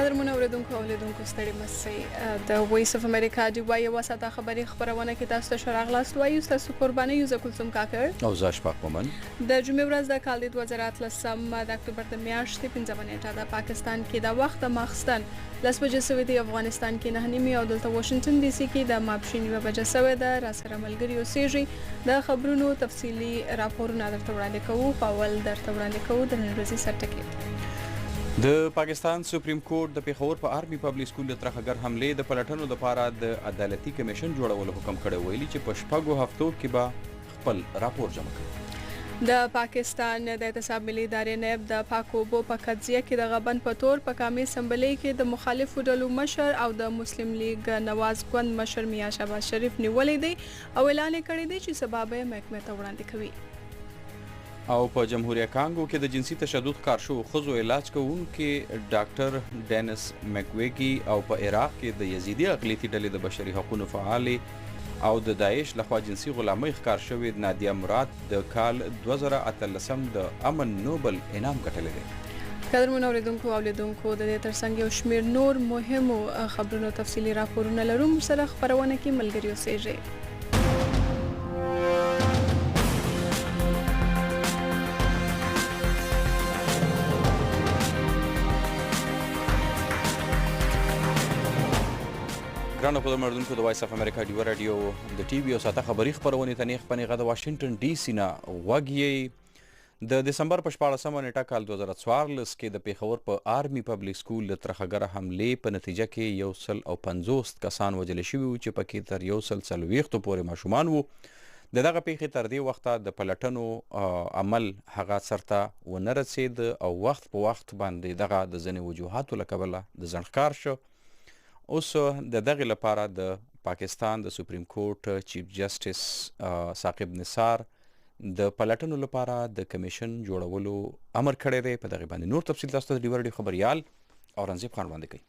قدرمنو اوریدونکو او لیدونکو ستړي مسئ د وایس اف امریکا ډیوه یوه ساعته خبري خپرونه کې تاسو ته ښه راغلاست وایو ستاسو قرباني یو زه کلثوم کاکړ او زه اشفاق مومن د جمعې ورځ د کال د 2013 د اکتوبر د میاشتې 15 نیټه د پاکستان کې د وخت د ماخستن 10 بجې سوي دی افغانستان کې 9 او دلته واشنگټن ډي سي کې د ماپښین 1 بجې سوي ده را سره ملګري اوسېږي د خبرونو تفصيلي راپورونه درته وړاندې کوو په ول درته وړاندې کوو د نن ورځې سرټکي د پاکستان سپریم کورټ د پیښور په آرمي پبلک سکول د ترخګر حمله د پلټنو لپاره د عدالتي کمیشن جوړولو حکم کړی ویلي چې په شپږو هفتو کې به خپل راپور جمع کړي د پاکستان د احتساب ملي ادارې نائب د پاکوبو په قضیه کې د غبن په تور په قومي اسمبلی کې د مخالفو ډلو مشر او د مسلم لیگ نواز ګوند مشر میاں شهباز شریف نیولې دی او اعلان کړی دی چې سبب یې محکمې ته وړاندې کوي او په جمهوریت کانګو کې د جنسي تشدد کار شو خزو علاج کوونکي ډاکټر ډینس مکويګي او په عراق کې د یزیدي اقلیتي ډلې د بشري حقوقو فعال او د داعش لخوا جنسي غلامۍ ښکار شوې نادیه مراد د کال 2013 د امن نوبل انعام ګټلی دی قدرمنو اوریدونکو او لیدونکو د دې ترڅنګ یو شمېر نور مهمو خبرونو تفصیلي راپورونه لرو سره خبرونه کې ملګري اوسېږئ ګرانو قدرمنو د وایس اف امریکا ډیوه ریډیو د ټي وي او ساته خبري خبرونه ته نیخ پنیغه د واشنگټن ډي سي نه وګړي د دسمبر په 14 نیټه کال 2014 کې د پیښور په آرمي پبلک سکول د ترخګر حمله په نتیجه کې 150 کسان وژل شوي چې پکې تر 140 پورې ماشومان وو دغه پیښې تر دې وخته د پلټنو عمل هغه سرته ونه رسید او وخت په وخت باندې دغه د ځینې وجوهاتو له کبله د ځنډکار شو اوس د دغه لپاره د پاکستان د سپریم کورټ چیف جسټس ثاقب نثار د پلټنو لپاره د کمیشن جوړولو امر کړی دی په دغه باندې نور تفصیل تاسو ته ډیوه خبريال اورنګزیب خان وړاندې کوي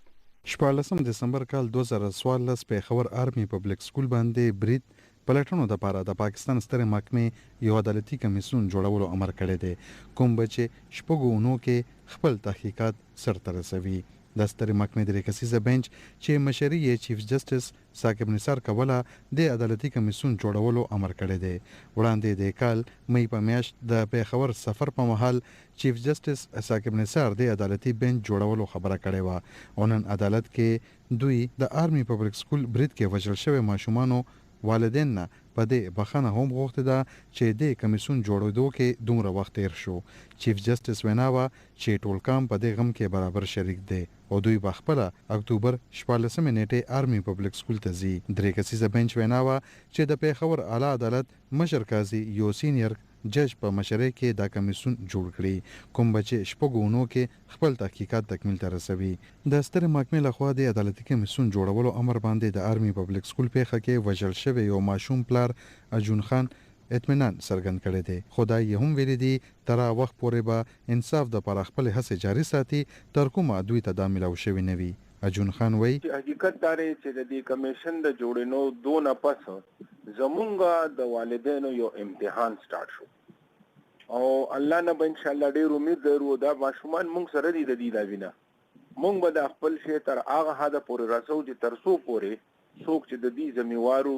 14 دسمبر کال 2014 پیښور آرمي پبلک سکول باندې برید پلټنو لپاره د پاکستان ستر محکمې یو عدالتي کمیسیون جوړولو امر کړی دی کوم چې شپږو کې خپل تحقیقات سرته رسوي د ستر محکمې د ریکسیزه بنچ چې مشري یې چیف جسټس ثاقب نثار کوله د عدالتي کمیسیون جوړولو امر کړی دی وړاندې د کال مې په میاشت د پیښور سفر په مهال چیف جسټس ثاقب نثار د عدالتي بنچ جوړولو خبره کړې و او نن عدالت کې دوی د آرمي پبلک سکول برید کې وژل شوی ماشومانو والدین نه په دې بخښنه هم غوښتې ده چې د کمیسیون جوړېدو کې دومره وخت تیر شو چیف جسټس وینا وه چې ټول کام په دې غم کې برابر شریک دی او دوی به خپله اکتوبر 14 نیټې آرمي پبلک سکول ته ځي درې کسیزه بنچ وینا وه چې د پیښور اعلی عدالت مشر قاضي یو سینیر جج په مشرۍ کې دا کمیسیون جوړ کړي کوم چې شپږو کې خپل تحقیقات تکمیل ته رسوي د ستر محکمې لخوا د عدالتي کمیسیون جوړولو امر باندې د آرمي پبلک سکول پیښه کې وژل شوی یو ماشوم پلار اجون خان اطمینان څرګند کړی دی خدای یې هم ویلي دي تر وخت پورې به انصاف د پر خپل هڅې جاري ساتي تر کومه دوی ته دا ملاو شوی نه وي اجون خان وای حقیقت دا دی چې د دې کمیشن د جوړینو دونه پس زمونږ د والدینو یو امتحان سٹارټ شو او الله نه به ان شاء الله ډیر امید لرو دا ماشومان مونږ سره دي د دې دا وینا مونږ به د خپل شی تر هغه حد پورې راسو چې تر څو پورې څوک چې د دې ذمہوارو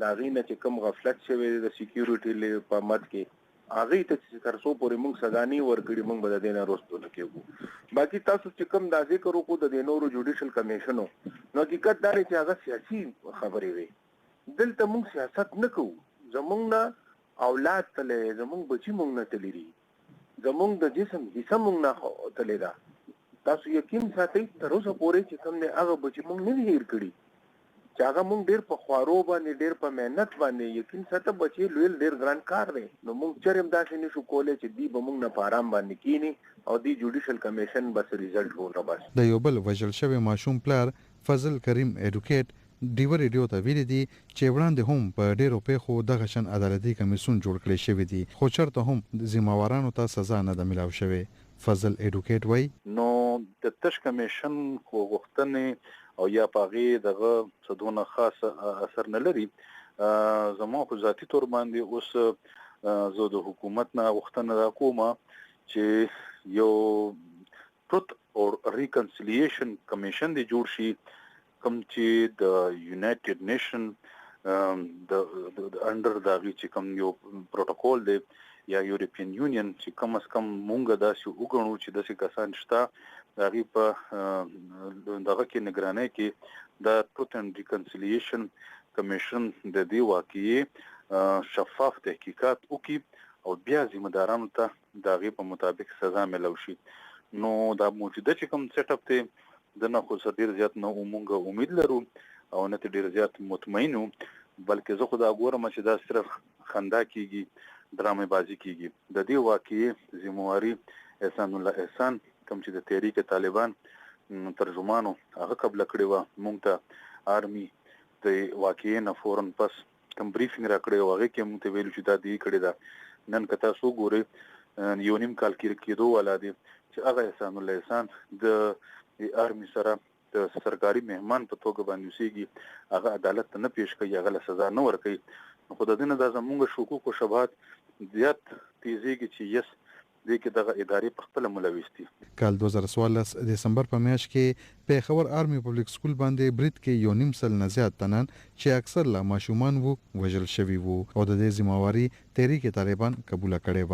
دا غینه چې کوم غفلت شوی د سکیورټي په مد کې هغه ته چې تر څو پورې مونږ سزا نه ورکړي مونږ به د دې نه وروسته نه کېږو باقي تاسو چې کوم دا ذکر وکړو د نورو جوډیشل کمیشنو نو حقیقت دا دی چې هغه سیاسي خبرې وي دلته مونږ سیاست نه کوو زمونږ نه اولاد تلې زمونږ بچي مونږ نه تلې زمونږ د جسم حصہ مونږ نه تلې دا تاسو یقین ساتئ تر اوسه پورې چې کوم نه هغه بچي مونږ نه هیر کړي چې هغه مونږ ډیر په خوارو باندې ډیر په مهنت باندې یقین ساته بچي لویل ډیر ګران کار دی نو مونږ چرېم داسې نشو کولای چې دی به مونږ نه په آرام باندې کینی او دی جوډیشل کمیشن بس ریزلټ وره بس د یو بل وژل شوی ماشوم پلار فضل کریم ایډوکیټ ډیوه ریډیو ته ویلي دي چې وړاندې هم په ډیرو پیښو دغه شان عدالتي کمیسیون جوړ کړی شوی دی خو چرته هم ذمہوارانو ته سزا نه ده ملاو شوی فضل ایډوکیټ وای نو د تش کمیشن خو غوښتنې او یا پاغي دغه څدونه خاص اثر نه لري زمو په ذاتی تور باندې اوس زه د حکومت نه غوښتنه کوم چې یو ټروت اور ریکنسیلیشن کمیشن دی جوړ شي کوم چې د یونایټډ نیشن د انډر داغي چې کوم یو پروتوکول دی یا یورپین یونین چې کم از کم مونږ داسې وګڼو چې داسې کسان شته داغي په دغه کې نگرانۍ کې د ټروت اند ریکنسیلیشن کمیشن د دې واقعي شفاف تحقیقات وکړي او بیا ذمہدارانو ته داغي په مطابق سزا ملو شي. نو دا موجوده چې کوم سیټ اپ ته د نه خو ډیر زیات نه مونږ امید لرو او نه ډیر زیات مطمئن یو، بلکې زه خو دا ګورم چې دا صرف خندا کیږي، ډرامه بازی کیږي. د دې واقعي ذمہواری احسان الله احسان کوم چې د تحریک طالبان ترجمانو هغه قبل کړی و، مونږ ته آرمي د واقعي نه فورن پس کوم بریفینګ را کړی و، هغه کې مونږ ته ویل چې دا دی کړی دا نن کته سو ګوري یو نیم کال کېدو ولا دی چې هغه احسان الله احسان د آرمي سره د سرکاري مهمان په توګه باندې وسیږي، هغه عدالت نه پیش کوي، هغه له سزا نه ورکوي. خو د دې نه د زموږ شکوک او شبهات زیات تیزیږي چې یس دې کې دغه ادارې په خپل ملوث دي. کال 2014 دسمبر په میاشت کې پیښور آرمي پبلک سکول باندې برید کې یو نیم سل نه زیات تنان چې اکثر لا ماشومان وو وژل شوي وو او د دې ذمہواری تحریک طالبان قبول کړې و.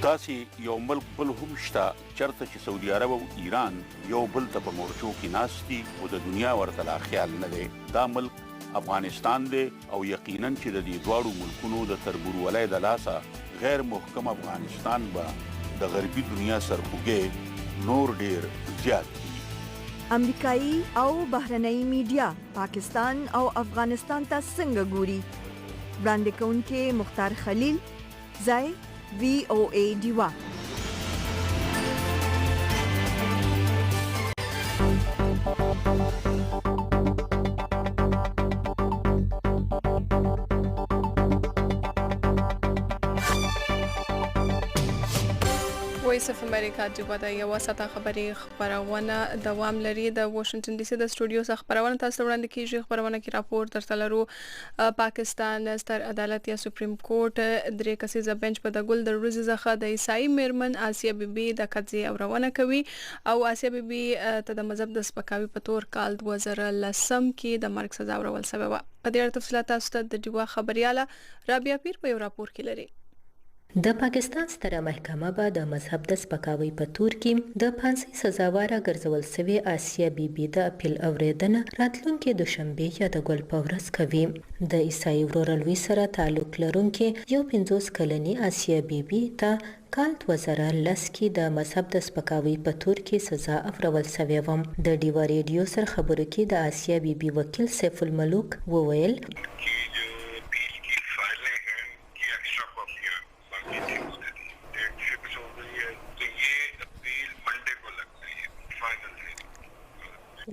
داسې یو ملک بل هم شته چرته چې سعودي عرب او ایران یو بل ته په مورچو کې ناستي او د دنیا ورته لا خیال نه دی. دا ملک افغانستان دی او یقینا چې د دې دواړو ملکونو د تربورولۍ د لاسه غیر محکم افغانستان به د غربي دنیا سرخوږی نور ډیر زیات دي. امریکایي او بهرنۍ میډیا پاکستان او افغانستان ته څنګه ګوري؟ وړاندې کوونکې مختار خلیل، ځای VOA ډیوه. وایس اف امریکا ډیوه د یو ساعته خبري خبرونه دوام لري. د واشنگټن ډي سي د سټوډیو څخه خبرونه تاسو وړاندې کیږي. خبرونه کې راپور درته لرو. پاکستان ستر عدالت یا سپریم کورټ درې کسیزه بنچ په د ګل د روزي څخه د عیسائی میرمن آسیا بیبي د قضیه اورونه کوي او آسیا بیبي ته د مذهب د سپکاوي په تور کال 2010 کې د مرګ سزا ورول شوې و. په دې اړه تفصیلات تاسو ته د ډیوه خبرياله رابعه پیر په یو راپور کې لري. د پاکستان ستره محکمه به د مذهب د سپکاوي په تور کې د پانسي سزاواره ګرځول شوی آسیا بیبي د اپیل اوریدنه راتلونکي دوشنبه یا د ګل په ورځ کوي. د عیسائی ورورلوي سره تعلق لرونکي یو 50 کلنی آسیا بیبي ته کال 2010 کې د مذهب د سپکاوي په تور کې سزا افرول شوې و. د ډیوه ریډیو سره خبرو کې د آسیا بیبي وکیل سیف الملوک وویل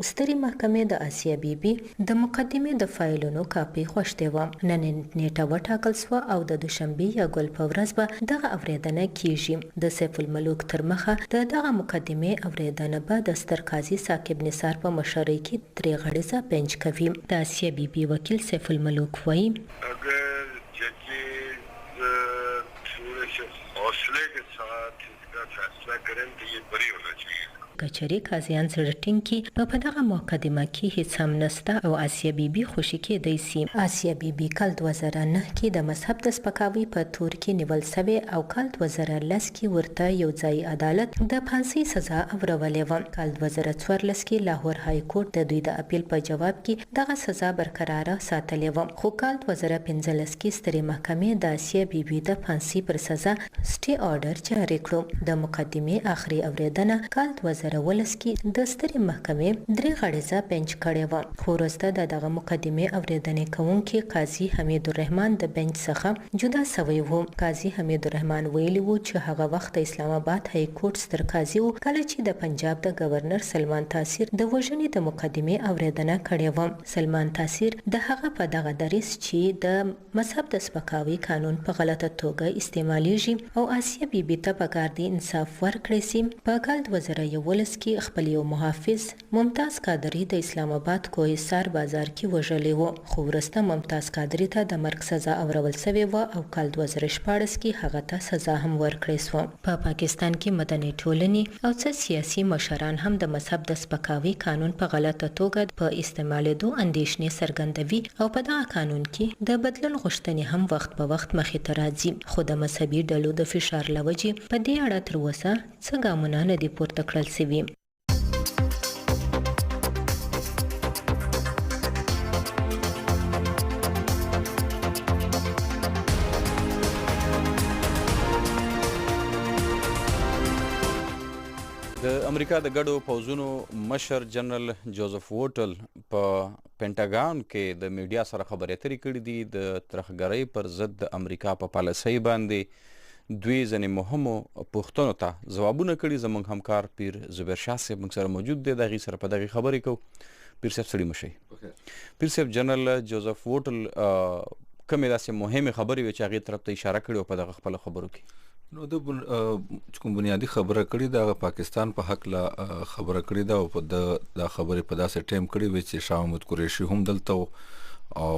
سترې محکمې د آسیا بیبي د مقدمې د فایلونو کاپي غوښتې و. نن نیټه وټاکل شوه او د دوشنبه یا ګل په ورځ به دغه اوریدنه کیږي. د سیف الملوک تر مخه د دغه مقدمې اوریدنه به د ستر قاضي ثاقب نثار په مشرۍ کې درې غړیزه بنچ کوي. د آسیا بیبي وکیل سیف الملوک وایي کچري قاضیان سره ټینګي په دغه مقدمه کې هیڅ هم نشته او آسیا بیبي خوشي کېدای شي. آسیا بیبي کال 2009 کې د مذهب د سپکاوي په تور کې نیول شوی او کال 2010 کې ورته یو ځای عدالت د پانسي سزا اورولې و. کال 2014 کې لاهور های کورټ د دوی د اپیل په جواب کې دغه سزا برقرار ساتلې و. خو کال 2015 کې سترې محکمې د آسیا بیبي د پانسي پر سزا سټي آرډر جاری کړو. د مقدمې آخري اوریدنه کال 2019 2019 کې د سترې محکمې 3 غړیزه بنچ کړې و، خو وروسته د دغه مقدمې اورېدنې کوونکي قاضي حمید الرحمن د بنچ څخه جدا سوی و. قاضي حمید الرحمن ویلي و چې هغه وخت د اسلام آباد های کورټ ستر قاضي و کله چې د پنجاب د گورنر سلمان تاثیر د وژنې د مقدمې اورېدنه کړې و. سلمان تاثیر د هغه په دغه دریس چې د مذهب د سپکاوي قانون په غلطه توګه استعمالیږي او آسیه بیبي ته پکار دی انصاف ورکړي سي، په کال 2011 کې خپل یو محافظ ممتاز قادری د اسلام آباد کوهسار بازار کې وژلی و، خو وروسته ممتاز قادری ته د مرګ سزا اورول سوې و او کال 2014 کې هغه ته سزا هم ورکړې سوه. په پاکستان کې مدني ټولنې او څه سیاسي مشران هم د مذهب د سپکاوي قانون په غلطه توګه په استعمالېدو اندېښنې څرګندوي او په دغه قانون کې د بدلون غوښتنې هم وخت په وخت مخې ته راځي، خو د مذهبي ډلو د فشار له وجې په دې اړه تر اوسه څه ګامونه نه دي پورته کړل سوي. د امریکا د ګډو پوځونو مشر جنرال جوزف ووټل په پینټاګان کې د میډیا سره خبرې اترې کړې دي. د ترهګرۍ پر ضد د امریکا په پالیسۍ باندې دوی ځینې مهمو پوښتنو ته ځوابونه کړي. زموږ همکار پیر زبیر شاه صاحب موږ سره موجود دی، د هغې سره په دغې خبرې کوو. پیر صاحب سړي مشئ. پیر صاحب، جنرال جوزف ووټل کومې داسې مهمې خبرې وې چې هغې طرف ته اشاره کړې په دغه خپله خبرو کې؟ نو د کوم بنیادی خبره کړې ده پاکستان په حق لا خبره کړې ده او په د خبرې په داسې ټایم کړې وي چې شاه محمود قریشي هم دلته او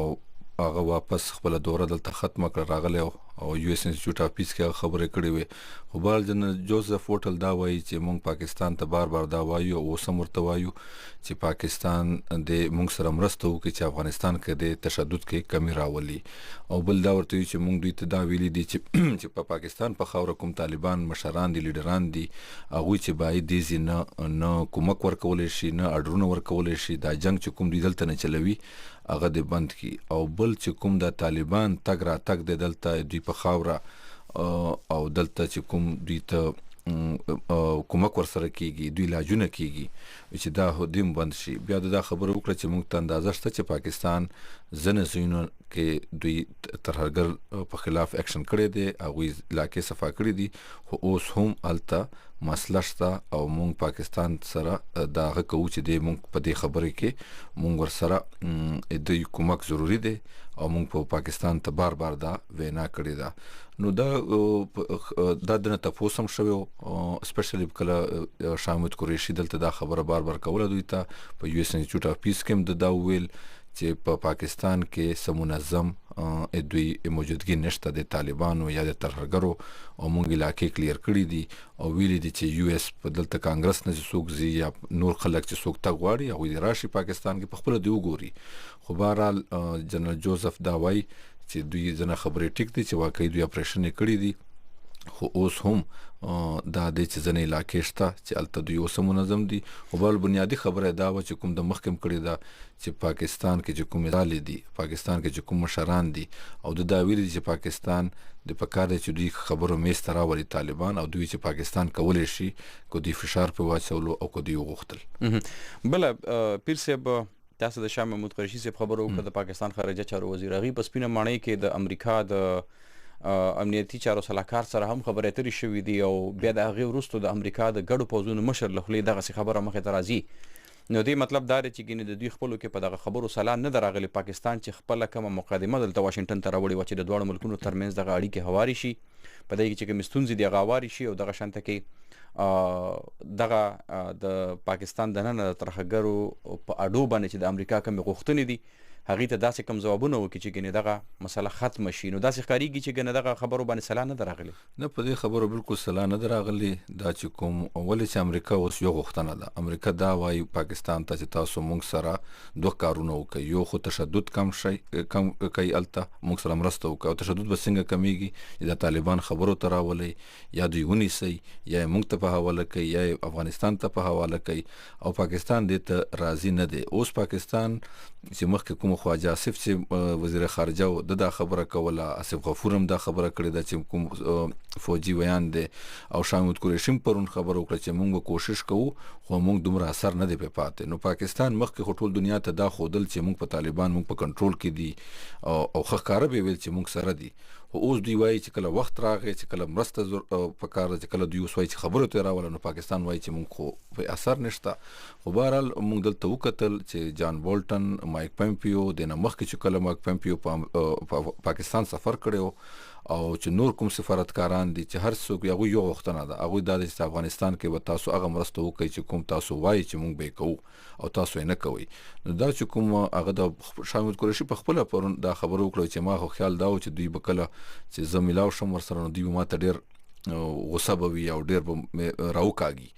هغه واپس خپل دوره دلته ختمه کړ راغلی او یو اس انسټیټیوټ اف پیس کې خبرې کړې وي. خو بل جنرال جوزف ووټل دا وایي چې موږ پاکستان ته بار دا وایو او سم ورته وایو چې پاکستان د موږ سره مرسته وکړي چې افغانستان کې د تشدد کې کمی راولي، او بل دا ورته چې موږ دوی ته دا ویلي دي چې په پاکستان په خاوره کوم طالبان مشران دي لیډران دي هغوی چې باید دې نه کومک ورکولی شي نه اډرونه ورکولی شي، دا جنگ چې کوم دوی دلته نه چلوي هغه دې بند کی، او بل چې کوم د طالبان تګ را تګ د دلته دوی په خاوره او دلته چې کوم دوی ته کومک ورسره کیږي دوی لاجونه کیږي چې دا هدیم بند شي. بیا دا خبره وکړه چې موږ ته اندازه شته چې پاکستان ځنې ځایونو کې دوی ترهګر په خلاف اکشن کړی دی، هغوی علاقې صفا کړي دي، خو اوس هم هلته مسله شته او موږ پاکستان سره دا هغه کوو چې دی موږ په دې خبرې کې موږ ورسره دوی کومک ضروري دی او موږ په پاکستان ته بار دا وینا کړې ده. نو دا دنه تپوس هم شوی سپیشلی کله شاه محمود قریشي دلته دا خبره بار کوله دوی ته په یو اس انسټیټیوټ اف پیس کې دا ویل چې په پاکستان کې سم منظم دوی موجودګي نشته د طالبانو یا د ترهګرو او موږ علاقې کلیر کړې دي او ویلي دي چې یو اس په دلته کانګرس نه څوک زی یا نور خلک چې څوک تګ غواړي او راشي پاکستان کې په خپل دی وګوري. خو بهرحال جنرال جوزف دا وایي چې دوی ځنه خبرې ټیک دي چې واقعي دوی اپریشن کړی دي، خو اوس هم دا د چې ځنه علاقې شته چې الته دوی اوس منظم دي. او بل بنیادی خبره دا و چې کوم د مخکم کړی دا چې پاکستان کې چې کوم ځالې دي، پاکستان کې چې کوم مشران دي او د دا ویلي چې پاکستان د پکار دی چې دوی خبرو میز ته راولي طالبان او دوی چې پاکستان کولی شي کو دوی فشار په واچولو او کو دوی وغوښتل. بله پیر صاحب، تاسو د شاه محمود قریشي صاحب خبرو وکړه د پاکستان خارجه چارو وزیر، هغې په سپینه ماڼۍ کې د امریکا د امنیتي چارو سلاکار سره هم خبرې اترې شوي دي او بیا د هغې وروسته د امریکا د ګډو پوځونو مشر له خولې دغسې خبره مخې ته راځي. نو دې مطلب دا دی چې ګینې د دوی خپلو کې په دغه خبرو سلا نه ده راغلې، پاکستان چې خپله کومه مقدمه دلته واشنګټن ته راوړې وه چې د دواړو ملکونو ترمنځ دغه اړیکې هوارې شي، په دې کې چې کومې ستونزې دي هغه هوارې شي او دغه شانته کې دغه د پاکستان دننه د ترهګرو په اډو باندې چې د امریکا کومې غوښتنې دي هغې ته داسې کم ځوابونه وکړي چې ګنې دغه مسله ختمه شي. نو داسې ښکارېږي چې ګنې دغه خبرو باندې سلا نه ده راغلې. نه، په دې خبرو بالکل سلا نه ده راغلې. دا چې کوم ولې چې امریکا اوس یو غوښتنه ده، امریکا دا وایي پاکستان ته چې تاسو موږ سره دوه کارونه وکړئ، یو خو تشدد کم کوي هلته موږ سره مرسته وکړئ، او تشدد به څنګه کمیږي چې د طالبان خبرو ته راولئ یا دوی ونیسئ یا یې موږ ته په حواله کوي یا یې افغانستان ته په حواله کوي، او پاکستان دې ته راضي نه دی. اوس پاکستان چې مخکې کوم کوم خواجه آصف چې وزیر خارجه و د خبره کوله، آصف غفور هم دا خبره کړې ده چې کوم فوجي بیان دی، او شاه محمود قریشي پرون خبره وکړه چې موږ به کوشش کوو خو موږ دومره اثر نه دی پاتې. نو پاکستان مخکې ټول دنیا ته دا ښودل چې موږ په طالبان موږ په کنټرول کې دي او ښه ښکاره به ویل چې موږ سره دي، خو اوس دوی وایي چې کله وخت راغی چې کله مرسته پکار ده، چې کله دوی اوس وایي چې خبرو ته راوله، نو پاکستان وایي چې موږ خو په اثر نشته. خو بهرحال موږ دلته وکتل چې جان بولټن، مایک پمپیو د نه مخکې چې کله مایک پمپیو په پاکستان سفر کړی او چې نور کوم سفارتکاران دي چې هر څوک هغوی یو غوښتنه ده، هغوی دا دی چې افغانستان کې به تاسو هغه مرسته وکړئ چې کوم تاسو وایي چې موږ به یې کوو او تاسو یې نه کوئ. نو دا چې کوم هغه د شاه محمود قریشي په خپله پرون دا خبره وکړه چې ما خو خیال دا و چې دوی به کله چې زه میلاو شم ورسره نو دوی به ما ته ډېر غصه به وي او ډېر به راوکاږي،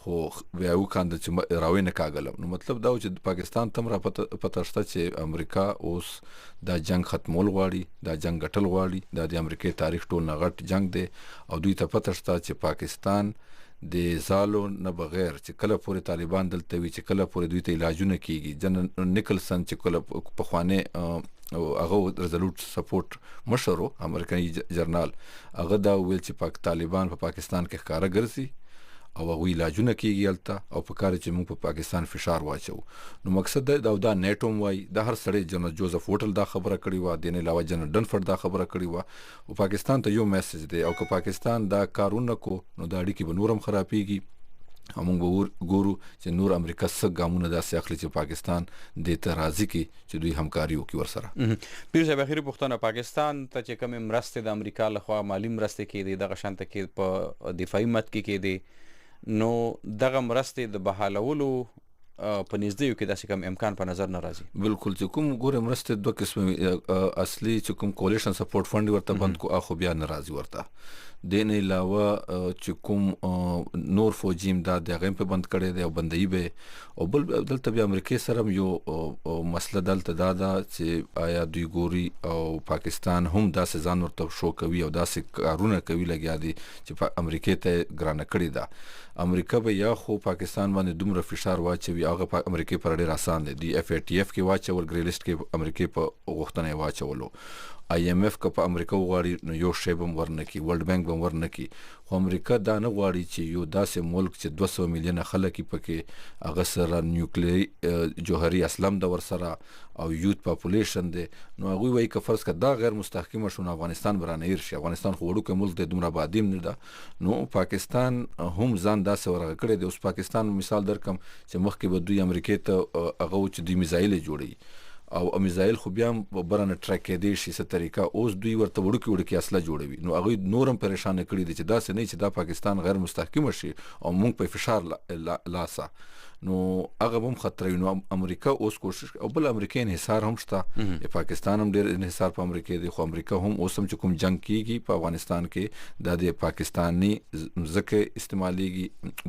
خو بیا وکاندل چې راوی نه کاږلم. نو مطلب دا و چې پاکستان تم را پته شته چې امریکا اوس دا جنگ ختمول غواړي، دا جنگ ګټل غواړي، دا د امریکای تاریخ ټول نه غټ جنگ دی او دوی ته پته شته چې پاکستان د زالو نه بغیر چې کله پورې طالبان دلته وي، چې کله پورې دوی ته علاجونه کیږي. جنرال نیکلسن چې کله پخوانی هغه ریزولوټ سپورټ مشر امریکایي جرنال، هغه دا ویل چې طالبان په پاکستان کې ښکاره ګرځي او هغوی علاجونه کیږي هلته او په کار چې موږ په پاکستان فشار واچو. نو مقصد دا نیټو هم وایي، دا هر سړی جنرال جوزف ووټل دا خبره کړې وه، د نه علاوه جنرال ډنفورد دا خبره کړې وه. او پاکستان ته یو میسج دی، او که پاکستان دا کارونه کو نو دا اړیکې به نور هم خرابېږي او موږ به ګورو چې نور امریکا څه ګامونه داسې اخلي چې پاکستان دې ته راضي کړي چې دوی همکاري وکړي ورسره. پیر صاحب اخري پوښتنه، پاکستان ته چې کومې مرستې د امریکا لخوا مالي مرستې کېدې دغه شانته کې په دفاعي مد کې کېدې، نو دغه مرستې د بحالولو په نږدېیو کې داسې کوم امکان په نظر نه راځي؟ بالکل، چې کوم ګوره مرستې دوه قسمه، اصلي چې کوم کولیشن سپورټ فنډ ورته بند کو اخو بیا نه راځي ورته. د نه علاوه چې کوم نور فوجي امداد دی هغه په بند کړی دی او بندي به، او بل دلته بیا امریکای سره یو مسله دلته دا ده چې آیا دوی ګوري او پاکستان هم داسې ځان ورته شو کوي او داسې کارونه کوي لګیا دي چې امریکای ته ګرانه کړی ده. امریکا به یا خو پاکستان باندې دومره فشار واچوي، هغه په امریکای پر ډېر آسان دی، دی اف ای ټی اف کې واچول، ګری لیست کې امریکای په غوښتنه واچولو، آی ایم اف که په امریکا وغواړي نو یو شی به ورنکي، ورلد بانک به ورنکي. خو امریکا دا نه غواړي چې یو داسې ملک چې 200 میلیونه خلک پکې هغه سره نیوکلیري جوهري اسلام د ورسره او یوت پاپولیشن دی، نو هغوی وایي که فرض که دا غیر مستحکمه شو نو افغانستان به رانه هیر شي. افغانستان خو وړوکی ملک دی، دومره آبادي هم نه ده. نو پاکستان هم ځان داسې ورغه کړی دی. اوس پاکستان مثال درکم چې مخکې به دوی امریکای ته هغه چې دوی میزایل جوړوي او میزایل خو بیا هم برنه ټریک کېدی شي څه طریقه، اوس دوی ورته وړوکي اسلحه جوړوي. نو هغوی نور هم پریشانه کړي دي چې داسې نه چې دا پاکستان غیر مستحکمه شي او موږ په فشار لاسه، نو هغه هم خطر وي. نو امریکا اوس کوشش، او بل امریکای انحصار هم شته، پاکستان هم ډېر انحصار په امریکا دی، خو امریکا هم اوس هم چې کوم جنگ کیږي په افغانستان کې دا د پاکستاني ځکه استعمالیږي،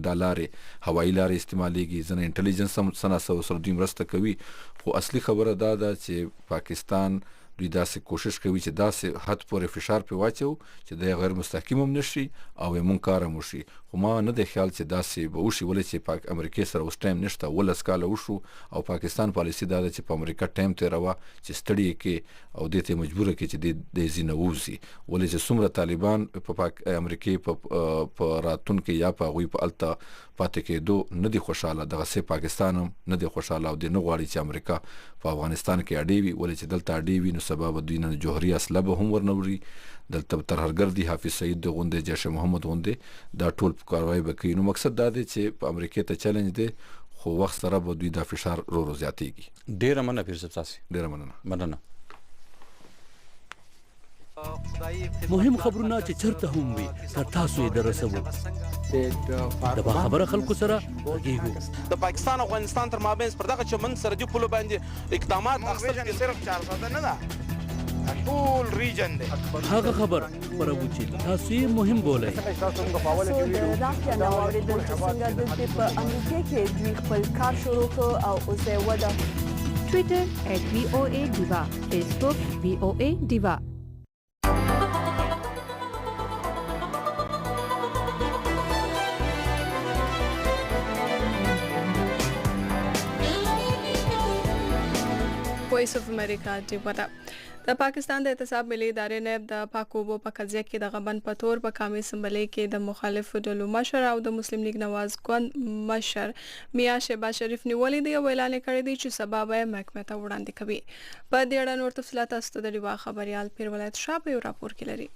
دا لارې هوایي لارې استعمالیږي، ځنه انټلیجنس هم سره دوی مرسته کوي. خو اصلي خبره دا ده چې پاکستان دوی داسې کوشش کوي چې داسې حد پورې فشار پې واچو چې د غیر مستحکم هم نشي او مونږ کار هم وشي. خو ما نه دی خیال چې داسې به وشي، ولې چې امریکای سره اوس ټایم نشته، 12 کاله وشو او پاکستان پالیسي دا ده چې په امریکا ټایم تېروه چې ستړي یې کړي او دې ته مجبوره کړي چې د ځینه ووځي. ولې چې څومره طالبان په امریکای په راتلونکي یا په هغوی په هلته پاتې کېدو نه دي خوشحاله، دغسې پاکستان هم نه دی خوشحاله او دی نه غواړي چې امریکا په افغانستان کې اډې وي. ولې چې دلته اډې وي نو سبا به دوی نه جوهري اسلحه به هم ورنوړي، دلته ترهګر دي، حافظ سعید د غوندې، جیش محمد غوندې، دا ټول کاروایی به کوي. نو مقصد دا دی چې په امریکای ته چیلنج دی، خو وخت سره به دوی دا فشار رو زیاتېږي. ډېره مننه پیر صاحب تاسې. ډېره مننه. مهم خبرونه چې چرته هم وي تر تاسو یې درسوو. د باخبره خلکو سره غږیږو. د پاکستان او افغانستان تر مابین پر دغه چمن سرحدي پولو باندې اقدامات اخیستل کېږي. صرف 400 نه ده، ټول ریجن دی. هغه خبر خپروو چې تاسو یې مهم بولئ. د راکیا نو اورېدل چې څنګه دلته په امریکا کې دوی خپل کار شروع کړ او اوس یې وده. ټویټر @VOA_Diva، فیسبوک VOA Diva. وایس اف امریکا ډیوه ده. د پاکستان د احتساب ملي ادارې نیب د پاکوبو په قضیه کې د غبن په تور په کامې سمبلې کې د مخالفو ډلو مشر او د مسلم لیگ نواز ګوند مشر میا شهباز شریف نیولې دی او اعلان کړی دی چې سبا به محکمې ته وړاندې کوي. په دې اړه نور تفصیلات است د ډیوه خبريال پیر ولایت شاه په راپور کې لري.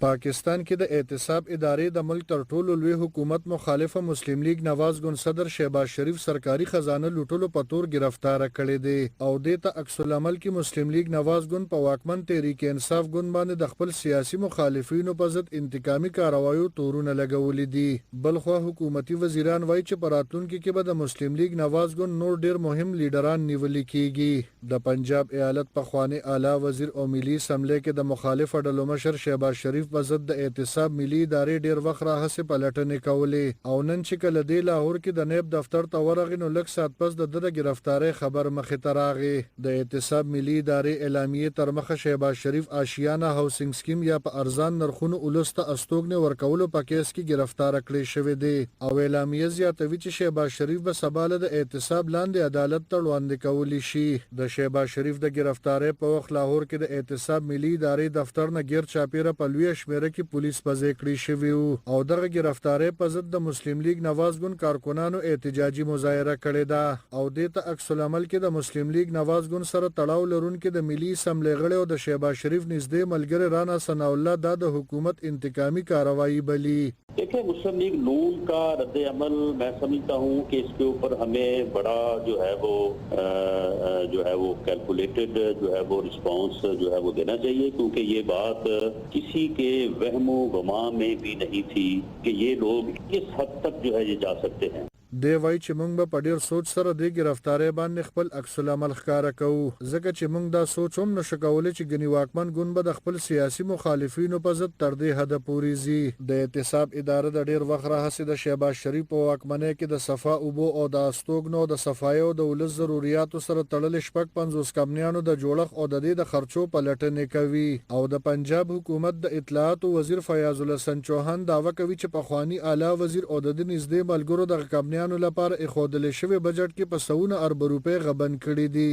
پاکستان کې د احتساب ادارې د ملک تر ټولو لوی حکومت مخالفه مسلم لیگ نواز ګوند صدر شهباز شریف سرکاري خزانه لوټلو په تور گرفتار کړی دی او د ته عکس العمل کې مسلم لیگ نواز ګوند په واکمن تحریک انصاف ګوند باندې د خپل سیاسي مخالفینو په ضد انتقامي کاروایو تورونه لګولې دي. بلخو حکومتي وزیران وایي چې په راتلونکي کې به د مسلم لیگ نواز ګوند نور ډیر مهم لیډران نیول کیږي. د پنجاب ایالت پخوانی اعلی وزیر او ملي اسمبلی کې د مخالف ډلو مشر شهباز شریف په ضد د احتساب ملي ادارې ډیر وخت راهسه پلټنې کولې او نن چې کله د لاهور کې د نیب دفتر ته ورغی نو لږ ساعت پس د گرفتاری خبر مخې ته راغی. د احتساب ملي ادارې اعلامیه تر مخه شهباز شریف آشیانه هاوسینګ سکیم یا په ارزان نرخونو ولسته استوګنې ورکولو په کیس کې گرفتار کړی شوی دی او اعلامیه زیاتوي چې شهباز شریف به سباله د احتساب لاندې عدالت ته وړاندې کولی شي. د شهباز شریف د گرفتاری په وخت لاهور کې د احتساب ملي ادارې دفتر نه غیر چاپیره په لوی شمیره کې پولیس پزې کړی شوی او دغه گرفتاری په ضد د مسلم لیگ نواز ګوند کارکونانو احتجاجي مظاهره کړې ده او د ته عکس العمل کې د مسلم لیگ نواز ګوند سره تړاو لرونکي د ملي اسمبلی غړي او د شهباز شریف نږدې ملګری رانا ثنا الله د حکومت انتقامي کارروایی بلی. देखिए मुस्लिम league नून का रद्द अमल मैं समझता हूँ कि इसके ऊपर हमें बड़ा जो है वो कैलकुलेटेड जो है वो रिस्पांस जो है वो देना चाहिए क्योंकि ये बात किसी के वहमो गुमा में भी नहीं थी कि ये लोग किस हद तक जो है ये जा सकते हैं. دی وای چې موږ به په ډیر سوچ سره د گرفتاری باندې خپل عکس العمل ښکارا کوو ځکه چې موږ دا سوچ هم نشو کولای چې ګنی واکمن ګوند به د خپل سیاسي مخالفینو په ضد تر دې حد پورې زی. د احتساب اداره د ډیر وخت راهسه د شهباز شریف په واکمنۍ کې د صفا اوبو او د استوګنو د صفایو د ولس ضرورتو سره تړل شپږ 50 کمنیانو د جوړخ او د دې د خرچو پلټنې کوي او د پنجاب حکومت د اطلاعات وزیر فیاض الحسن چوهان داوا کوي چې په خوانی اعلی وزیر او د نږدې ملګرو د کمنیانو لپاره اخودل شوی بجټ کې په 100 ارب روپے غبن کړي دي.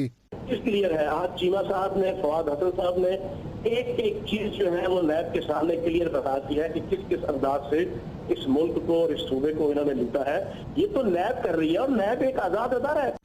क्लियर है आज चीमा साहब ने फवाद हसन साहब ने एक चीज जो है वो नैब के सामने क्लियर बता दी है कि किस किस अंदाज से इस मुल्क को और इस सूबे को इन्होंने लूटा है. ये तो नैब कर रही है और नैब एक आजाद अदारा है.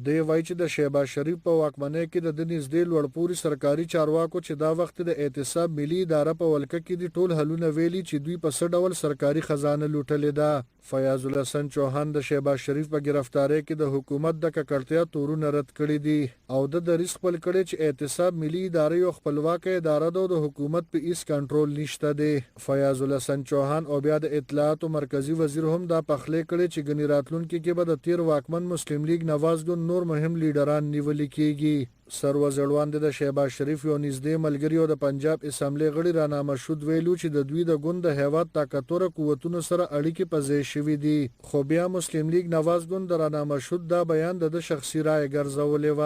دی وای چې د شهباز شریف په واکمنۍ کې د نږدې لوړپوړي سرکاري چارواکو چې دا وخت د احتساب ملي اداره په ولکه کې د ټول حلونه ویلي چې دوی په ډول سرکاري خزانه لوټلې ده. فیاض الحسن چوهان د شهباز شریف په گرفتاری کې د حکومت د ککړتیا تورونه رد کړي دي او د ریسک خپل کړي چې احتساب ملي اداره یو خپلواک اداره ده او د حکومت په هیڅ کنټرول نشته دی. فیاض الحسن چوهان او بیا د اطلاعات مرکزی وزیر هم دا پخلې کړي چې ګنی راتلونکي کې به د تیر واکمن مسلم لیگ نواز ګوند نور مهم لیډران نیول کیږي. سروزړوان د شهباز شریف یو نږدې ملګری او د پنجاب اسمبلی غړي رانا مشهود ویلو چې د دوی د ګوند د هیواد طاقتور قوتونو سره اړیکې پزې شوې دي خو بیا مسلم لیگ نواز ګوند د رانا مشهود دا بیان د شخصي رائے ګرځولې و.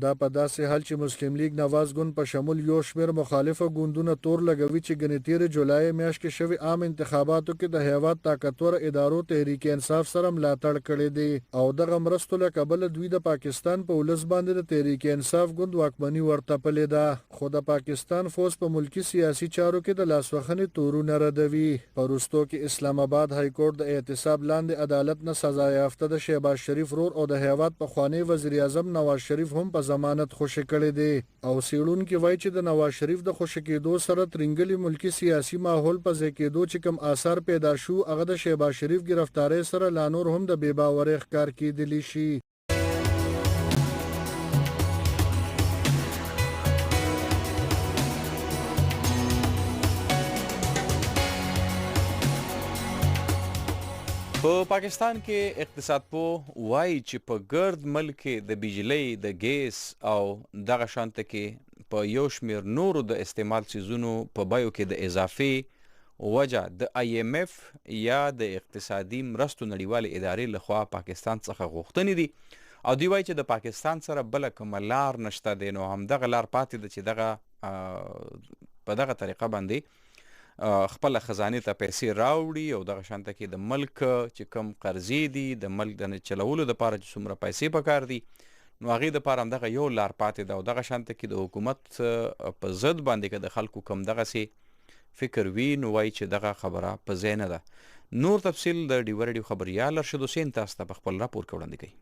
دا په داسې حال چې مسلم لیگ نواز ګوند په شمول یو شمېر مخالفه ګوندونه تور لګوي چې ګنتیر جولای میاشت کې شوی عام انتخاباتو کې د هیواد طاقتور ادارو تحریک انصاف سره ملاتړ کړی دی او دغه مرستو له کبل دوی د پاکستان په ولس باندې د تحریک انصاف ګوند واکمنی ورته پلې ده خو د پاکستان فوج په ملکی سیاسي چارو کې د لاسوخنې تورونه ردوي. پرستو کې اسلام آباد های کورټ د احتساب لاندې عدالت نه سزا یافته د شهباز شریف رور او د هیواد په خوانی وزیر اعظم نواز شریف هم په ضمانت خوشی کړي دي او سیړون کې وایي چې د نواز شریف د خوشی کېدو سره ترنګلي ملکی سیاسي ماحول په ځکه کېدو چې کم آثار پیدا شو هغه د شهباز شریف گرفتاری سره لا نور هم د بے باورۍ ښکار کېدلی شي. په پاکستان کې اقتصاد پوه وایي چې په ګرد ملک د بجلی د ګیس او دغه شانته کې په یو شمېر نورو د استعمال سیزونو په بیو کې د اضافي وجه د IMF یا د اقتصادي مرستو نړیوالې ادارې لخوا پاکستان څخه غوښتنې دي او دوی وایي چې د پاکستان سره بله کومه لار نشته دی نو همدغه لار پاتې ده چې دغه په دغه طریقه باندې خپل خزانه ته پیسې راوړي او دغه شانته کې د ملک چې کم قرضې دي د ملک د چلولو لپاره چې څومره پیسې پکار دي نو هغې دپاره همدغه یو لار پاتې ده او دغه شانته کې د حکومت په ضد باندې که د خلکو کم دغسې فکر وي نو وایي چې دغه خبره په ځای نه ده. نور تفصیل د ډیوه ریډیو خبریال ارشد حسین تاسو ته په خپل راپور کې وړاندې کوي.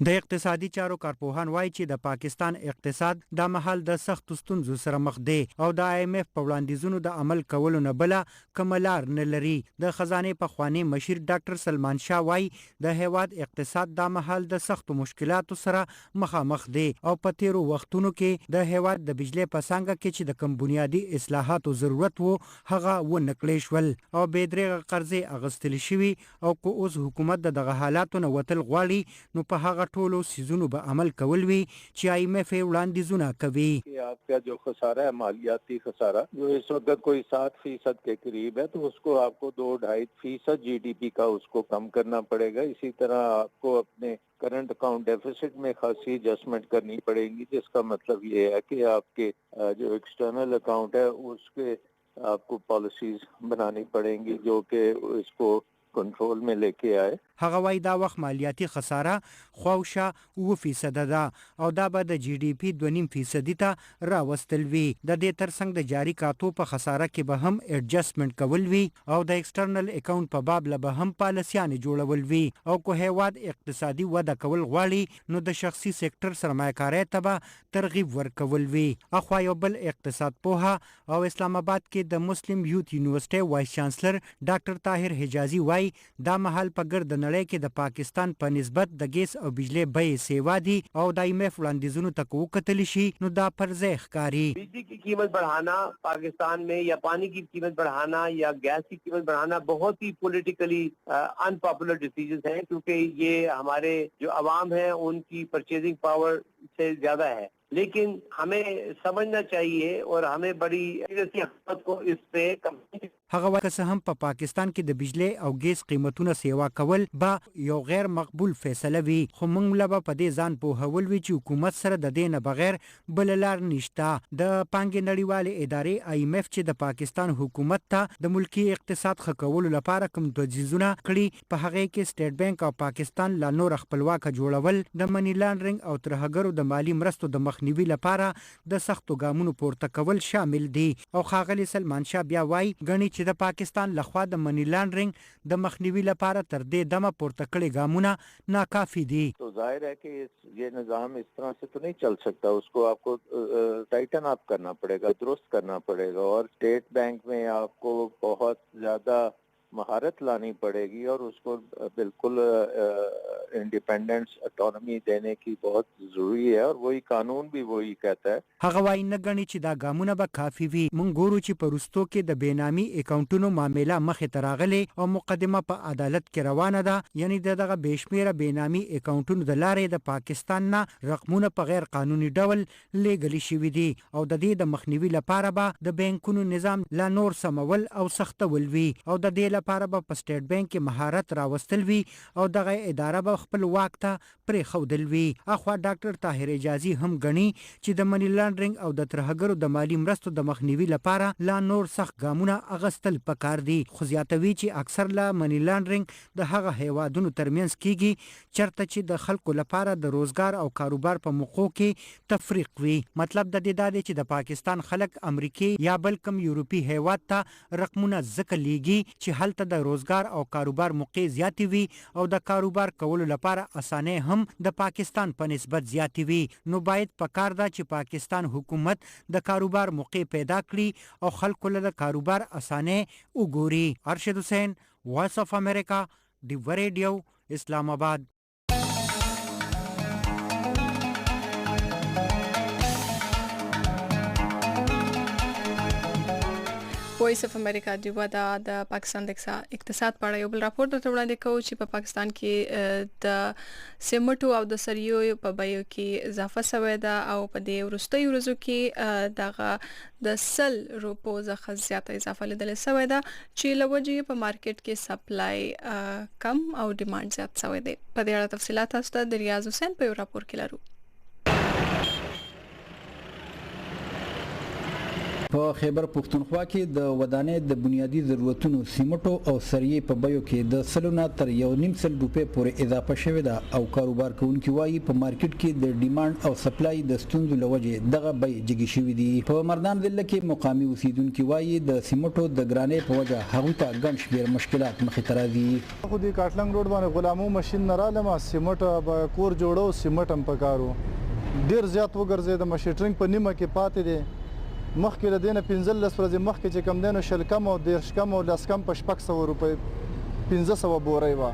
د اقتصادي چارو کارپوهان وایي چې د پاکستان اقتصاد د مهال د سخت ستونزو سره مخ دی او د IMF په وړاندیزونو د عمل کولو نه بل کوم لار نه لري. د خزانه پخوانی مشیر ډاکټر سلمان شاه وایي د هیواد اقتصاد د مهال د سخت مشکلاتو سره مخامخ دی او په تیرو وختونو کې د هیواد د بجلی په څنګه کې چې د کم بنیادی اصلاحاتو ضرورت وو هغه ونکړې شول او بې درېغه قرضې اغستل شوي او کو اوس حکومت دغه حالاتو نه وتل غواړي نو په هغه ټولو سیزونو به عمل کول وی چې IMF وړاندیزونه کوي. आपका जो खसारा है मालियाती खसारा जो इस वक्त कोई 7% के करीब है तो उसको आपको 2-2.5% GDP का उसको कम करना पड़ेगा. इसी तरह आपको अपने करंट अकाउंट डेफिसिट में खासी एडजस्टमेंट करनी पड़ेगी जिसका मतलब ये है कि आपके जो एक्सटर्नल अकाउंट है उसके आपको पॉलिसीज बनानी पड़ेंगी जो कि इसको کنټرول में लेके आए. هغه وای دا وخت مالیاتي خساره خوښه 2% ده او دا به د GDP 2.5% ته راوستل وی. د دې ترڅنګ د جاری کاتو په خساره کې به هم اډجستمنت کول وی او د ایکسټرنل اکاونټ په باب له به هم پالیسیان جوړول وی او کو هیواد اقتصادي وده کول غواړي نو د شخصي سېکټر سرمایه‌کارۍ ته به ترغیب ورکول وی. اخوا یو بل اقتصاد پوها او اسلام آباد کې د مسلم یوت یونیورسيټي وایس چانسلر ډاکټر طاهر حجازي وای دا محل په ګرد نړۍ کې د پاکستان په نسبت د ګیس او بجلی بیې سیوا دي او د IMF وړاندیزونو ته وکتل شي نو دا پر ځای ښکاري. बिजली की कीमत बढ़ाना पाकिस्तान में या पानी की कीमत बढ़ाना या गैस की कीमत बढ़ाना बहुत ही पॉलिटिकली अनपॉपुलर डिसीजंस हैं क्योंकि ये हमारे जो अवाम है उनकी परचेजिंग पावर से ज्यादा है. लेकिन हमें समझना चाहिए और हमें बड़ी हुकूमत को इस पे هغه وخت هم په پاکستان کې د بجلی او ګیس قیمتونو سیوا کول به یو غیر مقبول فیصله وي خو موږ له په دې ځان په هول وی چې حکومت سره د دې نه بغیر بل لار نشته. د پانګې نړیوالې ادارې IMF چې د پاکستان حکومت ته د ملکی اقتصاد خکولو لپاره کوم تجهیزونه کړي په هغه کې سټیټ بانک او پاکستان لا نور خپلواک جوړول د منی لانډرینګ او ترهګرو د مالی مرستو د مخنیوي لپاره د سختو ګامونو پورته کول شامل دي. او خاغلی سلمان شاه بیا وای غني چې د پاکستان لخوا د منی لانډرینګ د مخنیوي لپاره تر دې دمه پورته کړي ګامونه ناکافي دي. तो जाहिर है कि ये निज़ाम इस तरह से तो नहीं चल सकता. उसको आपको टाइटन अप करना पड़ेगा, दुरुस्त करना पड़ेगा और स्टेट बैंक में आपको बहुत ज्यादा महारत लानी पड़ेगी और उसको बिल्कुल इंडिपेंडेंस ऑटोनॉमी देने की बहुत जरूरी है और वही कानून भी वही कहता है. هغه وای نه غني چې دا ګامونه به کافي وي. مونږ ګورو چې پرستو کې د بینامي اکاونټونو معاملې مخې ته راغلي او مقدمه په عدالت کې روانه ده. یعنی دغه بشمیره بینامي اکاونټونو د لارې د پاکستان نه رقمونه په غیر قانوني ډول لېګل شوي دي او د دې د مخنیوي لپاره به د بانکونو نظام لا نور سمول او سختول وي او د دې لپاره به په سټیټ بانک کې مهارت راوستل وي او دغه اداره به خپل واک ته پرې خودل وي. اخوا ډاکټر طاهر حجازي هم غني چې د منی لانډرینګ او د ترهګرو د مالی مرستو د مخنیوي لپاره لا نور سخت ګامونه اغستل پکار دي. خو زیاتوي چې اکثر لا منی لانډرینګ د هغه هیوادونو ترمنځ کیږي چرته چې د خلکو لپاره د روزګار او کاروبار په موقعو کې تفریق وي. مطلب د دې دی چې د پاکستان خلک امریکای یا بل کوم یورپی هیواد ته رقمونه ځکه لیږي چې هلته د روزګار او کاروبار موقع زیاتې وي او د کاروبار کولو لپاره اسانه هم د پاکستان په نسبت زیاتې وي. نو باید پکار دا چې پاکستان حکومت د کاروبار موقع پیدا کړي او خلکو له کاروبار اسانه وګوري. ارشد حسین، وایس اف امریکا، ډیوه ریډیو، اسلام آباد. وایس اف امریکا ډیوه د پاکستان د اقتصاد په اړه یو بل راپور درته وړاندې کوو چې په پاکستان کې د سیمټو او د سریو په بیو کې اضافه شوې ده او په دې وروستیو ورځو کې دغه د 100 روپو څخه زیاته اضافه لیدل شوې ده چې لوجې په مارکیټ کې سپلای کم او ډیماند زیات شوی دی. په دې اړه تفصیلات تاسو ته د ریاض حسین په راپور کې لرو. په خیبر پښتونخوا کې د ودانۍ د بنیادی ضرورتونو سیمټو او سریې په بیو کې د سلونه تر 1.5 سل روپۍ پورې اضافه شوې ده او کاروبار کوونکي وایي په مارکیټ کې د ډیماند او سپلای د ستونزو لوجې دغه بیې جګې شوې دي. په مردان ضلع کې مقامي اوسیدونکي وایي د سیمټو د ګرانۍ په وجه هغوی ته ګڼ شمېر مشکلات مخې ته راځي. خو د کاټلنګ روډ باندې غلامو ماشین نه رالم سیمټ به کور جوړو سیمټ هم پکارو ډیر زیات وګرځېدم شټرینګ په نیمه کې پاتې دی مخکې له دې نه 15 ورځې مخکې چې کم دی نو شل کم او 10 کم او 10 کم په 600 روپۍ 1500 بورۍ وه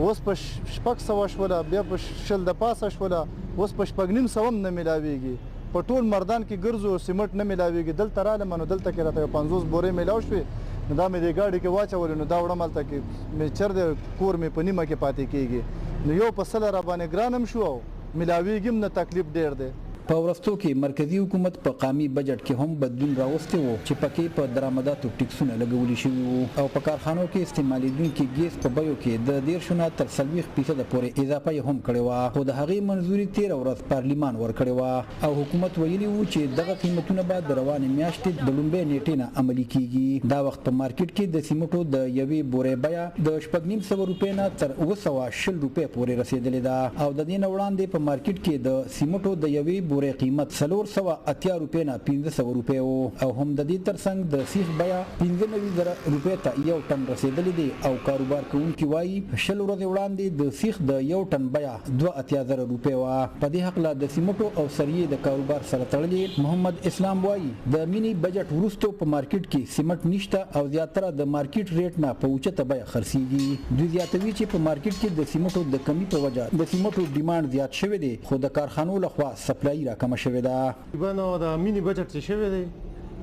اوس په 600 شوله بیا په شل د پاسه شوله اوس په 950 هم نه میلاویږي په ټول مردان کې ګرځو سیمټ نه میلاویږي دلته رالم نو دلته کې راته 50 بورۍ میلاو شوې نو دا مې د گاډي کې واچول نو دا وړم هلته کې مې چر د کور مې په نیمه کې پاتې کېږي نو یو په سله را باندې ګرانم شو او میلاویږي هم نه تکلیف ډېر دی. په ورستو کې مرکزی حکومت په قامي بجټ کې هم بدلون راوستی وو چې پکې په درآمداتو ټیکسونه لګولي شوي وو او په کارخانو کې استعمالیدونکي ګیس په بیو کې د 13 تر 40% پورې اضافه هم کړې وه خو د هغې منظوري 13 ورځ پارلیمان ورکړې وه او حکومت ویلي وو چې دغه قیمتونه به د روانې میاشتې د لومړۍ نیټې نه عملي کیږي. دا وخت په مارکیټ کې د سیمټو د یوې بورې بیه د 950 روپۍ نه تر 960 روپۍ پورې رسیدلې ده او د دې نه وړاندې په مارکیټ کې د سیمټو د یوې بورې قیمت 480 روپۍ نه 1500 روپۍ او هم د دې ترڅنګ د سیخ بیه 15000 روپۍ ته یو ټن رسیدلې دي او کاروبار کوونکي وایي شل ورځې وړاندې د سیخ د یو ټن بیه 28000 روپۍ وه. په دې حق له د سیمټو او سریې د کاروبار سره تړلې محمد اسلام وایي د مینی بجټ وروسته په مارکیټ کې سیمټ نشته او زیاتره د مارکیټ ریټ نه په اوچته بیه خرڅیږي. دوی زیاتوي چې په مارکیټ کې د سیمټو د کمی په وجه د سیمټو ډیماند زیات شوی دی خو د کارخانو لخوا سپلای راکمه شوې ده. بنو د مینی بجټ څه شوی دی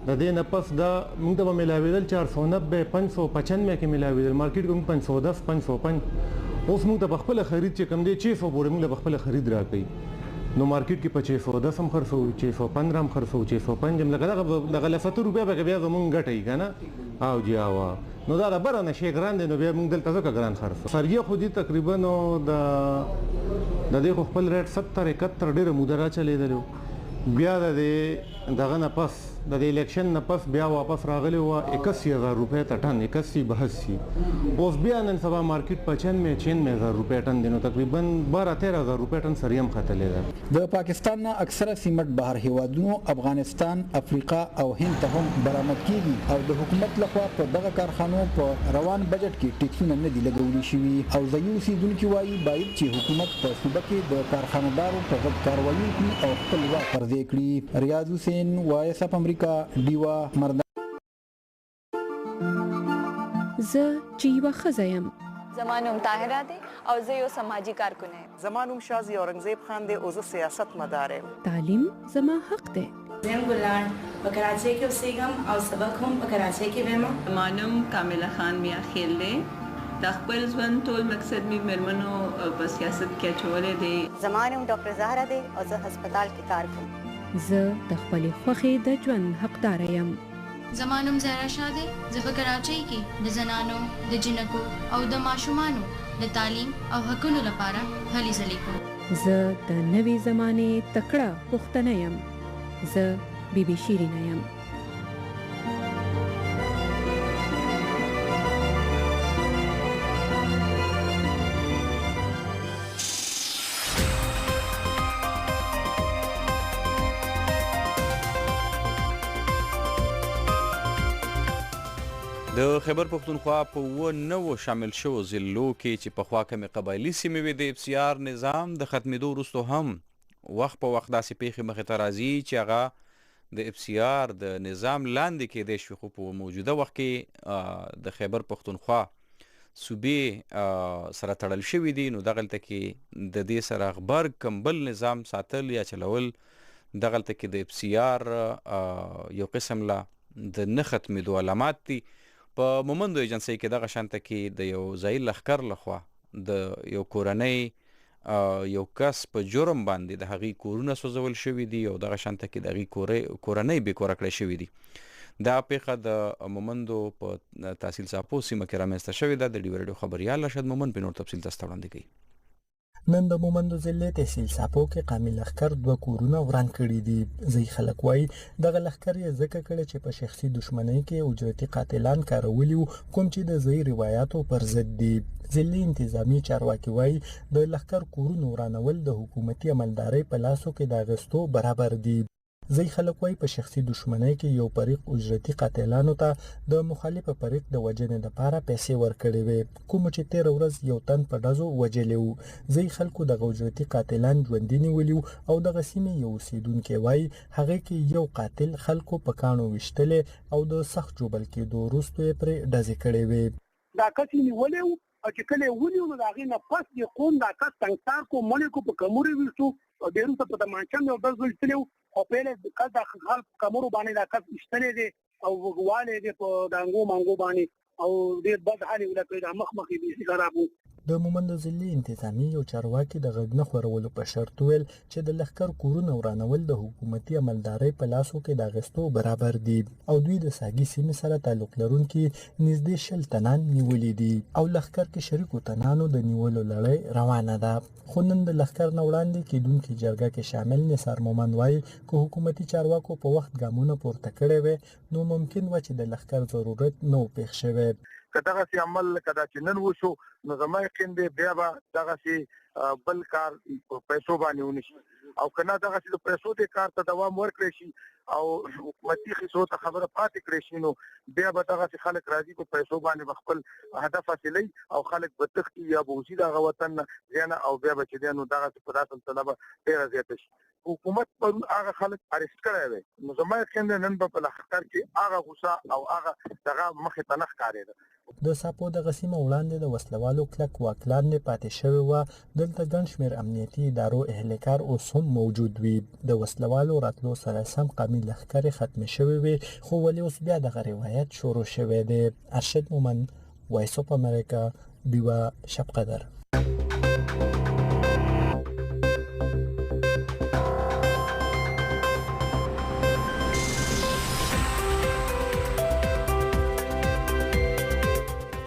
د دې نه پس دا موږ ته ملاویدل 490 595 کې ملاویدل مارکیټ کوم 510 505 اوس موږ ته په خپل خرید چې کم دی 600 پورې موږ په خپل خرید راکړي نو مارکیټ کې په 610 هم خرڅو 615 هم خرڅو 605 هم لګا د غلفته روپیا به بیا زمونږ ګټي کنه او جاوا نو دا بره نشي ګران دی نو بیا موږ دلته ځکه ګران خرڅو سریه خو دي تقریبا نو د دې خپل ریټ 70 71 ډیره مودره چلیدلو بیا د دغه نه پس د الیکشن نه پس بیا واپس راغلی و 81000 روپۍ ته ټن 81 اوس بیا نن سبا مارکیټ 95000 روپۍ ټن دی نو تقریبا 12000 روپۍ ټن سریم ختلې ده. د پاکستان نه اکثره سیمټ بهر هیوادونو افغانستان افریقا او هند ته هم برآمد کیږي او د حکومت لخوا په دغه کارخانو په روان بجټ کې ټیکسونه نه دي لګولي شوي او ځایي اوسیدونکي وایي باید چې حکومت په صوبه کې د کارخانهدارو په ضد کاروایي وکړي او خپل واک پرځای کړي. ریاض حسین وایس اف امریکا ډیوه مردان. زه چې یوه ښځه یم زما نوم طاهره دی او زه یو سماجي کارکن یم. زما نوم شازي اورنګزیب خان دی او زه سیاست مدار یم. تعلیم زما حق دی. زم ګلان په کراچۍ کې اوسېږم او سبق هم په کراچۍ کې وایم. زما نوم کامله خان میا خیل دی د خپل ژوند ټول مقصد می مېرمنو په سیاست کې اچولی دی. زما نوم ډاکټر زهره دی او زه هسپتال کې کار کوم. زه د خپلې خوښې د ژوند حقداره یم. زما نوم زهرا شاه دی. زه په کراچۍ کې د زنانو د جنکو او د ماشومانو د تعلیم او حقونو لپاره هلې ځلې کوم. زه د نوې زمانې تکړه پښتنه یم. زه بیبي شیرینه یم. د خیبر پښتونخوا په 9 شامل شوو ضلعو کې چې پخوا کمې قبایلي سیمې وې د افسیار نظام د ختمېدو وروسته هم وخت په وخت داسې پیښې مخې ته راځي چې هغه د افسیار د نظام لاندې کېدی شوي خو په موجوده وخت کې د خیبر پښتونخوا صوبې سره تړل شوي دي نو دغلته کې د دې سره غبرګ کمبل نظام ساتل یا چلول دغلته کې د افسیار یو قسم لا د نه ختمېدو علامات دي. په مومندو ایجنسۍ کې دغه شانته کې د یو ځایي لښکر لخوا د یو کورنۍ یو کس په جرم باندې د هغې کورونه سوځول شوي دي او دغه شانته کې د هغې کورنۍ بېکوره کړی شوي دي. دا پیښه د مومندو په تحصیل ساپو سیمه کې رامنځته شوې ده. د ډیوه ریډیو خبریال رشد مومن په نور تفصیل تاسو ته وړاندې کوي. نن د مومند ضلع تحصیل ساپو کې قامي لښکر 2 کورونه وران کړي دي. ځای خلک وایي دغه لښکر یې ځکه کړی چې په شخصي دښمنۍ کې اجرتي قاتلان کارولي وو، کوم چې د ځای روایتو پر ضد دي. ضلعي انتظامی چارواکي وایي د لښکر کورونو ورانول د حکومتي عملدارۍ په لاسو کې د اغستو برابر دي. ځای خلک وایي په شخصي دښمنۍ کې یو فریق اجرتي قاتلانو ته د مخالف فریق د وژنې لپاره پیسې ورکړې وې، کوم چې تیر ورځ یو تن په ډزو وژلی وو. ځای خلکو دغه اجرتي قاتلان ژوندي نیولي وو او دغه سیمې یو اوسیدونکی وایي هغې کې یو قاتل خلکو په کاڼو ویشتلی او د سخت ژوبل کېدو وروسته یې پرې ډزې کړې وې. دا کس یې نیولی وو او چې کله یې ونیو نو د هغې نه پس د قوم دا کس تنګسار کو مړی کو په کمرې ویشتو او ډېر وروسته په تمانچه مې یو ډز ویشتلی وو او پیل کس د خلک کمرو باندې دا کس ویشتلی دی او وګوالی دی په ډانګو مانګو باندې او ډېر بد حال یې وله کړی، دا مخ یې بیخي خراب وو. د مومند ضلع انتظامی یو چارواکي د غږ نه خورولو په شرط ویل چې د لښکر کورونه ورانول د حکومتي عملدارۍ په لاسو کې د اغستو برابر دي او دوی د ساګي سیمې سره تعلق لرونکي نږدې 20 تنان نیولي دي او لښکر کې شریکو تنانو د نیولو لړۍ روانه ده. خو نن د لښکر نه وړاندې کېدونکي جرګه کې شامل نثار مومند وایي که حکومتي چارواکو په وخت ګامونه پورته کړی وی نو ممکن و چې د لښکر ضرورت نه و پېښ شوی. که دغسې عمل لکه دا چې نن وشو نو زما یقین دی بیا به دغسې بل کار په پیسو باندې ونشي او که نه دغسې د پیسو دې کار ته دوام ورکړی شي او حکومتي خیسو ته خبره پاتې کړی شي نو بیا به دغسې خلک راځي په پیسو باندې به خپل هدف حاصلوي او خلک به تښتي یا به وځي د هغه وطن نه ځای او بیا به چې دی نو دغسې په دا سلسله به ډېره زیاته شي. حکومت پرون هغه خلک اریسټ کړی دی نو زما یقین دی نن به په لښکر کې هغه غوسه او هغه دغه مخې ته نه ښکارېده. د ساپو دغه سیمه وړاندې د وسلوالو کلک واک لاندې پاتې شوې وه. دلته ګڼ شمېر امنیتي ادارو اهلکار اوس هم موجود وي. د وسلوالو راتلو سره سم قامي لښکرې ختمې شوې وي خو ولې اوس بیا دغه روایت شروع شوی دی. ارشد مومند، وایس اف امریکا، ډیوه، شب قدر.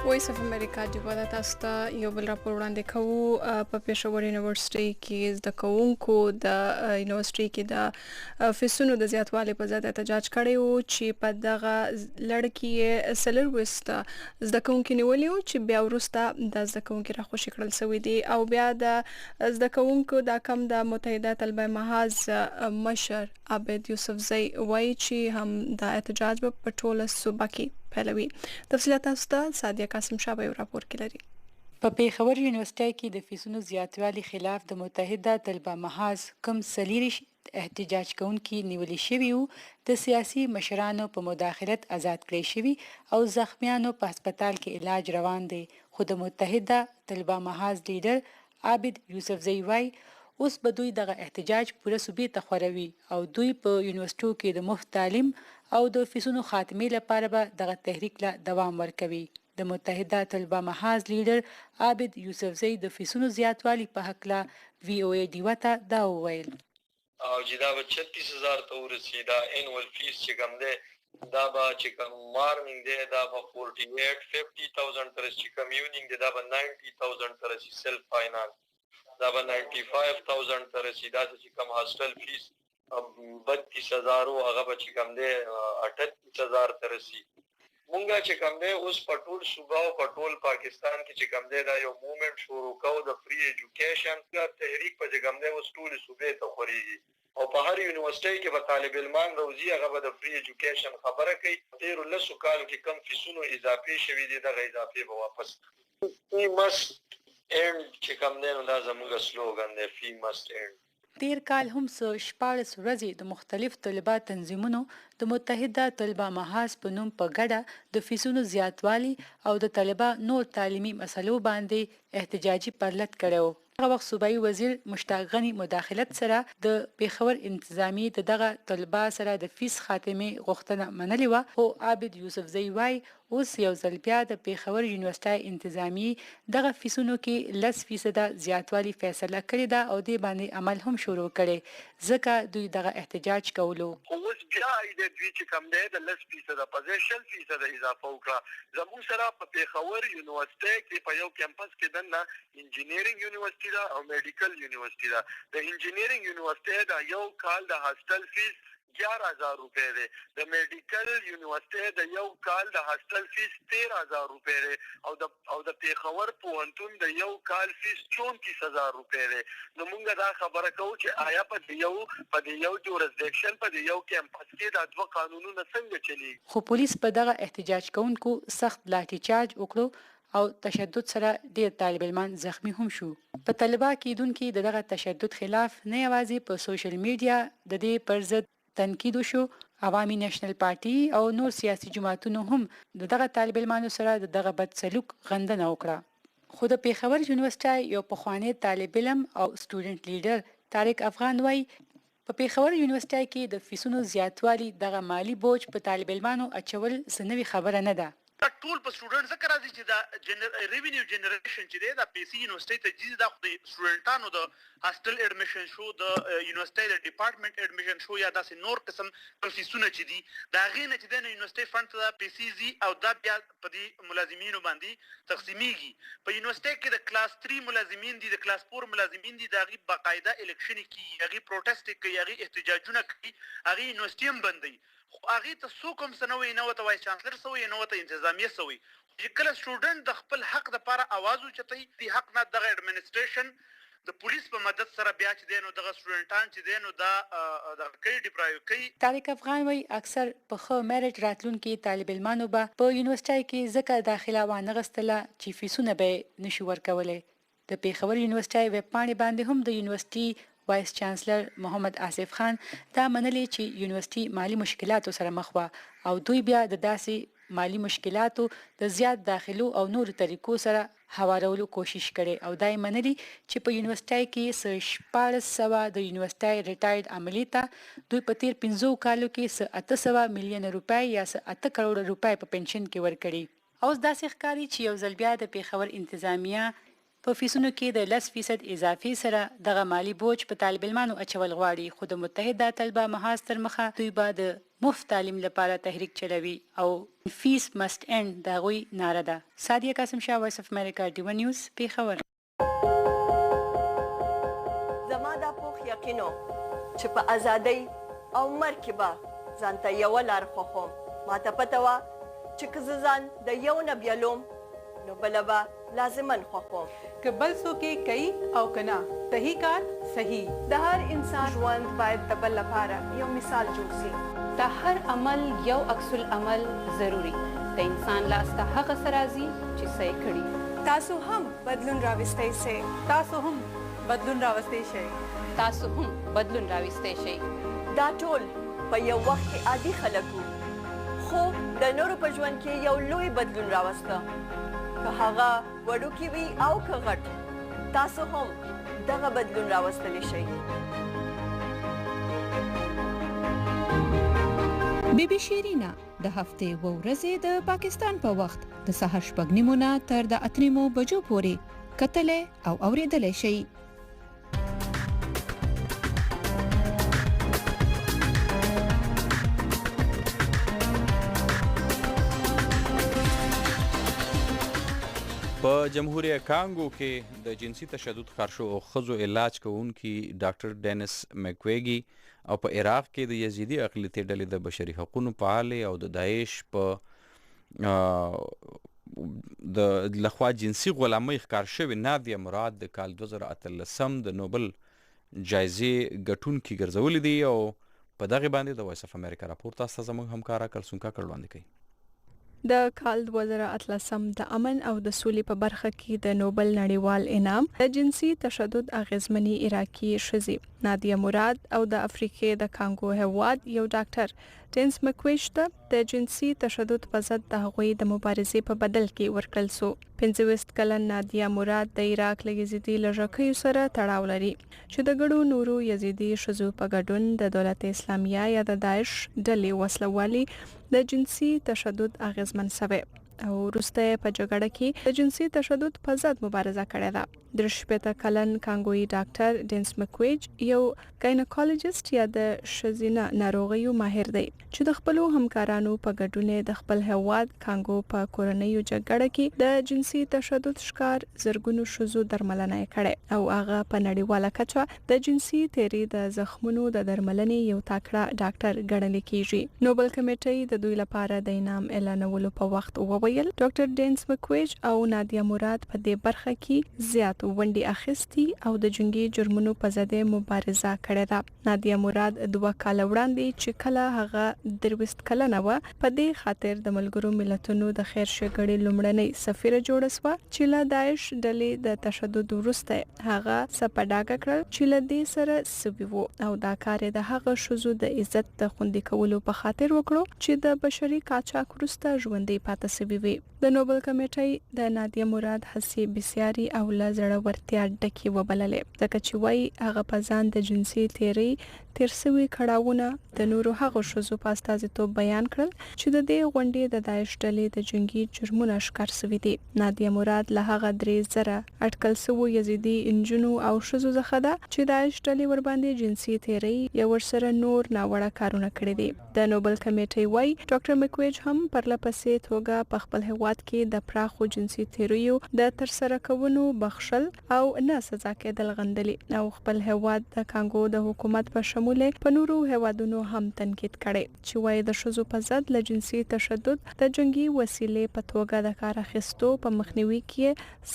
وایس اف امریکا ډیوه د تاسو ته یو بل راپور وړاندې کوو. په پېښور یونیورسيټي کې زده کوونکو د یونیورسيټي کې د فیسونو د زیاتوالي په ضد احتجاج کړی وو چې په دغه لړ کې سلروست زده کوونکي نیولي وو چې بیا وروسته د زده کوونکي راخوشي کړل شوی دی او بیا د زده کوونکو د کم د متحده طلبه محاذ مشر عابد یوسفزی وایي چې هم د احتجاج په ټوله صوبه کې پیلوي. تفصیلات تاسو ته سادیه قاسم شاه یو راپور کې لري. په پېښور یونیورسيټي کې د فیسونو زیاتوالي خلاف د متحده طلبه محاذ کم سلیریش احتجاج کوونکي نیولي شوي وو د سیاسي مشرانو په مداخلت آزاد کړی شوي او زخمیانو په هسپتال کې علاج روان دی. خو د متحده طلبه محاذ لیډر عابد یوسفزی وایي اوس به دوی دغه احتجاج پوره صوبې ته خوروي او دوی په یونیورسيټو کې د مفت تعلیم او د فیسونو خاتمې لپاره به دغه تحریک له دوام ورکوي. د متحده طلبه محاذ لیډر عابد یوسفزی د فیسونو زیاتوالي په هکله وی او ای ډیوه ته دا وویل او چې دا به 36,000 ته ورسي. دا انوال فیس چې کوم دی دا به چې کوم مارنینګ دی دا به 48-50,000 ته رسي، کوم ایونینګ دی دا به 90,000 ته رسي، سیلف فاینانس دا به 95,000 ته رسي. دا چې کوم هاسټل فیس 32,000 هغه به چې کوم دی 38,000 ته رسي. مونږه چې کوم دی اوس په ټول صوبه او په ټول پاکستان کې چې کوم دی دا یو موومېنټ شروع کوو د فری ایجوکیشن. دا تحریک په چې کوم دی اوس ټول صوبې ته خوريږي او په هر یونیورسيټي کې به طالب علمان روزي هغه به د فری ایجوکیشن خبره کوي. 13 کالو کې کم فیسونو اضافه شوي دي دغه اضافه به واپس فی مست اینڈ چې کوم دی نو دا زموږ سلوګان دی فی مست اینڈ. تیر کال هم 14 ورځې د مختلف طلبه تنظیمونو د متحده طلبه محاذ په نوم په ګډه د فیسونو زیاتوالي او د طلبه نور تعلیمي مسلو باندې احتجاجي پرلط کړو. هغه وخت صوبایي وزیر مشتاق غنی مداخلت سره د پېښور انتظامی دغه طلبه سره د فیس خاتمه غوښتنه منلې و. خو عابد یوسفزی وای اوس یو ځل بیا د پیښور یونیورسيټي انتظامی دغه فیسونو کې 10% زیاتوالی فیصله کړې ده او دې باندې عمل هم شروع کړي ځکه دوی دغه احتجاج کولو. اوس بیا د دوی چې کم دی د 10% پوزیشن فیصد اضافه وکړه. زموږ سره په پیښور یونیورسيټي کې په یو کیمپس کې دنه انجینیرینګ یونیورسيټي دا او میډیکل یونیورسيټي دا. د انجینیرینګ یونیورسيټي دا یو کال د هاستل فیس 11000 روپے دی. د میډیکل یونیورسيټي د یو کال د هاستل فیس 13000 روپے دی او د پیښور پوهنتون د یو کال فیس 34000 روپے دی. نو موږ دا خبره کوو چې آیا په یو جورسډکشن په یو کیمپس کې دا دوه قانونونه څنګه چلی. خو پولیس په دغه احتجاج کوونکو سخت لاټھی چارج وکړو او تشدد سره ډیر طالب علمان زخمی هم شو. په طلبه کېدونکو دغه تشدد خلاف نه یوازې په سوشل میډیا د دې پر ضد تنقید وشو. عوامي نېشنل پارټي او نور سیاسي جماعتونو هم دغه طالب علمانو سره دغه بد سلوک غندنه وکړه. خو د پیښور یونیورسيټي یو پخوانی طالب علم او سټوډنټ لیډر طارق افغان وایي په پیښور یونیورسيټي کې د فیسونو زیاتوالی دغه مالی بوج په طالب علمانو اچول سنوي خبره نه ده. ټول په سټوډنټ ذکر راځي چې دا ریوینیو جنریشن چې دی دا پیسې یونیورسيټي ته جزء د سټوډنټانو د هاستل اډمیشن شو د یونیورسيټي د ډپارټمنټ اډمیشن شو یا داسې نور قسم فیسونه چې دي دا غینه چې د یونیورسيټي فند ته پیسې زی او دا بیا په دې ملازمینو باندې تقسیمیږي. په یونیورسيټي کې د کلاس 3 ملازمین دي د کلاس 4 ملازمین دي دا غي باقاعده الیکشن کې یغي پروټیسټ کوي یغي احتجاجونه کوي هغه یونیورسيټي هم بندي. خو هغه ته څوک هم سنوي نه وته وایس چانسلر سوی نه وته انتظامیه سوی چې کله سټوډنټ د خپل حق لپاره आवाज اوچتای دی حق نه دغه اډمنستریشن د پولیس په مدد سره بیا چې دینو دغه سټوډنټان چې دینو دا د کړي ډیپرایو کوي. طارق افغان وایي اکثر په خو میرټ راتلونکي طالب علمانو به په یونیورسيټي کې ځکه داخله وانه غستله چې فیسونه به نشي ورکولای. د پیښور یونیورسيټي ویب پاڼې باندې هم د یونیورسيټي وایس چانسلر محمد آصف خان دا منلي چې یونیورسيټي مالی مشکلاتو سره مخ و او دوی بیا د داسې مالی مشکلاتو د زیات داخلو او نور طریقو سره هوارولو کوشش کړي او دای منلي چې په یونیورسيټي کې 1400 د یونیورسيټي ریټایرډ عملی ته دوی په تیر 15 کالو کې 800 میلیون روپۍ یا 8 کروڑ روپۍ په پنشن کې ورکړي. اوس داسې ښکاري چې یو ځل بیا د پیښور انتظامیه په فیسونو کې د 10% اضافي سره دغه مالی بوج په طالب علمانو اچول غواړي. خو د متحده طلبه محاذ تر مخه دوی به د مفت تعلیم لپاره تحریک چلوي او فیس مست اند دا غوي ناره ده. سادیه قاسم شاه وایس اف امریکا ډیوه نیوز پیښور. زما دا پوخ یقینو چې په ازادۍ او مرکبه ځانته یو لار خوخم ماته پته وا چې که ځان د یو نه بیلوم نو بلبا لازمن خوخم که بل څوک کوي او کنا صحیح کار صحیح. د هر انسان ژوند باید د بل لپاره یو مثال جوړ شي. د هر عمل یو عکس العمل ضروری. د انسان لاس ته هغه سرازي چې صحیح کړي. تاسو هم بدلون راوستئ شئ. تاسو هم بدلون راوستئ شئ. تاسو هم بدلون راوستئ شئ. دا ټول په یو وخت کې عادي خلک وو خو د نورو په ژوند کې یو لوی بدلون راوسته. که هغه وړوکی وي او که غټ تاسو هم دغه بدلون راوستلی شئ. بی بی شیرینا د هفتې و ورځې د پاکستان په وخت د سهار 6:30 نه تر د 8 بجو پورې کتلې او اوریدلې شئ. په جمهوریت کانګو کې د جنسي تشدد خارشو او خزو علاج کوونکي ډاکټر ډینس میکویګي او په عراق کې د یزیدي اقلیتي ډلې د بشري حقوقو فعال او د داعش په د لخوا جنسي غلامۍ ښکار شوې نادیه مراد د کال 2013 د نوبل جایزې ګټونکي ګرځولې دي او په دغه باندې د وایس اف امریکا راپور تاسو زموږ همکارا کلسون کا کړوان کوي. د کال 2013 د امن او د سولې په برخه کې د نوبل نړیوال انعام د جنسي تشدد اغیزمنې عراقي ښځې نادیه مراد او د افریقې د کانګو هیواد یو ډاکټر ټینس مکویش ته د جنسي تشدد په ضد د هغوی د مبارزې په بدل کې ورکړل سو. 25 کلن نادیه مراد د عراق له یزیدي لږکیو سره تړاو لري چې د ګډو نورو یزیدي ښځو په ګډون د دولت اسلامیه یا د داعش ډلې وسله والي د جنسي تشدد اغیزمن سوی. او وروسته په جګړه کې د جنسي تشدد په ضد مبارزه کړې ده. 30 کلن کانګوي ډاکټر ډینس مکویج یو ګاینیکولوژیست یا د ښځینه ناروغیو ماهر دی چې د خپل همکارانو په ګډون د خپل هواد کانګو په کورنیو جګړه کې د جنسي تشدد ښکار زرګونو ښځو درملنه کړې او هغه په نړیواله کچه د جنسي تیری د زخمونو د درملنې یو تکړه ډاکټر ګڼل کیږي. نوبل کمیټې د دوی لپاره د انعام اعلانولو په وخت وویل ډاکټر ډینس مکویج او نادیا مراد په دې برخه کې زیات ونډې اخیستي او د جنگي جرمونو په ضد مبارزه کړې ده. نادیا مراد 2 کال وړاندې چې کله هغه 23 کلنه و په دې خاطر د ملګرو ملتونو د خیر ښېګړې لومړنۍ سفیر جوړه شوه چې له داعش ډلې د تشدد وروسته هغه سپډاګه کړل چې له دې سره سوي وو او دا کار د هغه شوزو د عزت د خوندي کولو په خاطر وکړو چې د بشري قاچاق وروسته ژوندۍ پاتې شوي وي. د نوبل کمیټې د نادیا مراد هڅې بسیاري او له زړورتیا ډکې وبللې ځکه چې وايي هغه په ځان د جنسي تیری تیر سوي کړهونه د نورو هغو شوزو په استازیتوب بیان کړل چې د دې غونډې د داعش ډلې د جنگي جرمونو ښکار شوي دي. نادیا مراد له هغه 3000 اټکل سوو یزیدي انجونو او شوزو څخه ده چې داعش ډلې ور باندې جنسي تیری یا ورسره نور ناوړه کارونه کړی دي. د نوبل کمیټې وايي ډاکټر مکویج هم پرلپسې توګه په خپل هواد کې د پراخو جنسي تیریو د ترسره کولو بخښل او نه سزا کېدل غندلي او خپل هواد د کانګو د حکومت په شمول په نورو هوادونو هم تنقید کړي چې وايي د شذو په ضد له جنسي تشدد د جنگي وسیلې په توګه د کار اخیستو په مخنیوي کې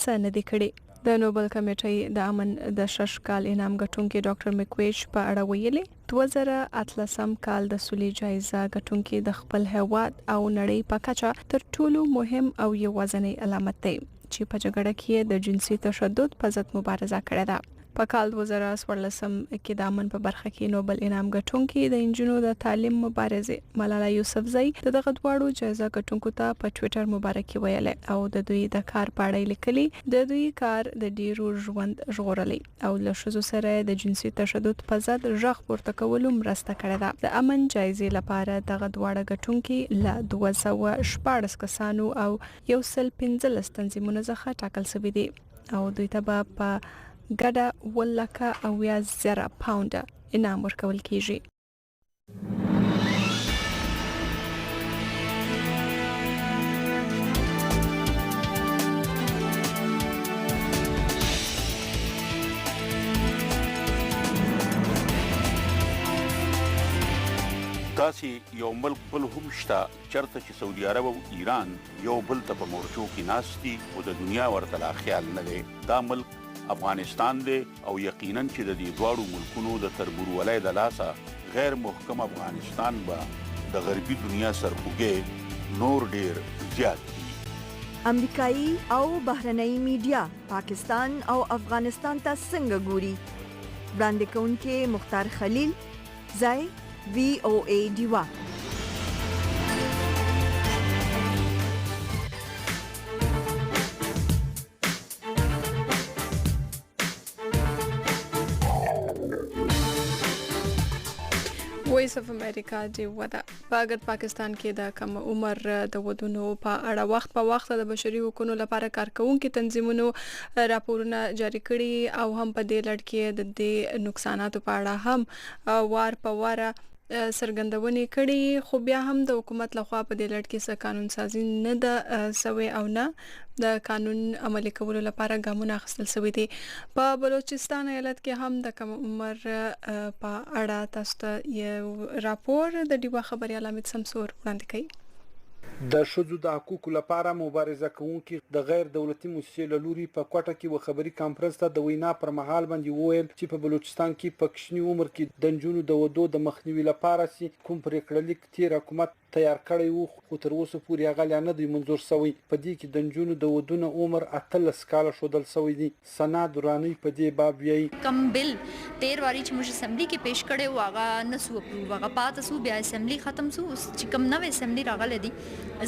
سند کړي. د نوبل کمیټې د امن د 6 کال انعام ګټونکي ډاکټر مکویج په اړه ویلي 2018 کال د سولې جایزه ګټونکي د خپل هواد او نړۍ په کچه تر ټولو مهم او یوازینی علامت دی چې په جګړه کې د جنسي تشدد په ضد مبارزه کړې ده. په کال 2014 کې د امن په برخه کې نوبل انعام ګټونکي د انجونو د تعلیم مبارزه ملاله یوسفزۍ د دغه دواړو جایزه ګټونکو ته په ټوئیټر مبارکي ویلې او د دوی د کار په اړه لیکلي د دوی کار د ډیرو ژوند ژغورلی او له شذو سره د جنسي تشدد په ضد غږ پورته کولو مرسته کړې ده. د امن جایزې لپاره دغه دواړه ګټونکي له 214 کسانو او 115 تنظیمونو څخه ټاکل شوي دي او دوی ته په ګډه 1,000 پاونډ انعام ورکول کیږي. داسې یو ملک بل هم شته چرته چې سعودي عرب او ایران یو بل ته په مورچو کې ناستي او د دنیا ورته لا خیال نه دی. دا ملک افغانستان دی او یقینا چې د دې دواړو ملکونو د تربورولۍ د لاسه غیر محکم افغانستان به د غربي دنیا سرخوږی نور ډیر زیات دي. امریکایي او بهرنۍ میډیا پاکستان او افغانستان ته څنګه ګوري؟ وړاندې کوونکي مختار خلیل، ځای VOA ډیوه. وایس اف امریکا ډیوه ده. په پاکستان کې د کم عمر د ودونو په اړه وخت په وخت د بشري حقوقو لپاره کارکونکو تنظیمونو راپورونه جاری کړي او هم په دې لړ کې د دې نقصاناتو په اړه هم وار په وار سرګندونې کړي، خو بیا هم د حکومت لخوا په دې لړ کې څه قانون سازي نه ده سوی او نه د قانون عملي کولو لپاره ګامونه اخیستل شوي دي. په بلوچستان ایالت کې هم د کم عمر په اړه تاسو ته یو راپور د ډیوه خبري علامت سمسور وړاندې کوي. د ښځو د حقوقو لپاره مبارزه کوونکي د غیر دولتي مؤسسې له لوري په کوټه کې و خبري کانفرنس ته د وینا پر مهال باندې وویل چې په بلوچستان کې په کشنی عمر کې د نجونو د ودو د مخنیوي لپاره سي کوم پریکړه لیک تیر حکومت تیار کړی وو، خو تر اوسه پورې هغه لا نه دی منظور شوی. په دې کې د نجونو د ودونو عمر 18 کاله شودل شوی دی. سنا درانی په دې باب ویي کم بل 13 واری چې موږ اسمبلی کې پیش کړي و هغه نسو اپروو هغه پاتې سو بیا اسمبلی ختم سو چې کم نوې اسمبلی راغله دي.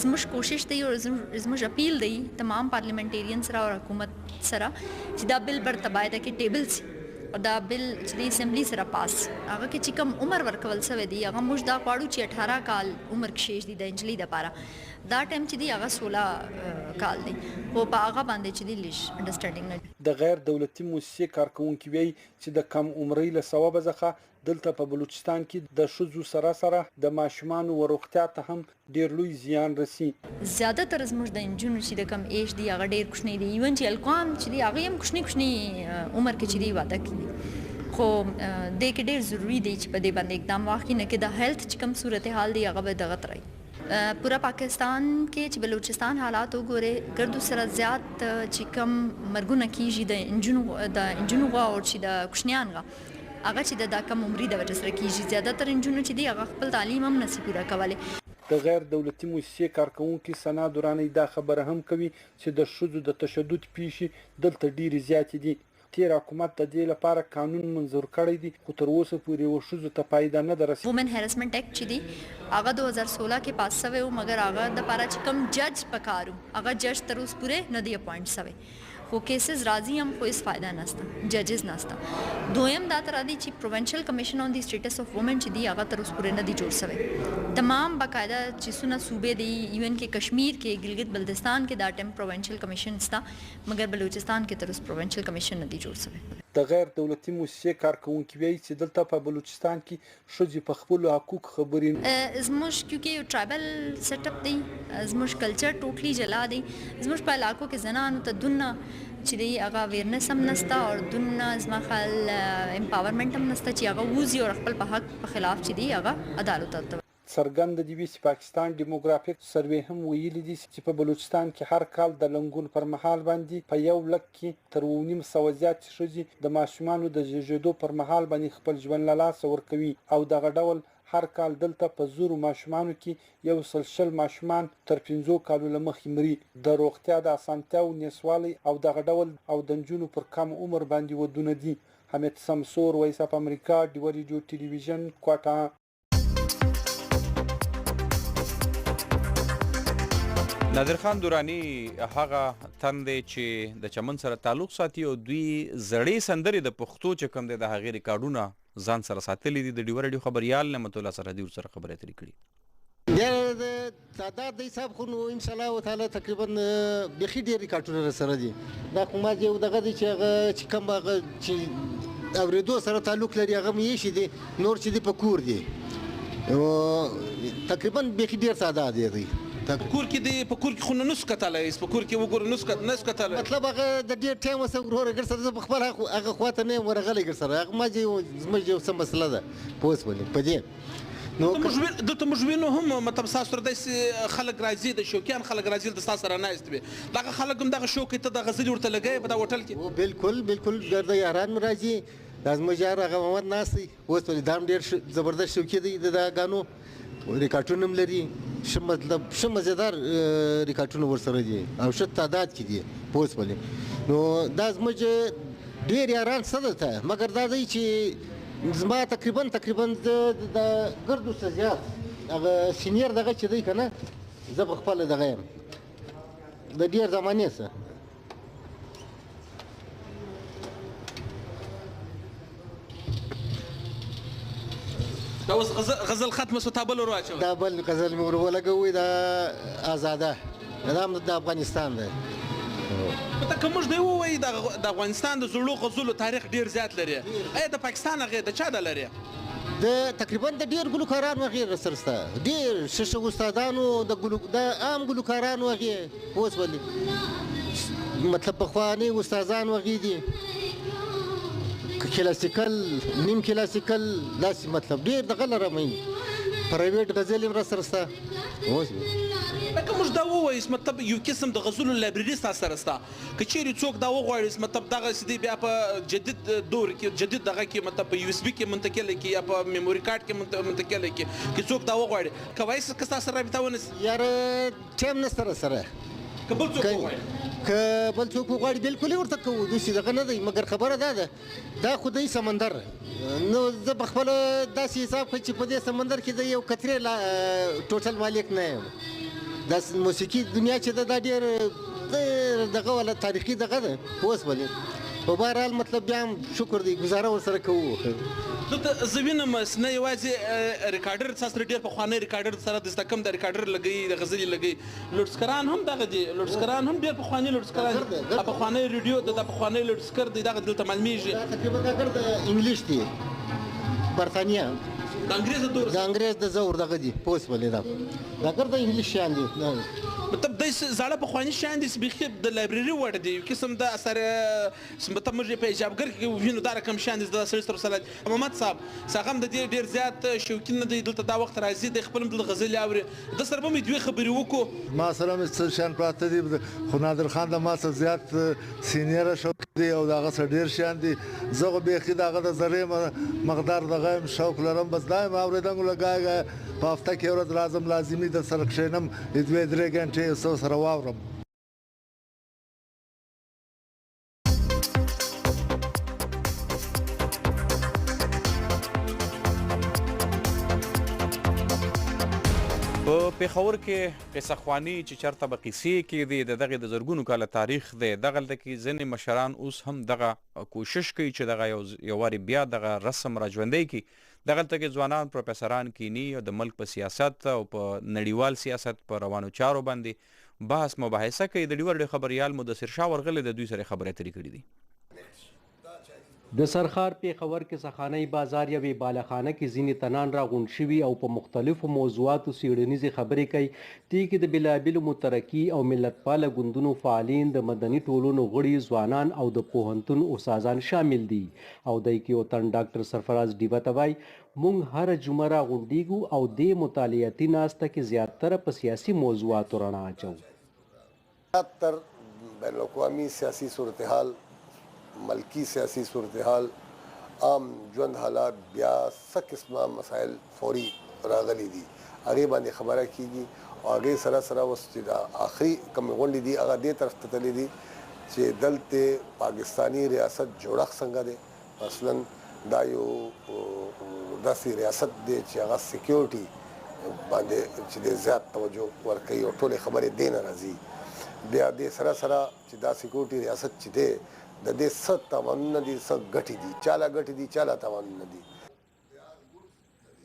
زموږ کوشش دی او زموږ اپیل دی تمام پارلیمنټریان سره او حکومت سره چې دا بل بر تبایده کې ټیبل سي دا بل چې د اسمبلی سره پاس هغه کې چې کوم عمر ورکول شوی دی هغه موږ دا غواړو چې 18 کال عمر کې شیش دي د انجلۍ لپاره دا ټایم چې دی هغه 16 کال دی او په هغه باندې چې دی لیش انډرستانډینګ نه د غیر دولتي موسسې کارکونکو وی چې د کم عمرۍ له سبب ځخه دلته په بلوچستان کې د شذو سره د ماشومان وروختیا ته هم ډیر لوی زیان رسی. زیاده تر زموږ د انجونو چې د کم ایج دی هغه ډیر کوچنی دی ایون چې الکوام چې دی هغه هم کوچنی عمر کې چې دی واده کوي خو د کې ډیر ضروری دی چې په دې باندې اقدام واخلي نه کې د هیلث چې کم صورتحال دی هغه به دغه ترای پورا پاکستان کې چې بلوچستان حالات وګوره ګردو سره زیات چې کم مرګونه کیږي د انجونو غوا او چې د کوچنیان غوا هغه چې د کم عمرې د وجه سره کیږي زیاتره انجونو چې دی هغه خپل تعلیم هم نشي پوره کولی. د غیر دولتي موسسې کارکونکو سنا دوراني دا خبره هم کوي چې د شذو د تشدد پیښې دلته ډیر زیات دي. تیر حکومت د دې لپاره قانون منظور کړی دی خو تر اوسه پورې وشذو ته فائدہ نه درسي. وومن هراسمنت اکټ چې دی هغه 2016 کې پاس شوی و مګر هغه د لپاره چې کم جج پکارو هغه جج تر اوسه پورې نه دی اپاینټ شوی خو کیسز راځي هم خو هیڅ فائدہ نشته ججز نشته. دویم دا تر دي چې پروینشل کمیشن آن دی سټیټس اف وومن چې دی هغه تر اوسه پورې نه دی جوړ شوی. تمام باقاعده چې سونه صوبې دی ایون کې کشمیر کې ګلګت بلتستان کې دا ټیم پروینشل کمیشن ستا مګر بلوچستان کې تر اوسه پروینشل کمیشن نه دی جوړ شوی. د غیر دولتي موسسې کارکونکو وی چې دلته په بلوچستان کې شذې په خپل حقوق خبرې زموږ کیونکه ټرایبل سیټ اپ دی زموږ کلچر ټوټلی جلا دی زموږ په علاقو کې زنانو ته دونه چې دی هغه اویرنس هم نشته او دونه زما خیال امپاورمنټ هم نشته چې هغه ووزي او خپل په حق په خلاف چې دی هغه عدالت ته څرګند دی چې پاکستان ډیموګرافیک سروې هم ویلي دي چې په بلوچستان کې هر کال د لنګون پر مهال باندې په 1 لک کې تر 9.5 زیات شذې د ماشومانو د زیږیدو پر مهال باندې خپل ژوند له لاسه ورکوي او دغه ډول هر کال دلته په زورو ماشومانو کې 100 ماشومان تر 15 کالو لمخې مري. د روغتیا د اسانتیا او نسوالي او دغه ډول او د نجونو پر کم عمر باندې ودونه دي. حمید سمسور وایس اف امریکا ډیوه ریډیو ټلویزیون کوټه. نادر خان دورانی هغه تندې چې د چمن سره تعلق ساتي او دوی زړې سندرې د پښتو چې کوم د هغې ریکارډونه ځان سره ساتلي دي. د ډیوه ریډیو خبریال نعمت الله سره دی سره خبرې اترې کړي. د تعداد د حساب خو نو ان شاء الله تعالی تقریبا بخي ډېر ریکارډونه سره دي. دا خو ما یو دغه دي چې هغه چې کوم هغه چې اوریدو سره تعلق لري هغه مې شي دي نور چې دي په کور دي تقریبا بخي ډېر تعداد دی. کور کې خو نس کتلای په کور کې وګور نس کتلای مطلب هغه د ډېر ټایم وسه ورور ګر سره په خپل هغه خواته نه ورغلی ګر سره هغه ما زموږ یو سم مسله ده پوس ولې په دې نو دلته مجوینو هم مطلب ساسو د خلک راځي د شوکیان خلک راځي د ساسو نه استوي دغه خلک هم دغه شوکې ته د غزل ورته لګي په دا هوټل کې بالکل ګرځي یاران راځي د مجار هغه محمد ناسي اوس ولې دام ډېر زبردست شوکې دی د غانو ریکارډونه لري مطلب مزیدار ریکارډونه ورسره دي او شت تعداد کې دي پوس ولې نو دا زموږ ډېر یاران څه ده مګر دا دی چې زما تقریبا د ګردو څخه زیات هغه سینیر دغه چې دی که نه زه په خپله دغه یم د ډېر زمانې څخه دا اوس غزل ختمه سو تابل ور واچو دا بل غزل مې ور ولګوي دا آزاده دا د افغانستان دی پته کوم دی وای د افغانستان د زړو غزلو تاریخ ډیر زیات لري اې د پاکستان هغه د چا د لري د تقریبا د ډیر ګلوکارانو غیر سرسته ډیر ششه استادانو د عام ګلوکارانو هغه اوس ولې مطلب بخوانی استادان وغې دي کلاسیکل نیم کلاسیکل داسې مطلب ډېر دغه لرمه پرایویټ غزل هم راسره شته اوس لکه موږ دا ووایو مطلب یو قسم د غزلو لایبرري ستا سره شته که چیرې څوک دا وغواړي مطلب دغسې دی بیا په جدید دور کې جدید دغه کې مطلب په یو اس بي کې منتقل کړي یا په میموري کارت کې منتقل کړي که څوک دا وغواړي کولی شي که ستا سره رابطه ونیسي یاره ټایم نشته راسره که بل څوک وغواړي که بل څوک وغواړي بالکل یې ورته کوو دوسې دغه نه دی مګر خبره دا ده دا خو دی سمندر نو زه په خپله داسې حساب کړم چې په دې سمندر کې د یو قطرې ټوټل مالک نه یم دا موسیقي دنیا چې ده دا ډېر دغه والا تاریخي دغه ده اوس ولې په بهرحال مطلب بیا هم شکر دی ګزاره ورسره کوو. دلته زه وینم نه یوازې ریکارډر تاسو ډېر پخوانی ریکارډر سره د کم د ریکارډر لګوي د غزلې لګوي لوډسکران هم دغه دي لوډسکران هم ډېر پخوانی لوډسکران پخوانی ریډیو د پخوانی لوډسکر دی دغه دلته معلومیږي تقریبا د انګلیش دی برتانیا د انګریز د زور دغه دی پوس ولې دا دا د انګلیش شان دی مطلب د زړه پخوانی شان دي سبيخي د لایبرري وړ دی قسم د اثر مطلب موږ په ایجابګر کې وینو دا رقم شان دي د سر سره محمد صاحب څنګه د دې ډیر زیات شوکین دی دلته دا وخت راځي د خپل د غزل اوري د سر به دوی خبري وکړو ما سره مې شان پراته دي خو نادر خان د ما سره زیات سینیئر شوک دی او دغه سره ډیر شان دي زغه به خې دغه د ذره مقدار دغه شوک لرم بس دایم اوریدم لګاګه په هفته کې ورځ لازمي د سره کښینم د دوه درې غنټې سره واورم. په پیښور کې قصه خواني چې چرته به قصې کې دي دغه د زرګونو کاله تاریخ دی دغلته کې ځینې مشران اوس هم دغه کوشش کوي چې دغه یو واري بیا دغه رسم راژوندی کړي دغلته کې ځوانان پروفیسوران کینی او د ملک په سیاست او په نړیوال سیاست په روانو چارو باندې بحث مباحثه کوي د ډیوه خبريال مدثر شاه ورغله د دوی سره خبرې اترې کړې دي. د سرخار پیښور کې سخاني بازار یوې بالخانه کې ځینې تنان راغونډ شوي او په مختلفو موضوعاتو څېړنیزې خبرې کوي دې کې د بېلابېلو مترقي او ملتپاله ګوندونو فعالین د مدني ټولنو غړي ځوانان او د پوهنتون استادان شامل دي او دوی کې یو تن ډاکټر سرفراز ډیوه ته وایي موږ هر جمعه راغونډېږو او دې مطالعاتي ناسته کې زیاتره په سیاسي موضوعاتو رڼا اچوو. تر بین الاقوامی سیاسي صورتحال ملکی سیاسی صورتحال عام ژوند حالات بیا څه قسمه مسایل فوري راغلي دي هغې باندې خبره کیږي او هغې سره سره اوس چې د آخري کومې غونډې دي هغه دې طرف ته تللي دي چې دلته پاکستانی ریاست جوړښت څنګه دی مثلا دا یو داسې ریاست دی چې هغه سیکیورټي باندې چې د زیات توجه ورکوي او ټولې خبرې دې نه راځي بیا دې سره سره چې دا سیکیورټي ریاست چې دی د دې څه تاوانونه دي څه ګټې دي چاله ګټې دي چاله تاوانونه دي.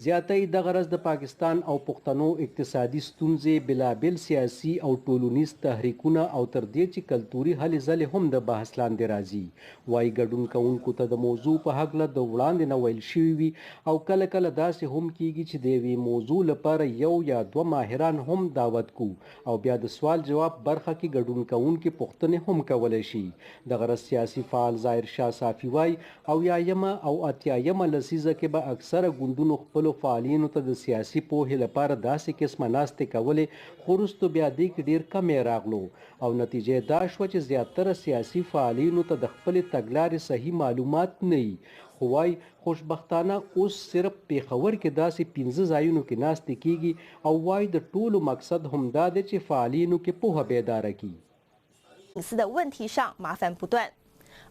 زیاتې د غرض د پاکستان او پښتنو اقتصادي ستونزې بلابل سیاسي او ټولنیز تحریکونه او تر دې چې کلتوري هلې ځلې هم د بحث لاندې راځي وایي ګډون کوونکو ته د موضوع په هکله د وړاندې نه ویل شوي وي او کله کله داسې هم کیږي چې د یوې موضوع لپاره یو یا دوه ماهران هم دعوت کو او بیا د سوال جواب برخه کې ګډون کوونکي پوښتنې هم کولی شي. د غرض سیاسي فعال ظاهر شاه صافي وایي او یایمه او اتیایمه لسیزه کې به اکثره ګوندونو خپلو فعالینو ته د سیاسي پوهې لپاره داسې قسمه ناستې کولې خو وروستو بیا دې کې ډېر کمی راغلو او نتیجه دا شوه چې زیاتره سیاسي فعالینو ته د خپلې تګلارې صحیح معلومات نه وي خو وایي خوشبختانه اوس صرف پیښور کې داسې 15 ځایونو کې ناستې کیږي او وایي د ټولو مقصد هم دا دی چې فعالینو کې پوهه بیداره کړي.隐私的问题上麻烦不断，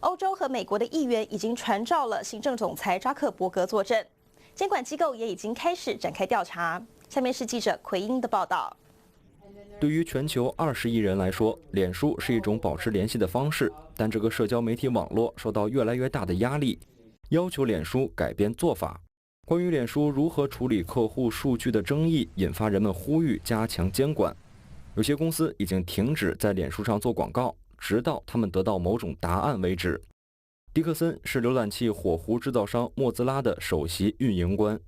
欧洲和美国的议员已经传召了行政总裁扎克伯格作证。监管机构也已经开始展开调查。下面是记者奎英的报道。对于全球20亿人来说，脸书是一种保持联系的方式，但这个社交媒体网络受到越来越大的压力，要求脸书改变做法。关于脸书如何处理客户数据的争议，引发人们呼吁加强监管。有些公司已经停止在脸书上做广告，直到他们得到某种答案为止。迪克森是浏览器火狐制造商莫兹拉的首席运营官。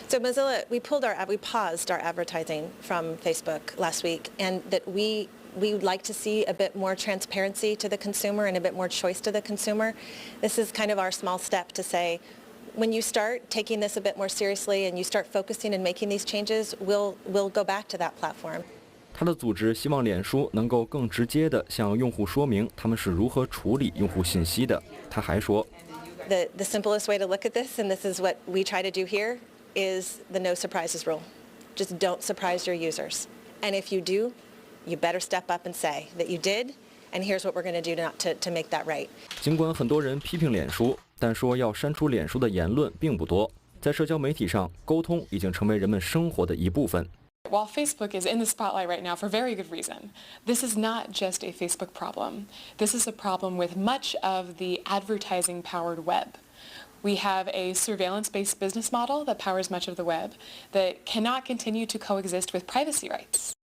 So Mozilla, we paused our advertising from Facebook last week, and that we would like to see a bit more transparency to the consumer and a bit more choice to the consumer. This is kind of our small step to say, when you start taking this a bit more seriously and you start focusing and making these changes, we'll go back to that platform. 他的组织希望脸书能够更直接地向用户说明他们是如何处理用户信息的。他还说 The simplest way to look at this, and this is what we try to do here, is the no surprises rule. Just don't surprise your users. And if you do, you better step up and say that you did, and here's what we're going to do to make that right. 尽管很多人批评脸书，但说要删除脸书的言论并不多。在社交媒体上，沟通已经成为人们生活的一部分。While Facebook is in the spotlight right now for very good reason, this is not just a Facebook problem. This is a problem with much of the advertising-powered web. We have a surveillance-based business model that powers much of the web that cannot continue to coexist with privacy rights.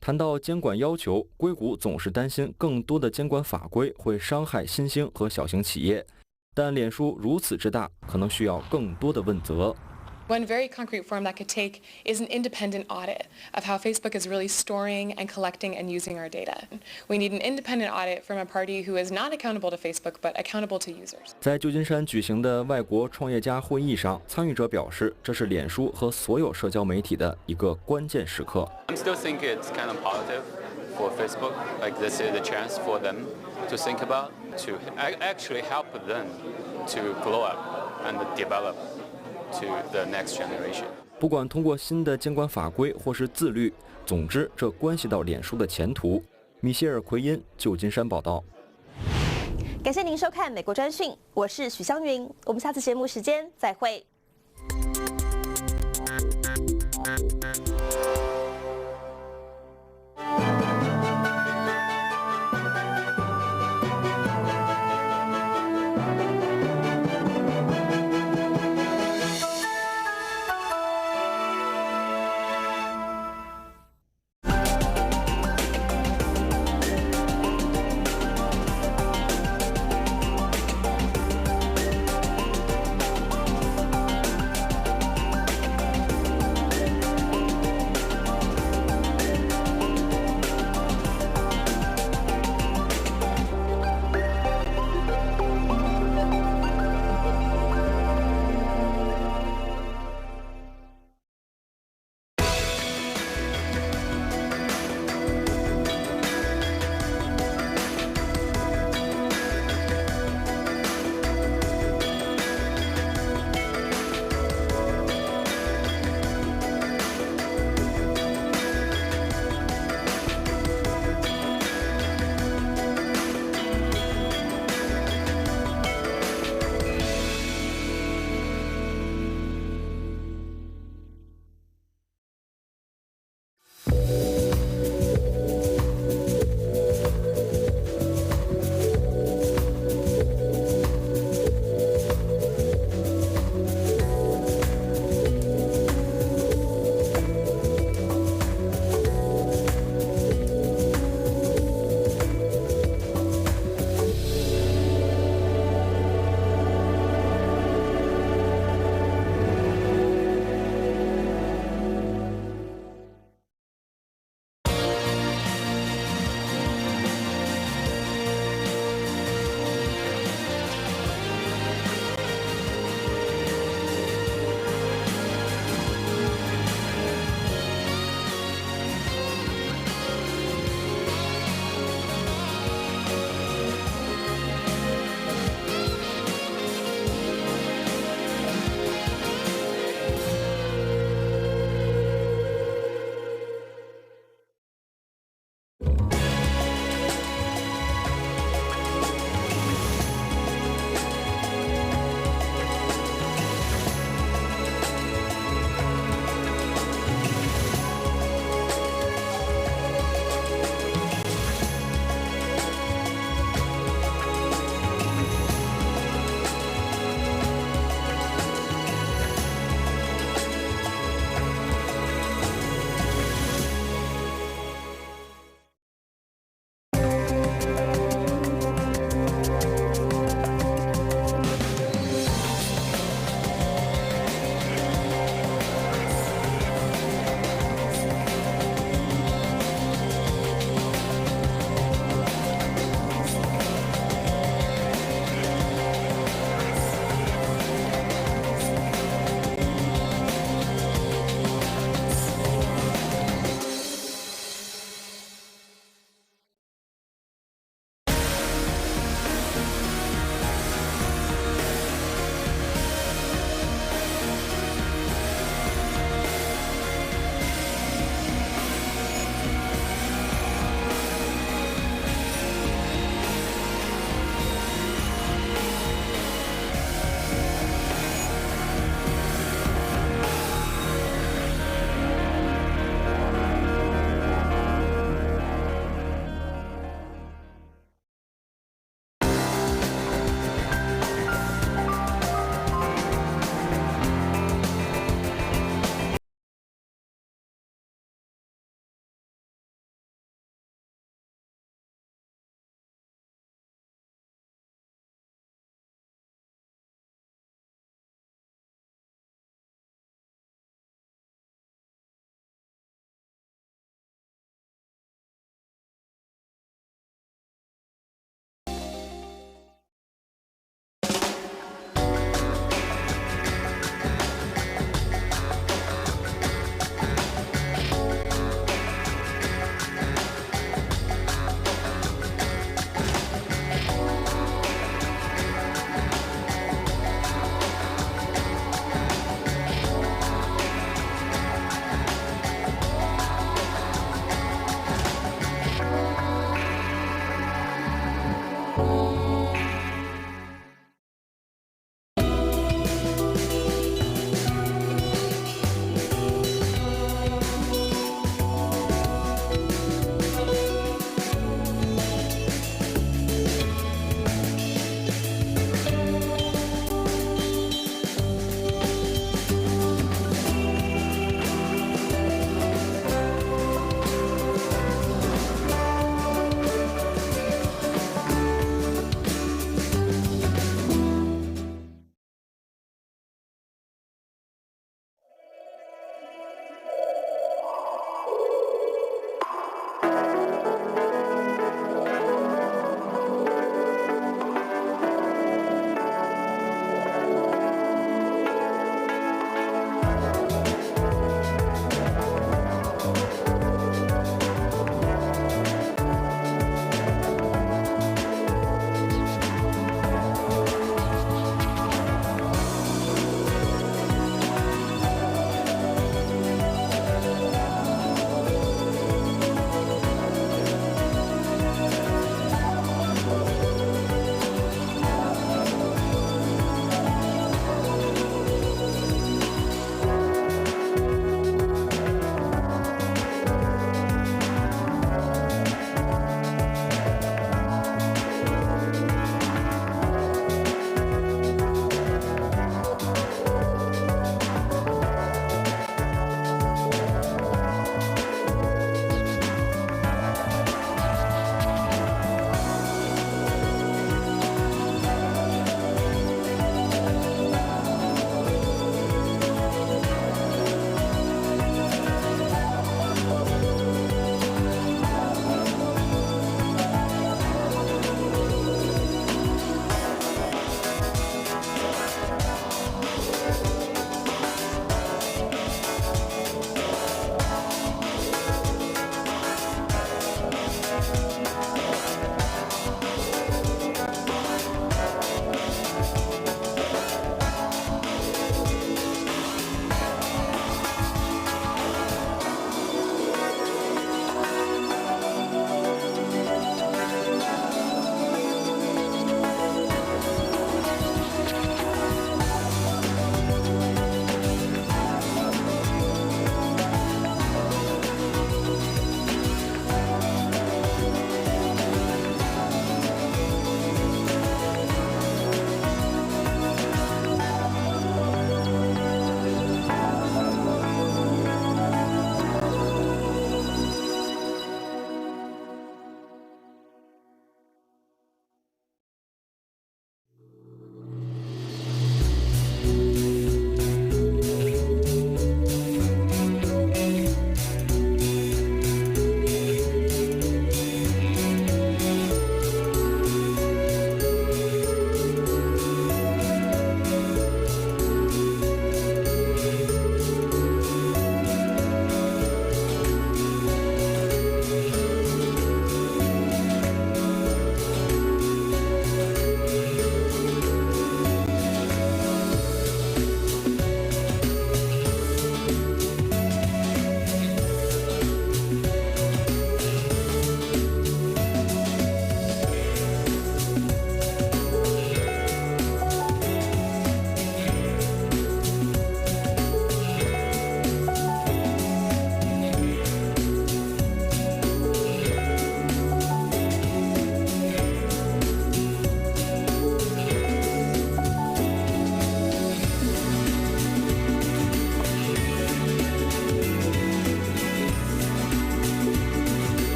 谈到监管要求，硅谷总是担心更多的监管法规会伤害新兴和小型企业，但脸书如此之大，可能需要更多的问责。 One very concrete form that could take is an independent audit of how Facebook is really storing and collecting and using our data. We need an independent audit from a party who is not accountable to Facebook but accountable to users. 在旧金山举行的外国创业家会议上，参与者表示，这是脸书和所有社交媒体的一个关键时刻。I still think it's kind of positive for Facebook. Like this is a chance for them to think about, to actually help them to grow up and develop to the next generation. 不管通过新的监管法规或是自律，总之这关系到脸书的前途。米歇尔·奎因，旧金山报道。感谢您收看美国专讯，我是许湘云，我们下次节目时间再会。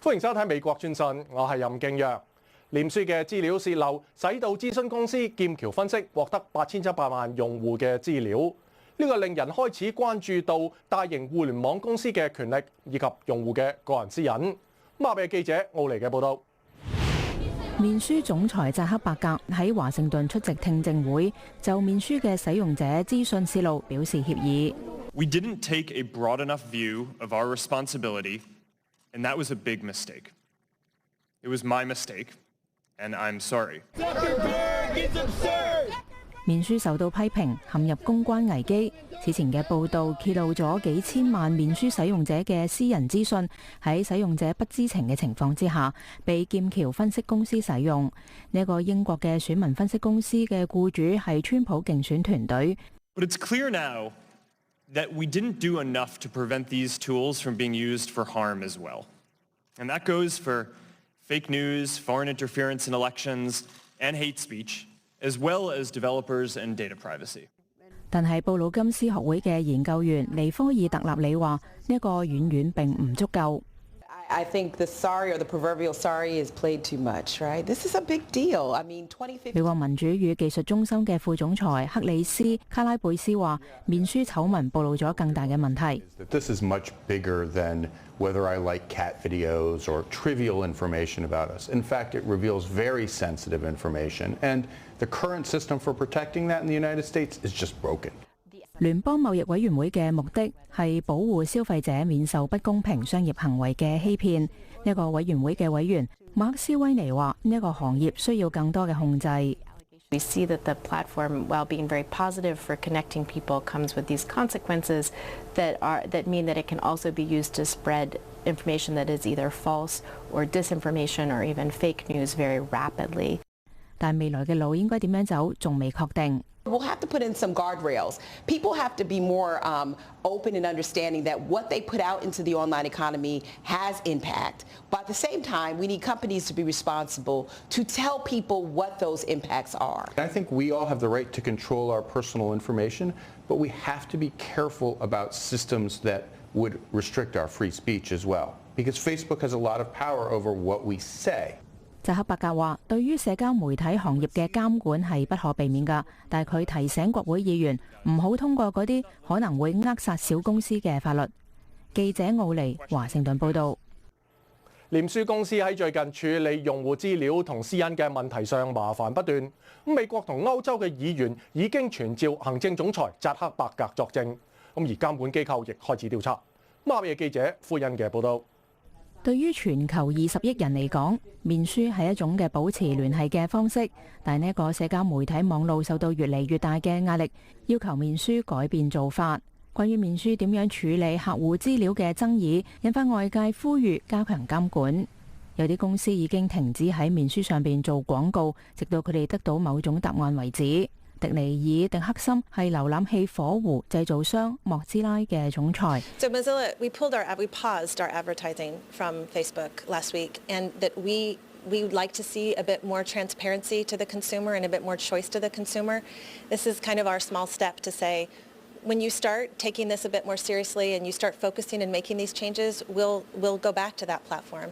歡迎收睇美國專訊，我係任敬陽。臉書嘅資料泄漏，使到諮詢公司劍橋分析獲得8700萬用戶嘅資料。呢個令人開始關注到大型互聯網公司嘅權力以及用戶嘅個人私隱。馬比記者奧尼嘅報導。面書總裁扎克伯格喺華盛頓出席聽證會，就面書嘅使用者資訊泄露表示歉意。We didn't take a broad enough view of our responsibility, and that was a big mistake. It was my mistake, and I'm sorry. 面書受到批評陷入公關危機。此前嘅報導揭露咗幾千萬面書使用者嘅私人資訊喺使用者不知情嘅情況之下，被劍橋分析公司使用。呢個英國嘅選民分析公司嘅僱主係川普競選團隊。But it's clear now that we didn't do enough to prevent these tools from being used for harm as well. And that goes for fake news, foreign interference in elections, and hate speech.as well as developers and data privacy. 但係布魯金斯學會嘅研究員尼科爾特納里話：呢個遠遠並唔足夠。I think the sorry or the proverbial sorry is played too much, right? This is a big deal. I mean, 2015. 美國民主與技術中心嘅副總裁克里斯卡拉貝斯話：面書醜聞暴露咗更大嘅問題。This is much bigger than whether I like cat videos or trivial information about us. In fact, it reveals very sensitive information, and the current system for protecting that in the United States is just broken. 聯邦貿易委員會嘅目的係保護消費者免受不公平商業行為嘅欺騙。呢個委員會嘅委員馬克斯威尼話：呢個行業需要更多嘅控制。We see that the platform, while being very positive for connecting people, comes with these consequences that mean that it can also be used to spread information that is either false or disinformation or even fake news very rapidly. 但未來嘅路應該點樣走，仲未確定。We'll have to put in some guardrails. People have to be more open and understanding that what they put out into the online economy has impact. But at the same time, we need companies to be responsible to tell people what those impacts are. I think we all have the right to control our personal information, but we have to be careful about systems that would restrict our free speech as well. Because Facebook has a lot of power over what we say. 扎克伯格話：對於社交媒體行業嘅監管係不可避免㗎，但係佢提醒國會議員唔好通過嗰啲可能會扼殺小公司嘅法律。記者奧尼華盛頓報導。臉書公司喺最近處理用戶資料同私隱嘅問題上麻煩不斷。美國同歐洲嘅議員已經傳召行政總裁扎克伯格作證，而監管機構亦開始調查。馬比記者傅欣嘅報導。對於全球20億人嚟講，面書係一種嘅保持聯繫嘅方式，但呢個社交媒體網路受到越嚟越大嘅壓力，要求面書改變做法。關於面書點樣處理客戶資料嘅爭議，引發外界呼籲加強監管。有啲公司已經停止喺面書上邊做廣告，直到佢哋得到某種答案為止。迪尼爾·迪克森係瀏覽器火狐製造商莫茲拉嘅總裁。So Mozilla, we paused our advertising from Facebook last week, and that we would like to see a bit more transparency to the consumer and a bit more choice to the consumer. This is kind of our small step to say, when you start taking this a bit more seriously and you start focusing and making these changes, we'll go back to that platform.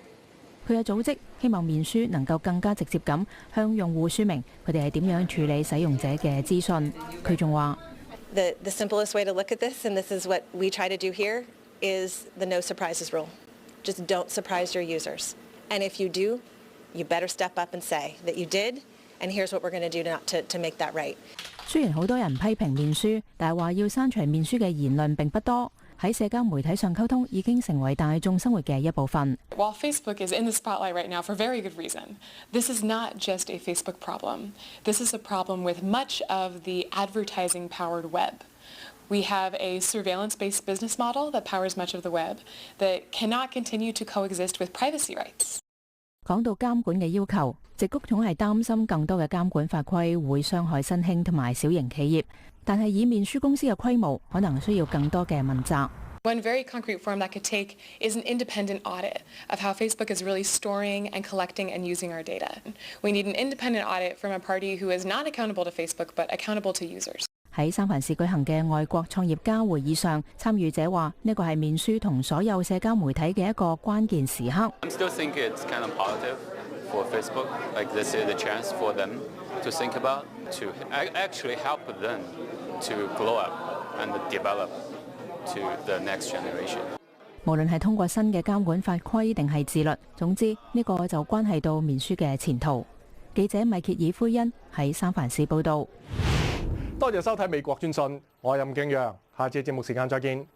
佢嘅組織希望面書能夠更加直接咁向用戶説明佢哋係點樣處理使用者嘅資訊。佢仲話：The simplest way to look at this, and this is what we try to do here, is the no surprises rule. Just don't surprise your users. And if you do, you better step up and say that you did, and here's what we're going to do to make that right. 雖然好多人批評面書，但係話要刪除面書嘅言論並不多。喺社交媒體上溝通已經成為大眾生活嘅一部分。While Facebook is in the spotlight right now for very good reason, this is not just a Facebook problem. This is a problem with much of the advertising-powered web. We have a surveillance-based business model that powers much of the web that cannot continue to coexist with privacy rights. 講到監管嘅要求，矽谷總係擔心更多嘅監管法規會傷害新興同埋小型企業。但係以面書公司嘅規模，可能需要更多嘅問責。One very concrete form that could take is an independent audit of how Facebook is really storing and collecting and using our data. We need an independent audit from a party who is not accountable to Facebook but accountable to users. 喺三藩市舉行嘅外國創業家會議上，參與者話呢個係面書同所有社交媒體嘅一個關鍵時刻。I'm still thinking it's kind of positive for Facebook. Like this is a chance for them to think about, to actually help them to grow up and develop to the next generation. 無論係通過新嘅監管法規定係自律，總之呢個就關係到面書嘅前途。記者米歇爾·奎恩喺三藩市報導。多謝收睇美國專訊，我係任敬陽，下次節目時間再見。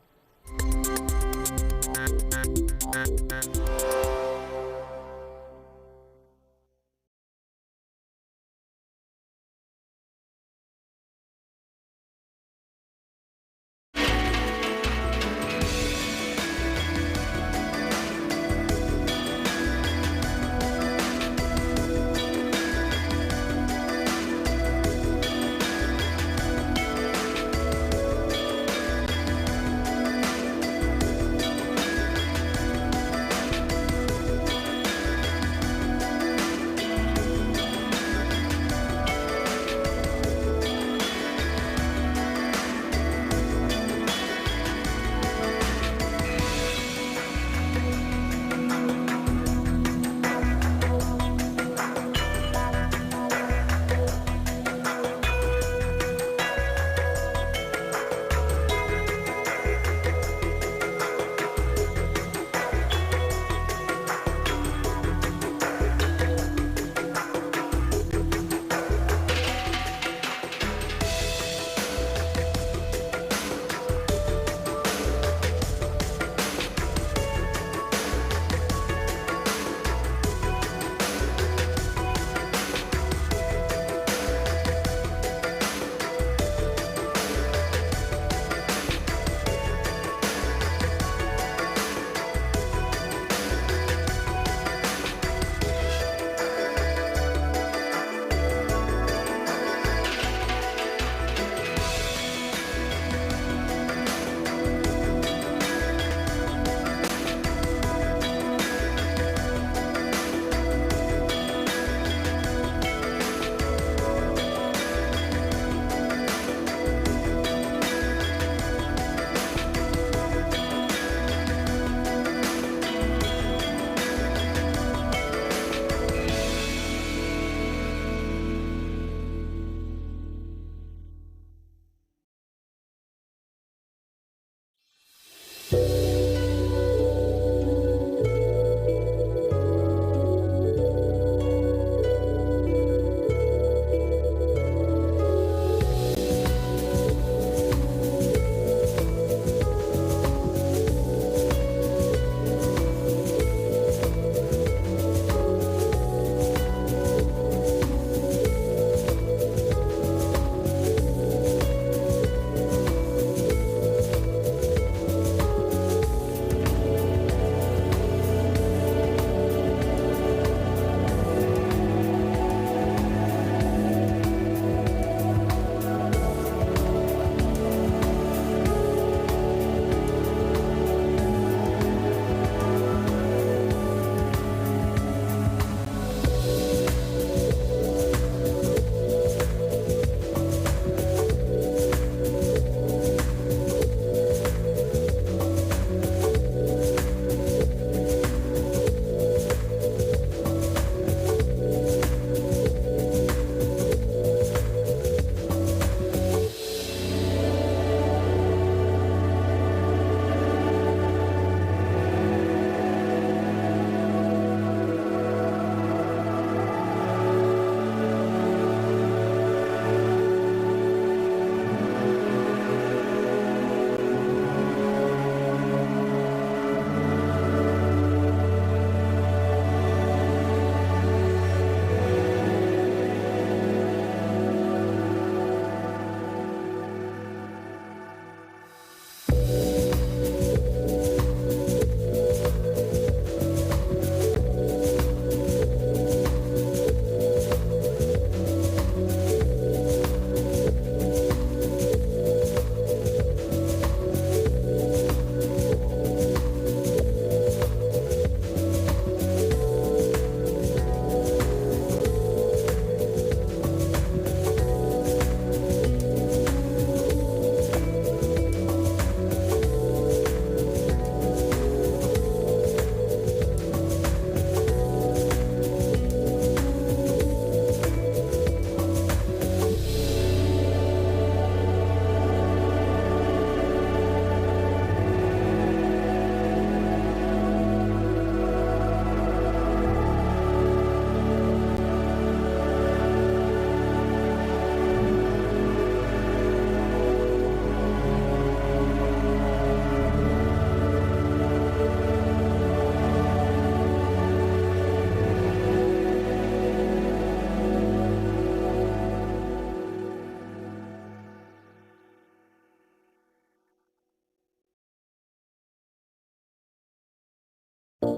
欢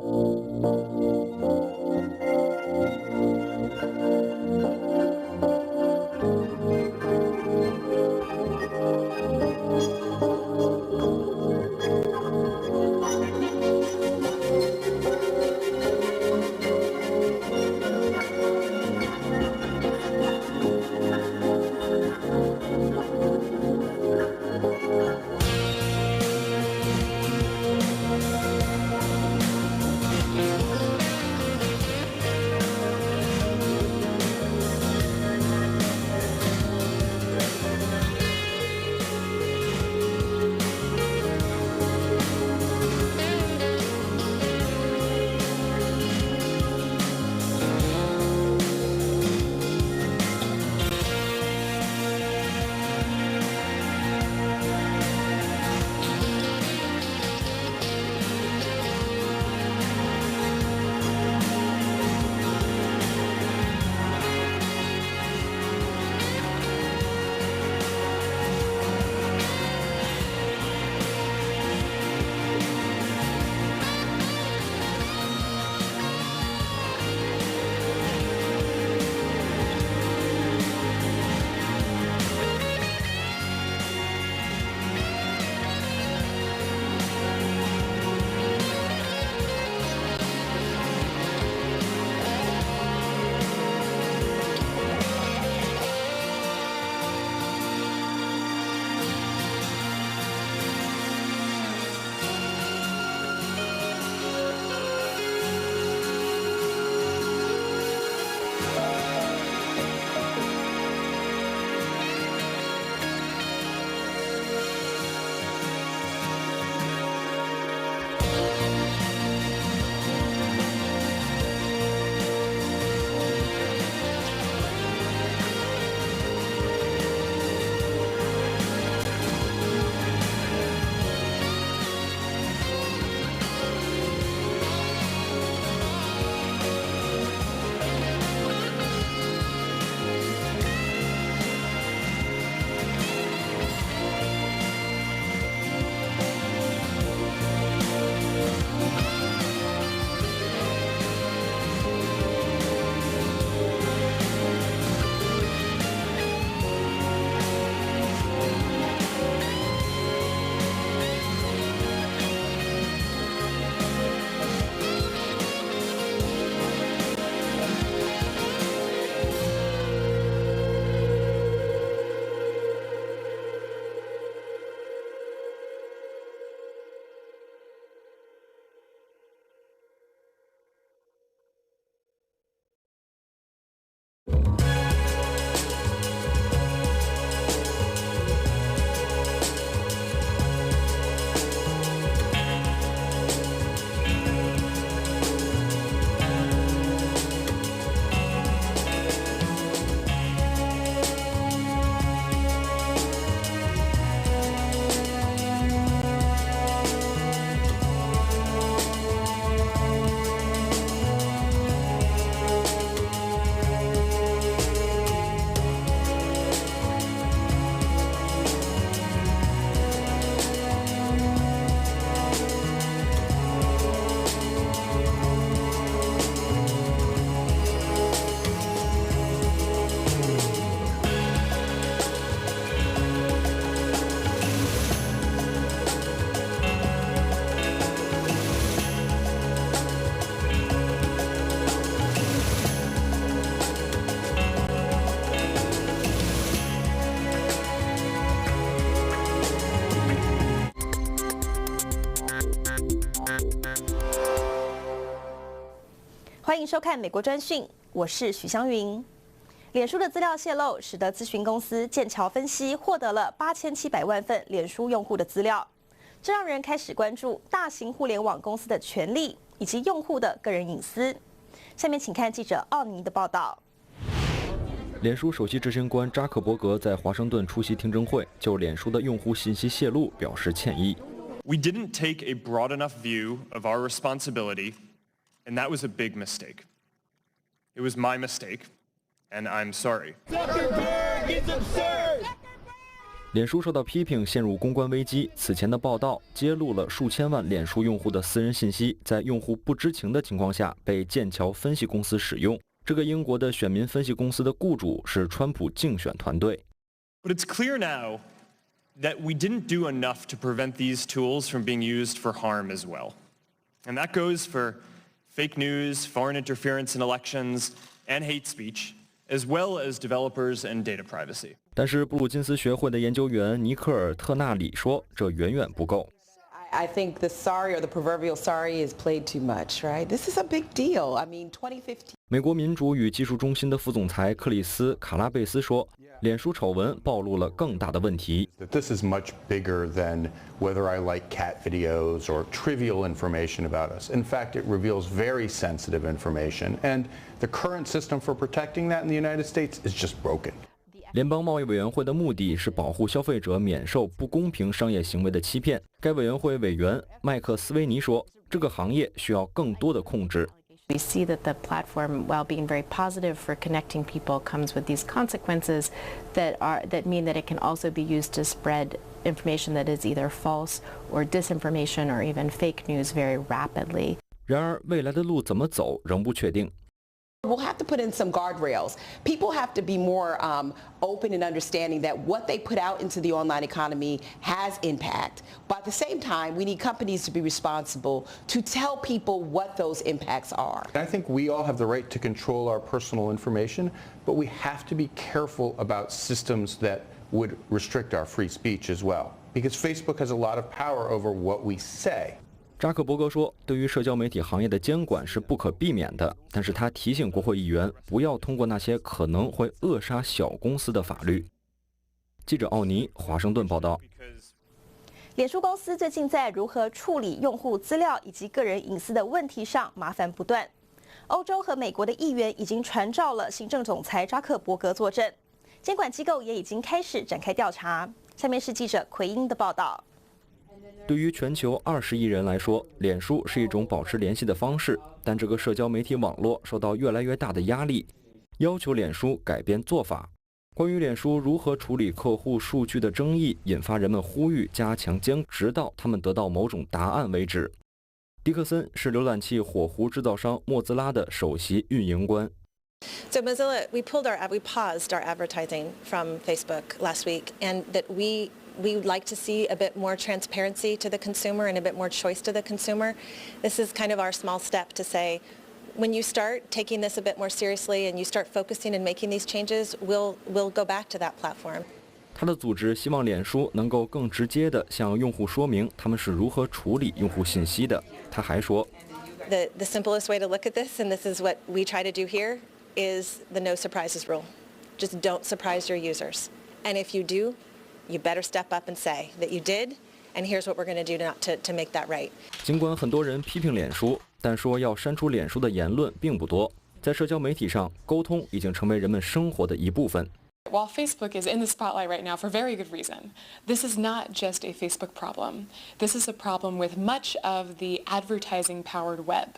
迎收看美国专讯，我是许湘云。脸书的资料泄露，使得咨询公司剑桥分析获得了8700万份脸书用户的资料，这让人开始关注大型互联网公司的权利以及用户的个人隐私。下面请看记者奥尼的报道。脸书首席执行官扎克伯格在华盛顿出席听证会，就脸书的用户信息泄露表示歉意。We didn't take a broad enough view of our responsibility, and that was a big mistake. It was my mistake, and I'm sorry. Zuckerberg is absurd. 脸书受到批评陷入公关危机，此前的报道揭露了数千万脸书用户的私人信息在用户不知情的情况下被剑桥分析公司使用。这个英国的选民分析公司的雇主是川普竞选团队。But it's clear now that we didn't do enough to prevent these tools from being used for harm as well. And that goes for fake news, foreign interference in elections, and hate speech, as well as developers and data privacy. 但是布鲁金斯学会的研究员尼克尔特纳里说，这远远不够。I think the sorry or the proverbial sorry is played too much, right? This is a big deal. I mean, 2015. 美国民主与技术中心的副总裁克里斯·卡拉贝斯说，脸书丑闻暴露了更大的问题。This is much bigger than whether I like cat videos or trivial information about us. In fact, it reveals very sensitive information, and the current system for protecting that in the United States is just broken. 联邦贸易委员会的目的是保护消费者免受不公平商业行为的欺骗。该委员会委员麦克斯威尼说，这个行业需要更多的控制。We see that the platform, while being very positive for connecting people, comes with these consequences that mean that it can also be used to spread information that is either false or disinformation or even fake news very rapidly. 然而，未来的路怎么走仍不确定。We'll have to put in some guardrails. People have to be more open and understanding that what they put out into the online economy has impact. But at the same time, we need companies to be responsible to tell people what those impacts are. I think we all have the right to control our personal information, but we have to be careful about systems that would restrict our free speech as well. Because Facebook has a lot of power over what we say. 扎克伯格说，对于社交媒体行业的监管是不可避免的，但是他提醒国会议员不要通过那些可能会扼杀小公司的法律。记者奥尼，华盛顿报道。脸书公司最近在如何处理用户资料以及个人隐私的问题上麻烦不断。欧洲和美国的议员已经传召了行政总裁扎克伯格作证，监管机构也已经开始展开调查。下面是记者奎因的报道。对于全球20亿人来说，脸书是一种保持联系的方式，但这个社交媒体网络受到越来越大的压力，要求脸书改变做法。关于脸书如何处理客户数据的争议，引发人们呼吁加强监，直到他们得到某种答案为止。迪克森是浏览器火狐制造商莫兹拉的首席运营官。So Mozilla, we paused our advertising from Facebook last week, and that we would like to see a bit more transparency to the consumer and a bit more choice to the consumer. This is kind of our small step to say, when you start taking this a bit more seriously and you start focusing and making these changes, we'll go back to that platform. 他的组织希望脸书能够更直接地向用户说明他们是如何处理用户信息的。他还说 The simplest way to look at this, and this is what we try to do here, is the no surprises rule. Just don't surprise your users. And if you do, you better step up and say that you did, and here's what we're going to do to make that right. 尽管很多人批评脸书，但说要删除脸书的言论并不多。在社交媒体上，沟通已经成为人们生活的一部分。While Facebook is in the spotlight right now for very good reason, this is not just a Facebook problem. This is a problem with much of the advertising-powered web.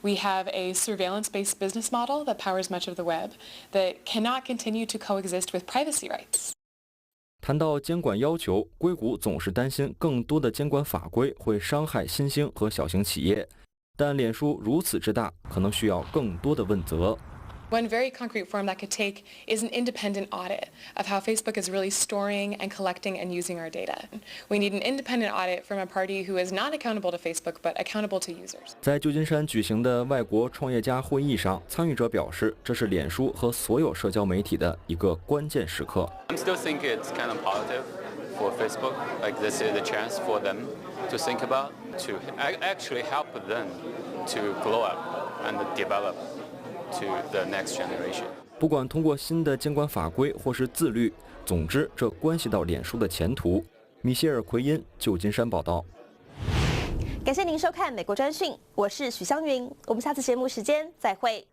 We have a surveillance-based business model that powers much of the web that cannot continue to coexist with privacy rights. 谈到监管要求，硅谷总是担心更多的监管法规会伤害新兴和小型企业，但脸书如此之大，可能需要更多的问责。One very concrete form that could take is an independent audit of how Facebook is really storing and collecting and using our data. We need an independent audit from a party who is not accountable to Facebook but accountable to users. 在旧金山举行的外国创业家会议上，参与者表示，这是脸书和所有社交媒体的一个关键时刻。I still think it's kind of positive for Facebook. Like this is a chance for them to think about, to actually help them to grow up and develop to the next generation. 不管通过新的监管法规或是自律，总之这关系到脸书的前途。米歇尔·奎因，旧金山报道。感谢您收看美国专讯，我是许湘云，我们下次节目时间再会。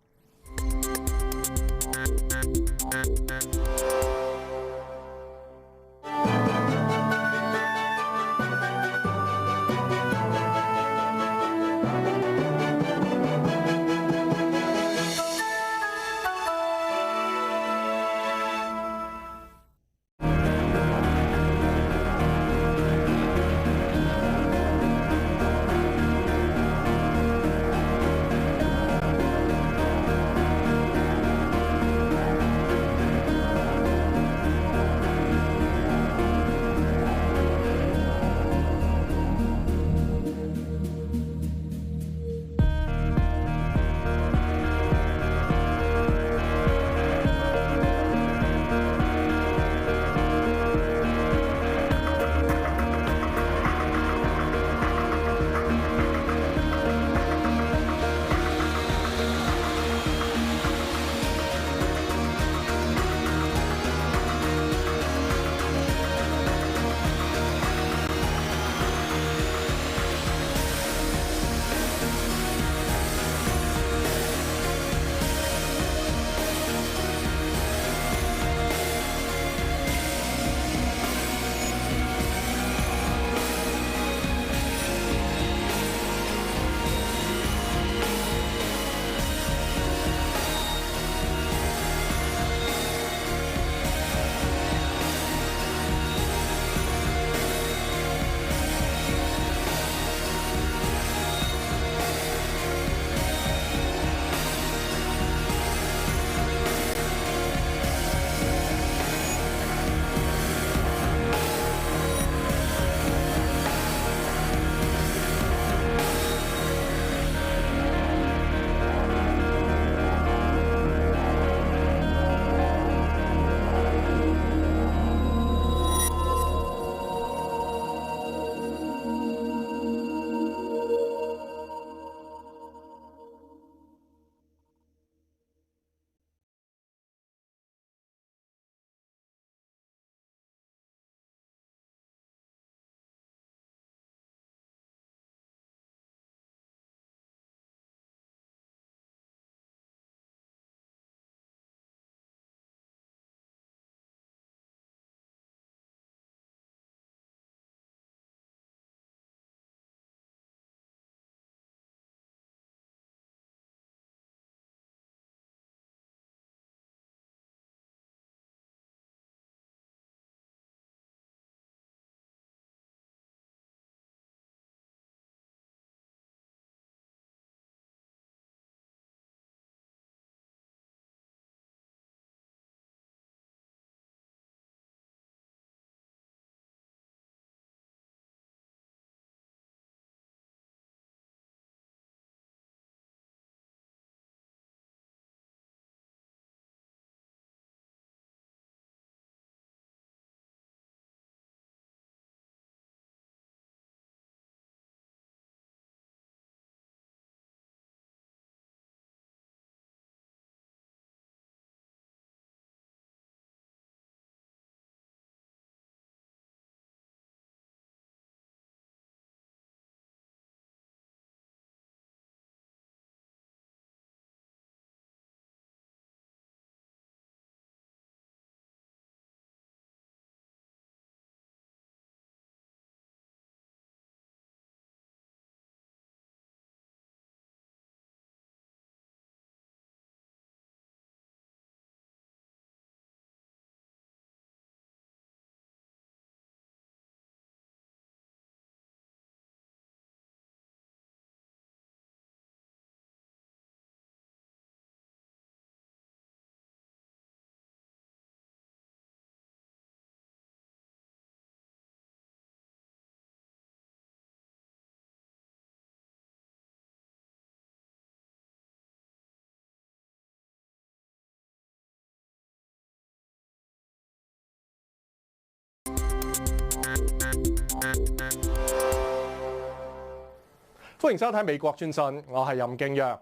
歡迎收睇美國專訊，我係任敬揚。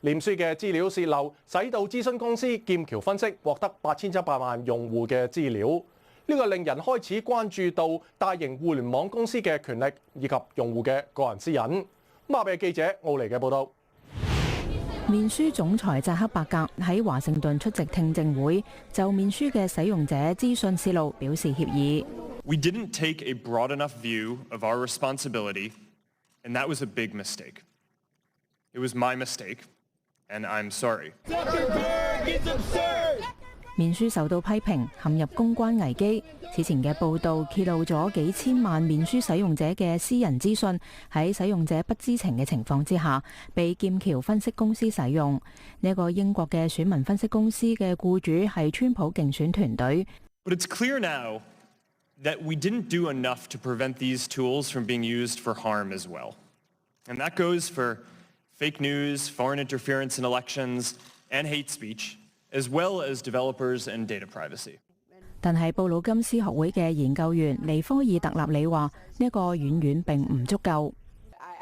臉書嘅資料洩漏，使到諮詢公司劍橋分析獲得8700萬用戶嘅資料。呢個令人開始關注到大型互聯網公司嘅權力以及用戶嘅個人私隱。馬比記者奧尼嘅報導。面書總裁扎克伯格喺華盛頓出席聽證會，就面書嘅使用者資訊洩露表示歉意。We didn't take a broad enough view of our responsibility, and that was a big mistake. It was my mistake, and I'm sorry. 面書受到批評陷入公關危機，此前嘅報導揭露咗幾千萬面書使用者嘅私人資訊喺使用者不知情嘅情況之下，被劍橋分析公司使用。呢個英國嘅選民分析公司嘅僱主係川普競選團隊。But it's clear now that we didn't do enough to prevent these tools from being used for harm as well. And that goes for fake news, foreign interference in elections, and hate speech, as well as developers and data privacy. 但係布魯金斯學會嘅研究員尼科爾特納里話：呢個遠遠並唔足夠。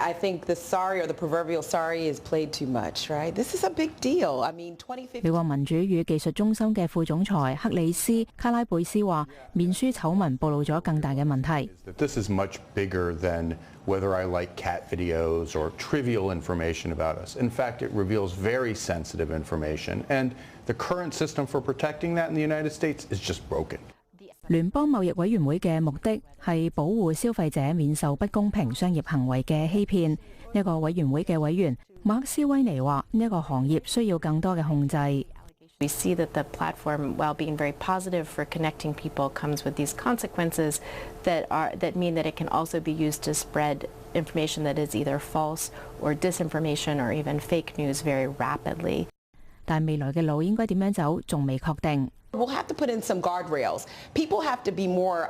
I think the sorry or the proverbial sorry is played too much, right? This is a big deal. I mean, 2015. 美國民主與技術中心嘅副總裁克里斯卡拉貝斯話：面書醜聞暴露咗更大嘅問題。This is much bigger than whether I like cat videos or trivial information about us. In fact, it reveals very sensitive information, and the current system for protecting that in the United States is just broken. 聯邦貿易委員會嘅目的係保護消費者免受不公平商業行為嘅欺騙。呢個委員會嘅委員馬克斯威尼話：呢個行業需要更多嘅控制。We see that the platform, while being very positive for connecting people, comes with these consequences that mean that it can also be used to spread information that is either false or disinformation or even fake news very rapidly. 但未來嘅路應該點樣走，仲未確定。We'll have to put in some guardrails. People have to be more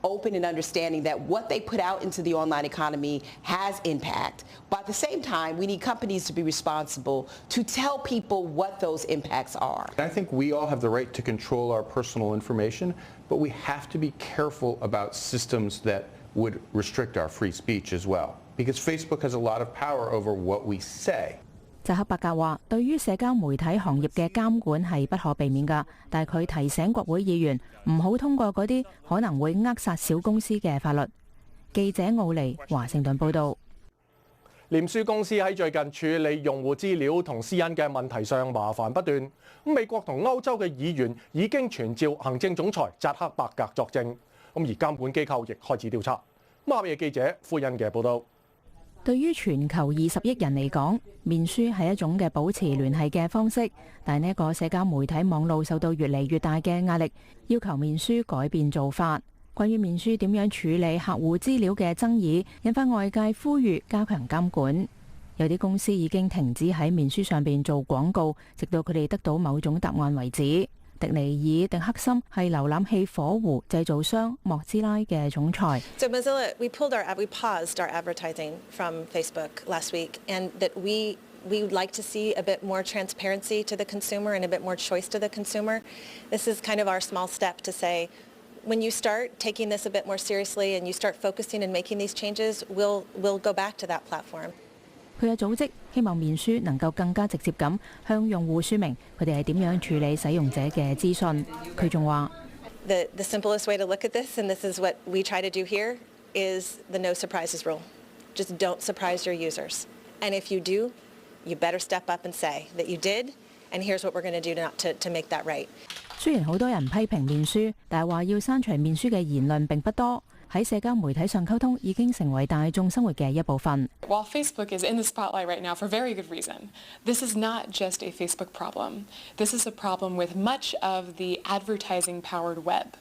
open and understanding that what they put out into the online economy has impact. But at the same time, we need companies to be responsible to tell people what those impacts are. I think we all have the right to control our personal information, but we have to be careful about systems that would restrict our free speech as well. Because Facebook has a lot of power over what we say. 扎克伯格話：對於社交媒體行業嘅監管係不可避免㗎，但係佢提醒國會議員唔好通過嗰啲可能會扼殺小公司嘅法律。記者奧尼華盛頓報導。臉書公司喺最近處理用戶資料同私隱嘅問題上麻煩不斷。美國同歐洲嘅議員已經傳召行政總裁扎克伯格作證，而監管機構亦開始調查。馬比記者傅欣嘅報導。對於全球20億人嚟講，面書係一種嘅保持聯繫嘅方式，但呢個社交媒體網路受到越嚟越大嘅壓力，要求面書改變做法。關於面書點樣處理客戶資料嘅爭議，引發外界呼籲加強監管。有啲公司已經停止喺面書上邊做廣告，直到佢哋得到某種答案為止。迪尼爾·迪克森係瀏覽器火狐製造商莫茲拉嘅總裁。So Mozilla, we paused our advertising from Facebook last week, and that we would like to see a bit more transparency to the consumer and a bit more choice to the consumer. This is kind of our small step to say, when you start taking this a bit more seriously and you start focusing and making these changes, we'll go back to that platform. 佢嘅組織希望面書能夠更加直接咁向用戶説明佢哋係點樣處理使用者嘅資訊。佢仲話：The simplest way to look at this, and this is what we try to do here, is the no surprises rule. Just don't surprise your users. And if you do, you better step up and say that you did, and here's what we're going to do to make that right. 雖然好多人批評面書，但係話要刪除面書嘅言論並不多。喺社交媒體上溝通已經成為大眾生活嘅一部分。While Facebook is in the spotlight right now for very good reason, this is not just a Facebook problem. This is a problem with much of the advertising-powered web.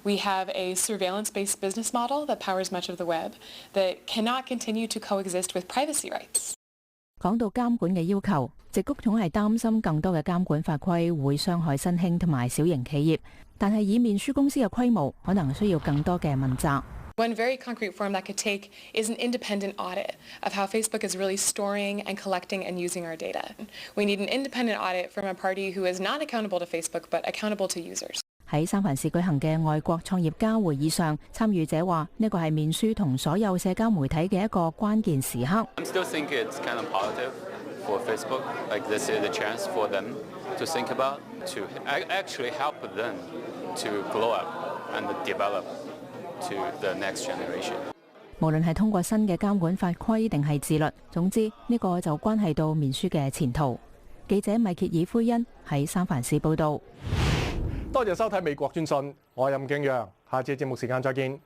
We have a surveillance-based business model that powers much of the web that cannot continue to coexist with privacy rights. 講到監管嘅要求，矽谷總係擔心更多嘅監管法規會傷害新興同埋小型企業，但係以面書公司嘅規模，可能需要更多嘅問責。One very concrete form that could take is an independent audit of how Facebook is really storing and collecting and using our data. We need an independent audit from a party who is not accountable to Facebook but accountable to users. 喺三藩市舉行嘅外國創業家會議上，參與者話呢個係面書同所有社交媒體嘅一個關鍵時刻。I'm still thinking it's kind of positive for Facebook. Like this is a chance for them to think about, to actually help them to grow up and develop to the next generation. 無論係通過新嘅監管法規定係自律，總之呢個就關係到面書嘅前途。記者米歇爾奎恩喺三藩市報導。多謝收睇美國專訊，我係任敬陽，下次節目時間再見。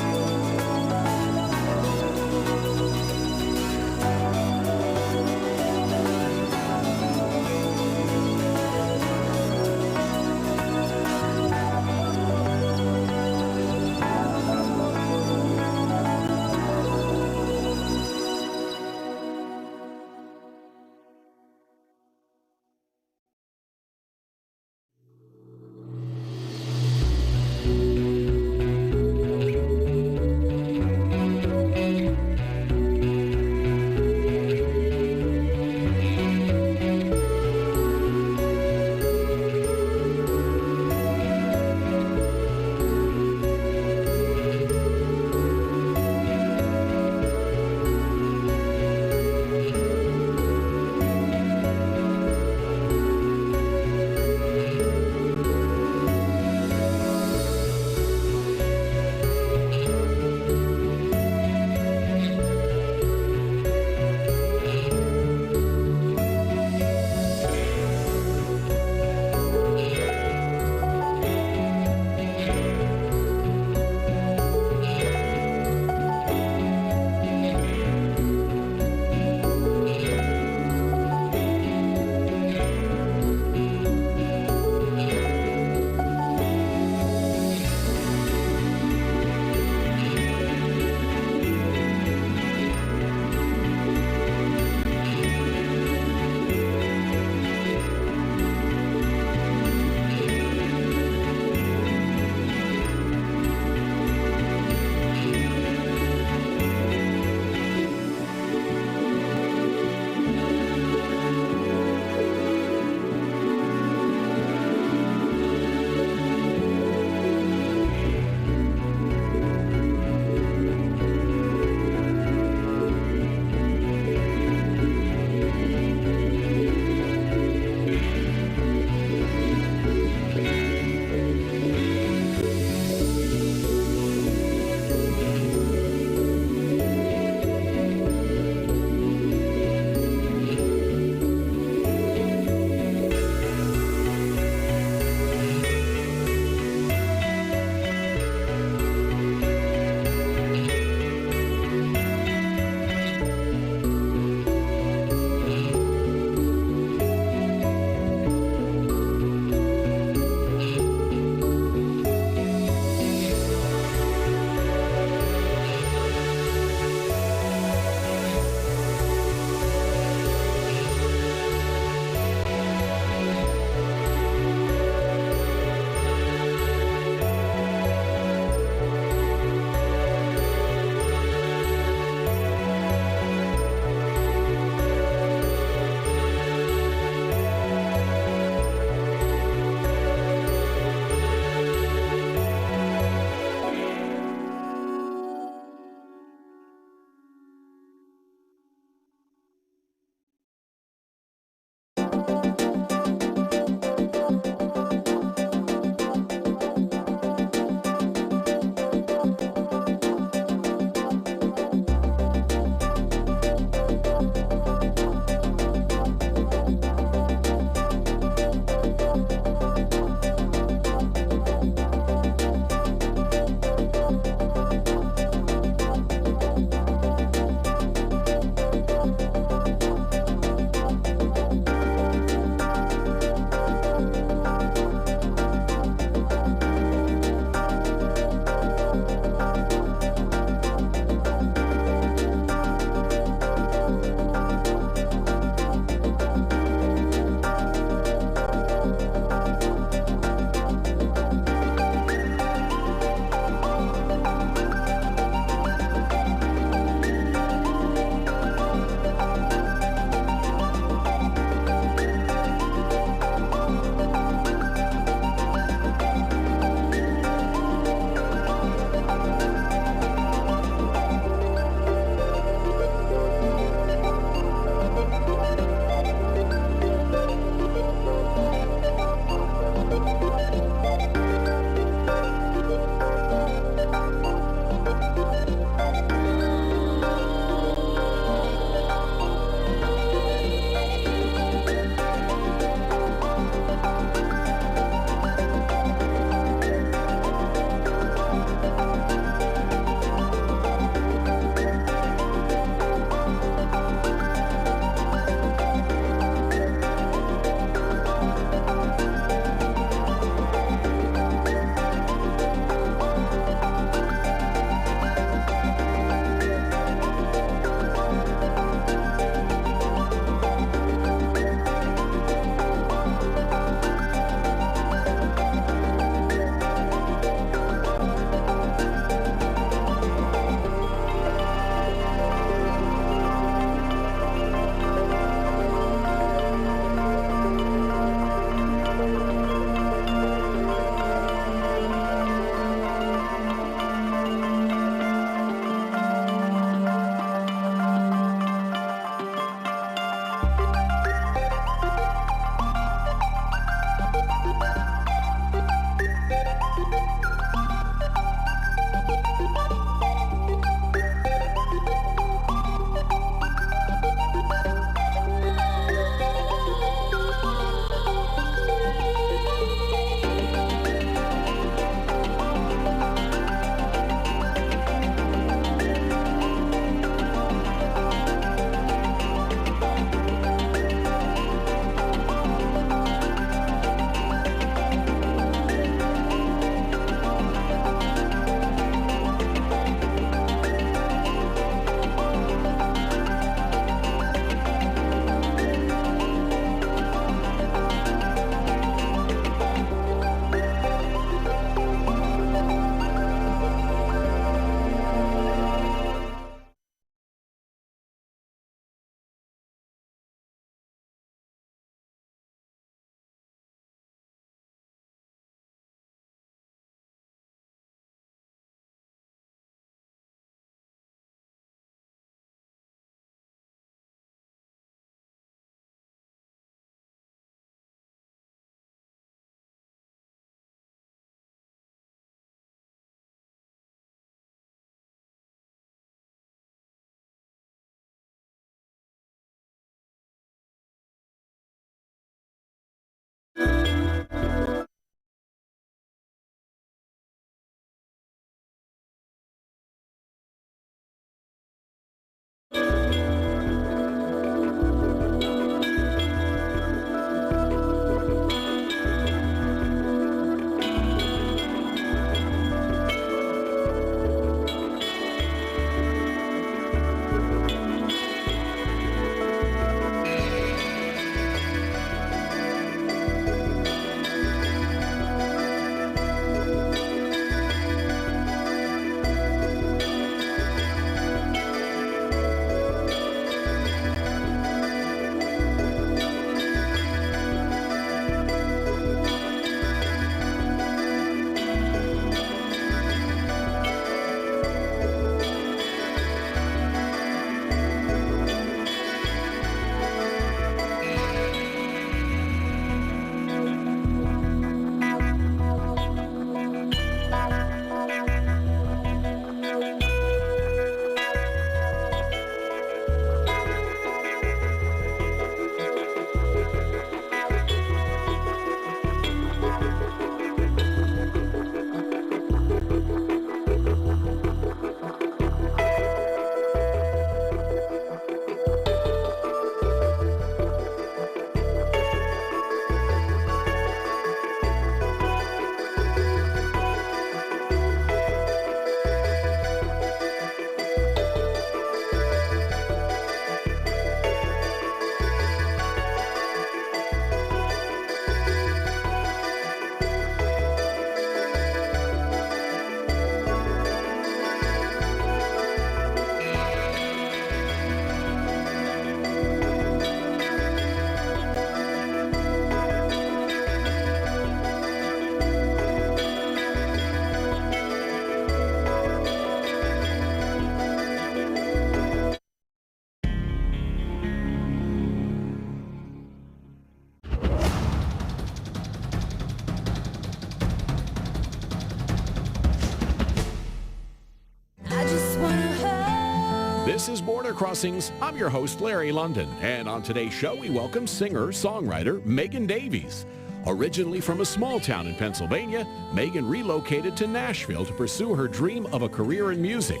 This is Border Crossings. I'm your host, Larry London, and on today's show, we welcome singer-songwriter Megan Davies. Originally from a small town in Pennsylvania, Megan relocated to Nashville to pursue her dream of a career in music.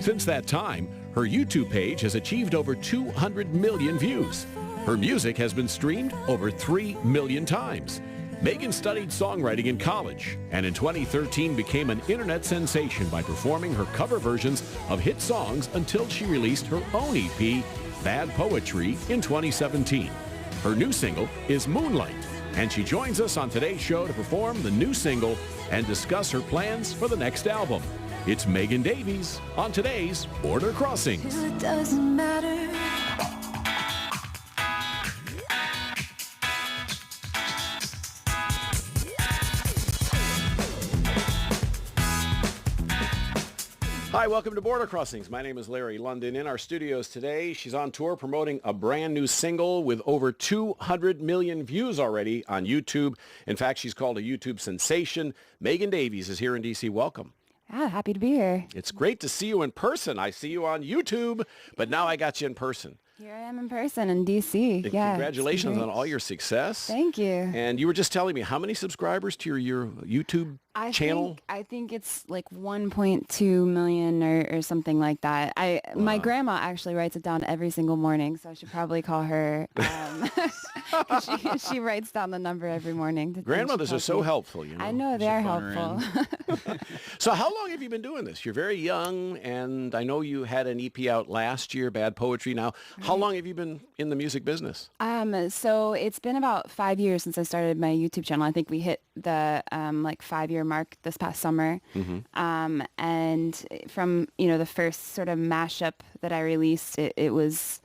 Since that time, her YouTube page has achieved over 200 million views. Her music has been streamed over 3 million times. Megan studied songwriting in college and in 2013 became an internet sensation by performing her cover versions of hit songs until she released her own EP, Bad Poetry, in 2017. Her new single is Moonlight, and she joins us on today's show to perform the new single and discuss her plans for the next album. It's Megan Davies on today's Border Crossings. It doesn't matter. Hi, welcome to Border Crossings. My name is Larry London. In our studios today, she's on tour promoting a brand new single with over 200 million views already on YouTube. In fact, she's called a YouTube sensation. Megan Davies is here in D.C. Welcome. Happy to be here. It's great to see you in person. I see you on YouTube, but now I got you in person. Here I am in person in D.C. Yeah, congratulations on all your success. Thank you. And you were just telling me, how many subscribers to your YouTube channel? I think it's like 1.2 million or something like that. My grandma actually writes it down every single morning, so I should probably call her. She writes down the number every morning. Grandmothers are so helpful, you know. I know, they are helpful. So how long have you been doing this? You're very young, and I know you had an EP out last year, Bad Poetry. Now, how long have you been in the music business? So it's been about 5 years since I started my YouTube channel. I think we hit the 5-year mark this past summer. Mm-hmm. And from, the first sort of mashup that I released, it was,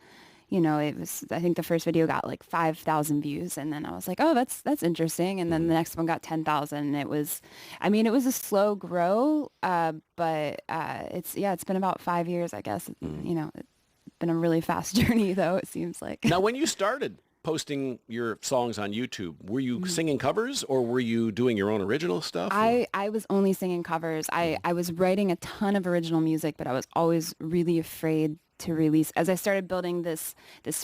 I think the first video got like 5,000 views, and then I was like, oh, that's interesting. And then the next one got 10,000. And it was a slow grow, but it's been about 5 years, I guess. It's been a really fast journey, though, it seems like. Now, when you started posting your songs on YouTube, were you singing covers or were you doing your own original stuff? I was only singing covers. I was writing a ton of original music, but I was always really afraid to release. As I started building this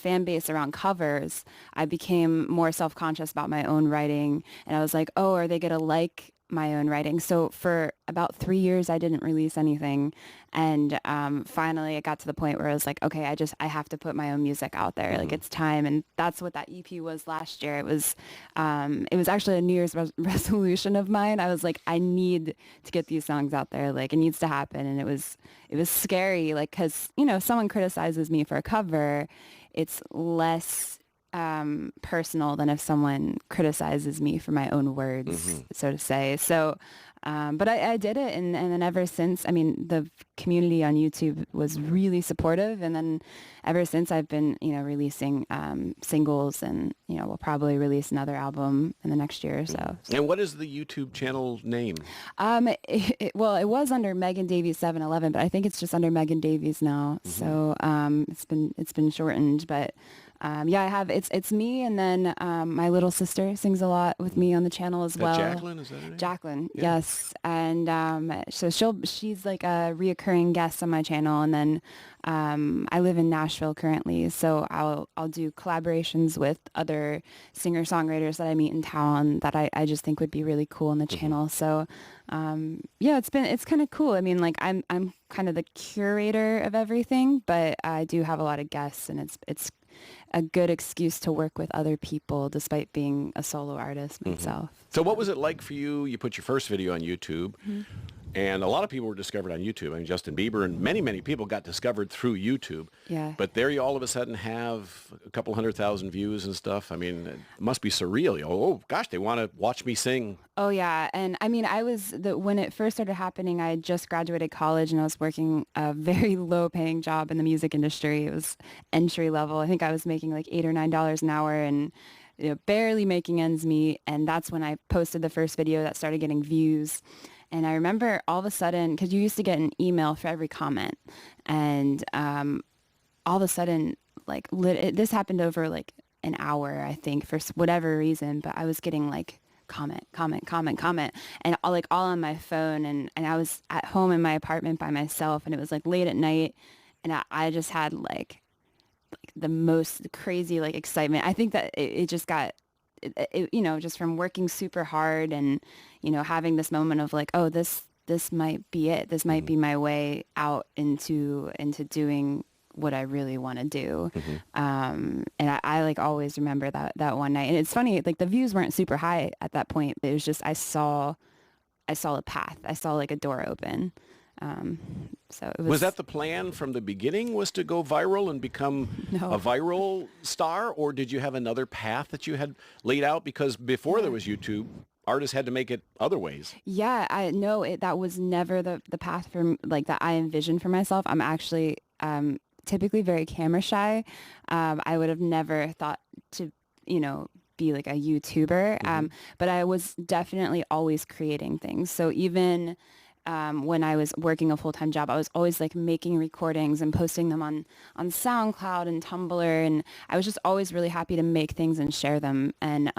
fan base around covers, I became more self-conscious about my own writing, and I was like, oh, are they going to like my own writing? So for about 3 years, I didn't release anything. And finally, it got to the point where I was like, okay, I have to put my own music out there. Like, it's time. And that's what that EP was last year. It was actually a New Year's resolution of mine. I was like, I need to get these songs out there. Like, it needs to happen. And it was scary, like, because, if someone criticizes me for a cover, it's less personal than if someone criticizes me for my own words, so to say. So, but I did it, and then ever since, the community on YouTube was really supportive, and then ever since I've been, releasing singles, and we'll probably release another album in the next year or so. And what is the YouTube channel name? It was under Megan Davies 711, but I think it's just under Megan Davies now. So it's been shortened, but. I have, it's me, and then my little sister sings a lot with me on the channel as well. Jacqueline, is that her name? Jacqueline, yeah. Yes. And so she's like a reoccurring guest on my channel, and then I live in Nashville currently, so I'll do collaborations with other singer-songwriters that I meet in town that I just think would be really cool on the channel. So it's kind of cool. I'm kind of the curator of everything, but I do have a lot of guests, and it's a good excuse to work with other people despite being a solo artist myself. So what was it like for you? You put your first video on YouTube, and a lot of people were discovered on YouTube. Justin Bieber and many, many people got discovered through YouTube. Yeah. But there you all of a sudden have a couple 100,000 views and stuff. It must be surreal. Oh, gosh, they want to watch me sing. Oh, yeah. And when it first started happening, I had just graduated college, and I was working a very low paying job in the music industry. It was entry level. I think I was making like $8 or $9 an hour, and barely making ends meet. And that's when I posted the first video that started getting views. And I remember all of a sudden, because you used to get an email for every comment, and all of a sudden, this happened over like an hour, I think, for whatever reason, but I was getting like comment, and all on my phone, and I was at home in my apartment by myself, and it was like late at night, and I just had like the most crazy like excitement. I think that it just got, you know, just from working super hard and, you know, having this moment of like, oh, this might be it. This might be my way out into doing what I really want to do. And I like always remember that one night. And it's funny, like the views weren't super high at that point. It was just, I saw a path. I saw like a door open. So it Was that the plan from the beginning, was to go viral and become a viral star? Or did you have another path that you had laid out? Because before there was YouTube, artists had to make it other ways. Yeah, that was never the path for like that I envisioned for myself. I'm actually typically very camera shy. I would have never thought to, you know, be like a YouTuber. But I was definitely always creating things. So even when I was working a full-time job, I was always like making recordings and posting them on SoundCloud and Tumblr. And I was just always really happy to make things and share them. And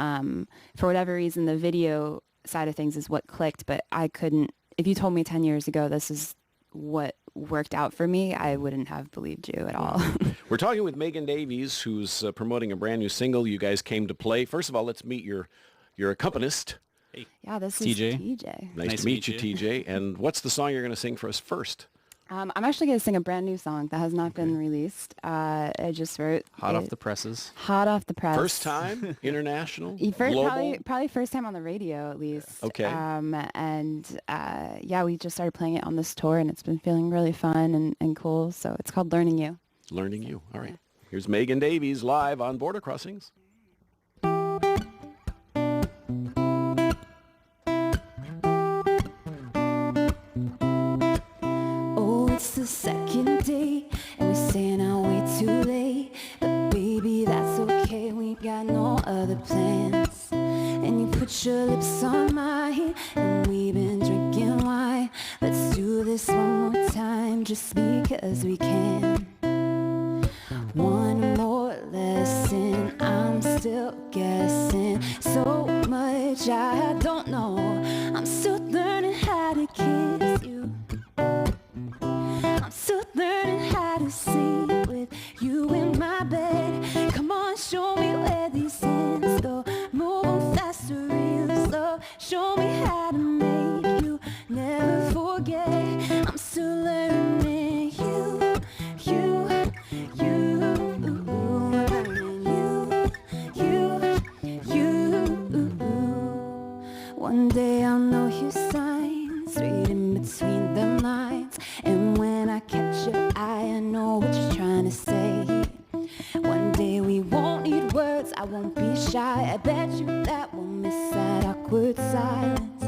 for whatever reason, the video side of things is what clicked. But I couldn't, if you told me 10 years ago this is what worked out for me, I wouldn't have believed you at all. We're talking with Megan Davies, who's promoting a brand new single. You guys came to play. First of all, let's meet your accompanist. Hey. Yeah, this TJ. is TJ. Nice to meet you, TJ. And what's the song you're going to sing for us first? I'm actually going to sing a brand new song that has not been released. I just wrote Hot off the presses. Hot off the press. First time? International? Global? Probably first time on the radio, at least. Okay. Yeah, we just started playing it on this tour, and it's been feeling really fun and cool. So it's called Learning You. Learning You. All right. Here's Megan Davies live on Border Crossings. It's the second day, and we're staying out way too late. But baby, that's okay, we got no other plans. And you put your lips on mine, and we've been drinking wine. Let's do this one more time, just because we can. One more lesson, I'm still guessing. So much I don't know, I'm still learning how to kiss you. I'm still learning how to sleep with you in my bed. Come on, show me where these hands go. Move faster, real slow. Show me how to make you never forget. I'm still learning you. One day I'll know your signs, reading between the lines. And when I catch your eye, I know what you're trying to say. One day we won't need words, I won't be shy. I bet you that we'll miss that awkward silence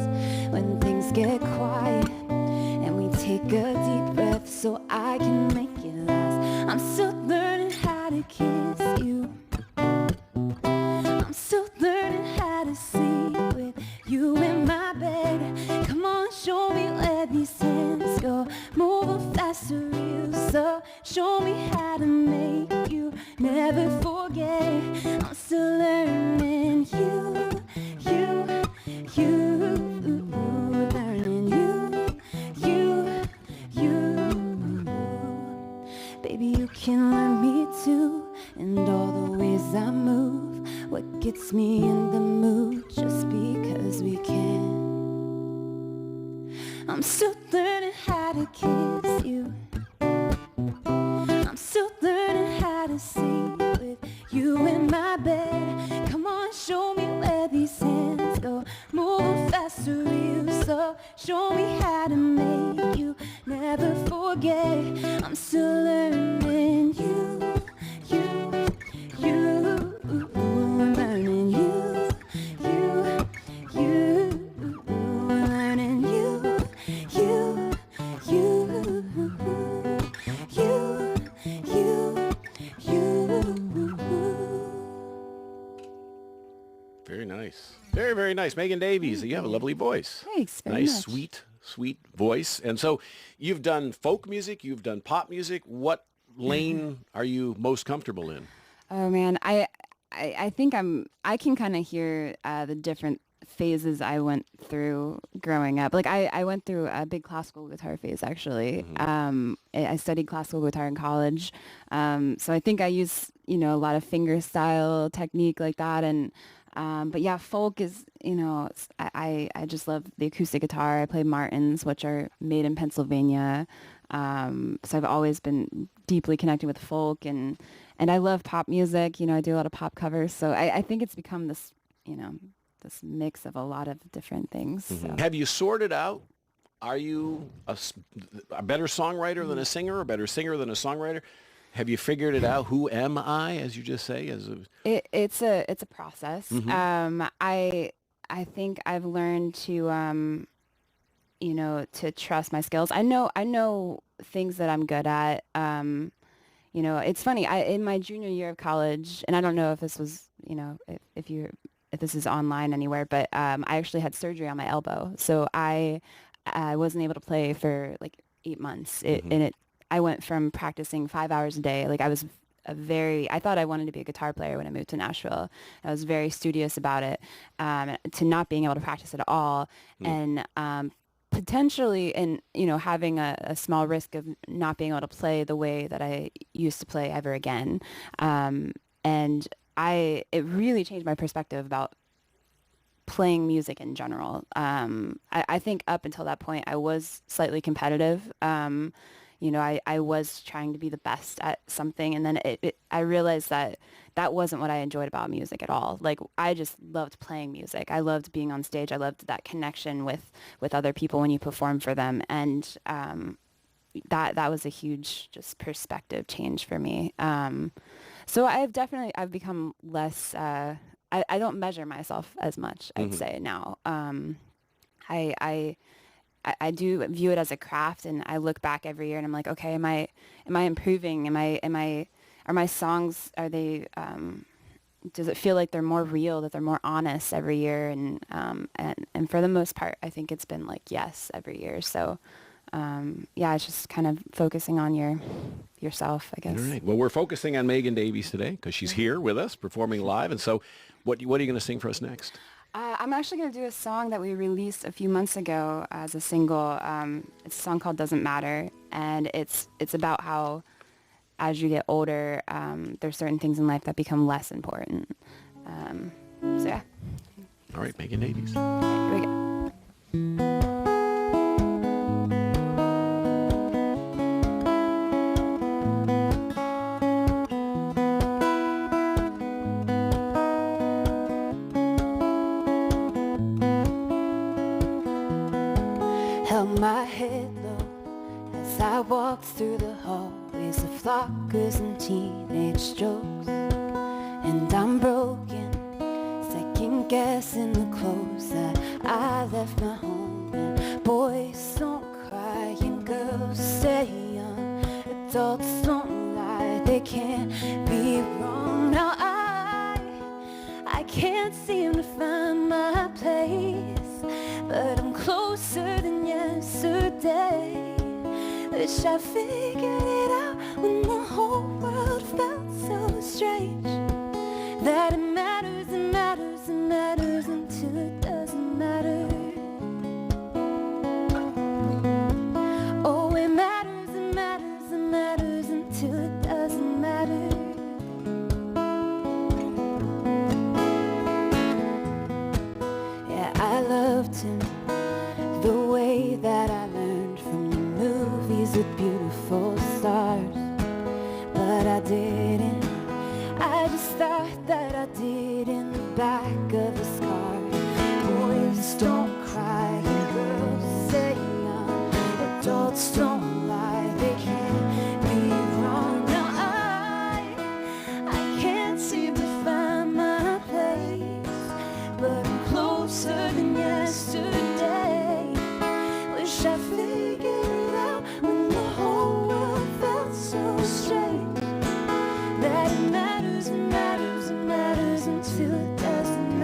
when things get quiet. And we take a deep breath so I can make it last. I'm still learning how to kiss you. I'm still learning how to sleep with you in my bed. Come on, show me where these hands go. Move faster, real slow. Show me how to make you never forget. I'm still learning you. Learning you. Baby, you can learn me too, and all the ways I move. What gets me in the mood, just because we can. I'm still learning how to kiss you. I'm still learning how to sleep with you in my bed. Come on, show me where these hands go. Move faster, real slow. Show me how to make you never forget. I'm still learning you. Learning you. Learning Very nice. Very, very nice. Megan Davies, you have a lovely voice. Thanks very nice, much. sweet voice. And so you've done folk music, you've done pop music. What lane are you most comfortable in? Oh man, I think I can kind of hear the different phases I went through growing up. Like I went through a big classical guitar phase actually. I studied classical guitar in college. So I think I use, a lot of finger style technique like that. And but yeah, folk is, I just love the acoustic guitar. I play Martins, which are made in Pennsylvania. So I've always been deeply connected with folk, and I love pop music. I do a lot of pop covers. So I think it's become this, this mix of a lot of different things. So. Have you sorted out? Are you a better songwriter than a singer, or a better singer than a songwriter? Have you figured it out? Who am I, as you just say? It's a process. I think I've learned to to trust my skills. I know things that I'm good at. It's funny. In my junior year of college, and I don't know if this was, if this is online anywhere, but I actually had surgery on my elbow, so I wasn't able to play for like 8 months. I went from practicing 5 hours a day. Like I was I thought I wanted to be a guitar player when I moved to Nashville. I was very studious about it, to not being able to practice at all. And potentially, and having a small risk of not being able to play the way that I used to play ever again. And it really changed my perspective about playing music in general. I think up until that point, I was slightly competitive. I was trying to be the best at something, and then I realized that wasn't what I enjoyed about music at all. Like, I just loved playing music. I loved being on stage. I loved that connection with other people when you perform for them, and that was a huge just perspective change for me. So I've become less. I don't measure myself as much, I'd say now. I do view it as a craft, and I look back every year and I'm like, okay, am I improving? Are my songs, does it feel like they're more real, that they're more honest every year? And for the most part, I think it's been like, yes, every year. So, it's just kind of focusing on yourself, I guess. All right. Well, we're focusing on Megan Davies today because she's here with us performing live. And so what are you going to sing for us next? I'm actually going to do a song that we released a few months ago as a single. It's a song called Doesn't Matter, and it's about how as you get older, there's certain things in life that become less important. So yeah. All right, Megan Davies. Okay, here we go. Held my head low as I walked through the hallways of flockers and teenage strokes. And I'm broken, second guessing the clothes that I left my home in. Boys don't cry and girls stay young. Adults don't lie, they can't be wrong. Now I can't seem to find my place, but I'm closer than yesterday. Wish I figured it out when the whole world felt so strange. That it matters, it matters, it matters until it doesn't matter. Oh, it matters, it matters, it matters until it doesn't matter. Yeah, I loved him the way that I learned from the movies with beautiful stars. But I didn't. I just thought that I did in the back of his car. Boys don't cry and girls say young. Adults don't lie, they can't be wrong. Now I can't seem to find my place, but I'm closer than yesterday. Wish I figured it out when the whole world felt so strange. That it matters, it matters, it matters until it doesn't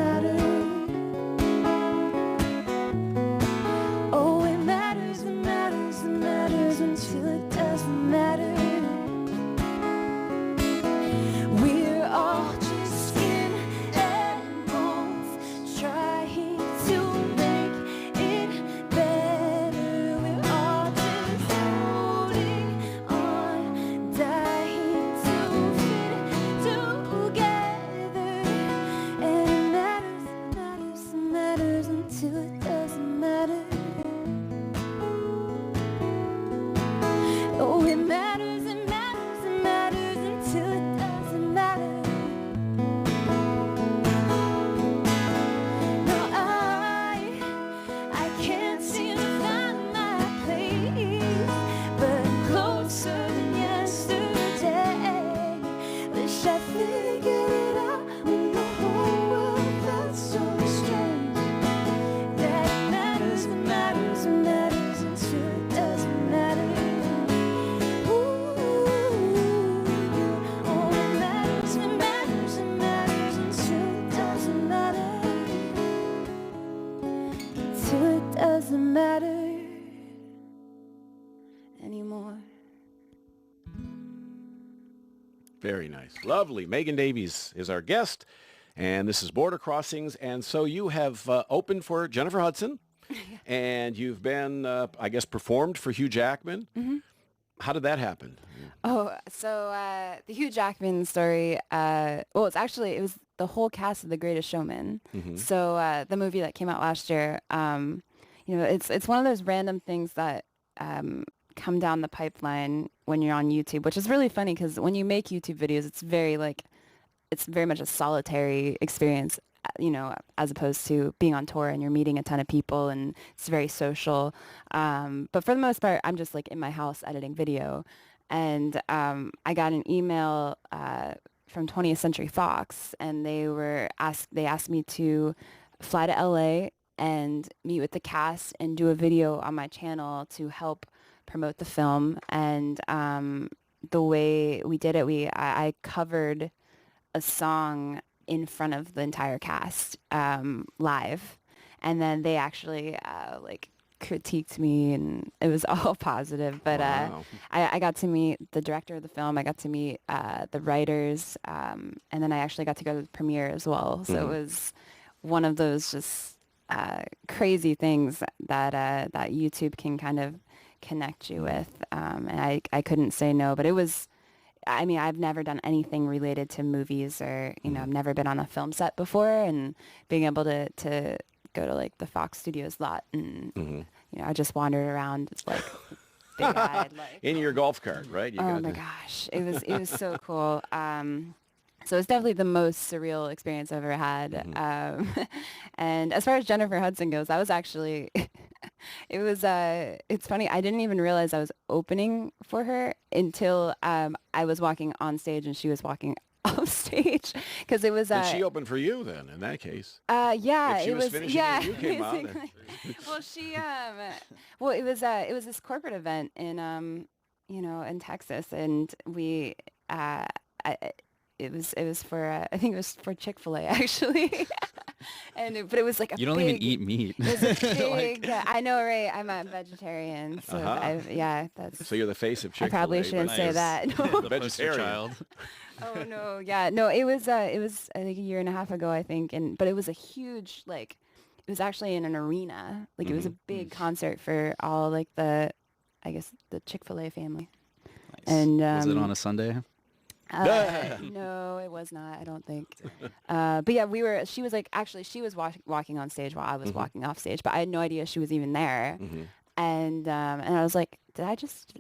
Very nice. Lovely. Megan Davies is our guest, and this is Border Crossings. And so you have opened for Jennifer Hudson, and you've been, I guess, performed for Hugh Jackman. Mm-hmm. How did that happen? Oh, so the Hugh Jackman story, it was the whole cast of The Greatest Showman. Mm-hmm. So the movie that came out last year, it's one of those random things that come down the pipeline when you're on YouTube, which is really funny because when you make YouTube videos, it's very much a solitary experience, as opposed to being on tour and you're meeting a ton of people and it's very social. But for the most part, I'm just like in my house editing video. And I got an email from 20th Century Fox, and they asked me to fly to LA and meet with the cast and do a video on my channel to help promote the film. And the way we did it, I covered a song in front of the entire cast live, and then they actually critiqued me, and it was all positive. But Wow. I got to meet the director of the film. I got to meet the writers, and then I actually got to go to the premiere as well. So it was one of those just crazy things that YouTube can kind of connect you with, and I couldn't say no. But it was, I mean, I've never done anything related to movies, or I've never been on a film set before, and being able to go to like the Fox Studios lot, and I just wandered around like big-eyed, like In your golf cart, right? You oh got my to- gosh, it was so cool. So it's definitely the most surreal experience I've ever had. And as far as Jennifer Hudson goes, that was actually, it's funny, I didn't even realize I was opening for her until I was walking on stage and she was walking off stage, because it was... And she opened for you then, in that case. Yeah, If she it was was finishing and you came out, basically. Well, it was this corporate event in in Texas, and we it was for I think it was for Chick-fil-A actually. But it was like a You don't big, even eat meat. It was a big, I know, right? I'm a vegetarian, so that's. So you're the face of I Chick-fil-A. probably shouldn't say that. No. The poster child. Oh no, yeah, no. It was I think a year and a half ago, I think, but it was a huge, like, it was actually in an arena, like it was a big concert for all like the Chick-fil-A family. Nice. And was it on a Sunday? No, it was not, I don't think. But yeah, she was walking on stage while I was walking off stage, but I had no idea she was even there. And I was like, did I just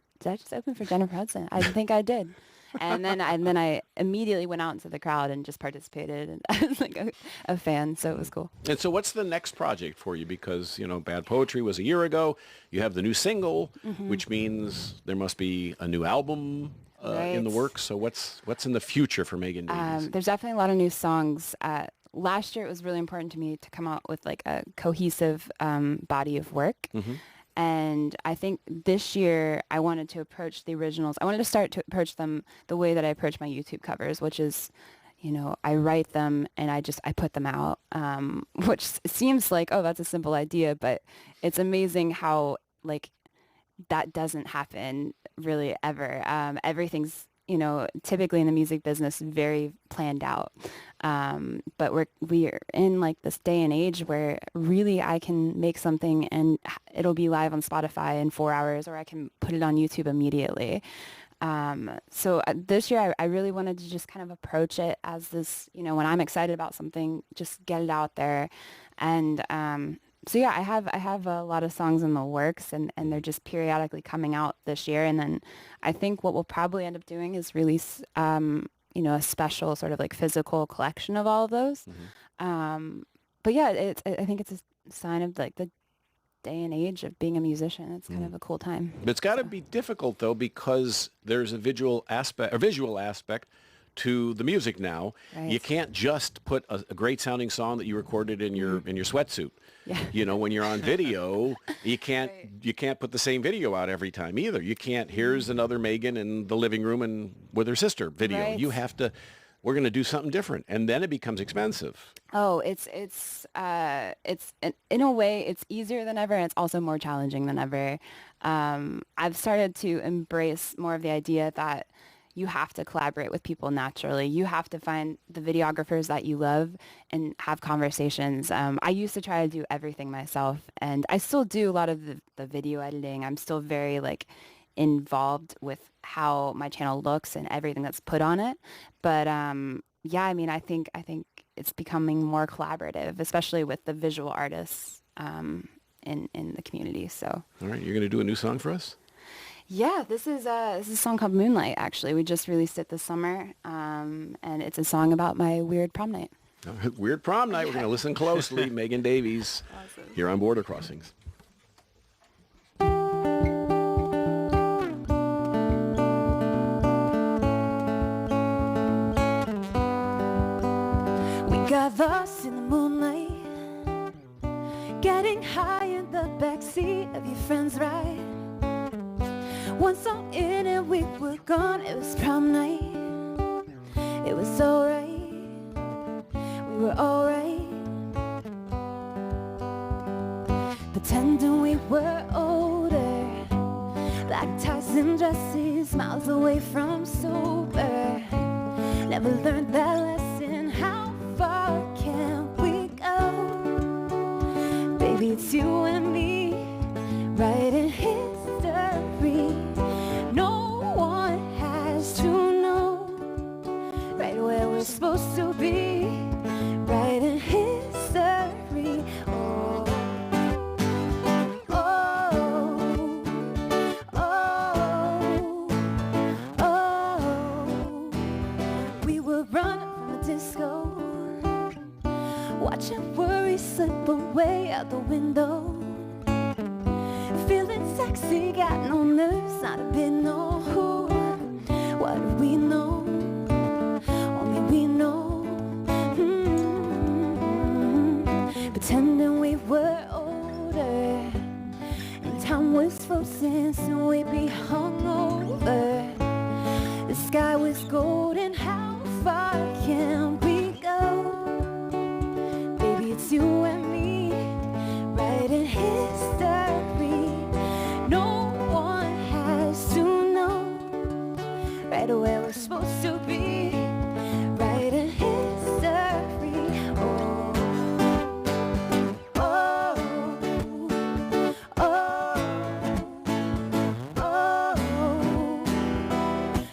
open for Jennifer Hudson? I think I did. And then I immediately went out into the crowd and just participated, and I was like a fan, so it was cool. And so what's the next project for you? Because, Bad Poetry was a year ago. You have the new single, which means there must be a new album in the works. So what's in the future for Megan Davies? There's definitely a lot of new songs. Last year, it was really important to me to come out with like a cohesive body of work. And I think this year I wanted to approach the originals. I wanted to start to approach them the way that I approach my YouTube covers, which is, I write them and I put them out, which seems like, oh, that's a simple idea, but it's amazing how like that doesn't happen really ever. Everything's, typically in the music business, very planned out. But we're in like this day and age where really I can make something and it'll be live on Spotify in 4 hours, or I can put it on YouTube immediately. So this year I really wanted to just kind of approach it as this, when I'm excited about something, just get it out there. And so yeah, I have a lot of songs in the works, and they're just periodically coming out this year. And then I think what we'll probably end up doing is release, a special sort of like physical collection of all of those. But yeah, I think it's a sign of like the day and age of being a musician. It's kind of a cool time. But it's got to be difficult, though, because there's a visual aspect to the music now. Right. You can't just put a great sounding song that you recorded in your sweatsuit. Yeah. When you're on video, you can't put the same video out every time either. You can't. Here's another Megan in the living room and with her sister video. Right. You have to. We're going to do something different, and then it becomes expensive. Oh, it's in a way it's easier than ever, and it's also more challenging than ever. I've started to embrace more of the idea that you have to collaborate with people naturally. You have to find the videographers that you love and have conversations. I used to try to do everything myself, and I still do a lot of the video editing. I'm still very like involved with how my channel looks and everything that's put on it. But yeah, I mean, I think it's becoming more collaborative, especially with the visual artists in the community. So. All right, you're going to do a new song for us? Yeah, this is a song called Moonlight, actually. We just released it this summer, and it's a song about my weird prom night. Weird prom night. We're going to listen closely. Megan Davies here on Border Crossings. We got lost in the moonlight, getting high in the backseat of your friend's ride. One song in and we were gone. It was prom night. It was alright. We were alright. Pretending we were older, black ties and dresses, miles away from sober. Never learned that lesson. How far can we go? Baby, it's you and me, writing history. No one has to know right where we're supposed to be, writing history. Oh, oh, oh, oh. We were running from a disco, watching worry slip away out the window. Feeling sexy, got no nerves, not a bit, no. What do we know? Only we know. Pretending we were older, and time was frozen, so we'd be hungover. The sky was golden, how far can we go? Baby, it's you and me, writing history. No one has to know right where we're supposed to be, writing history. Oh, oh, oh, oh.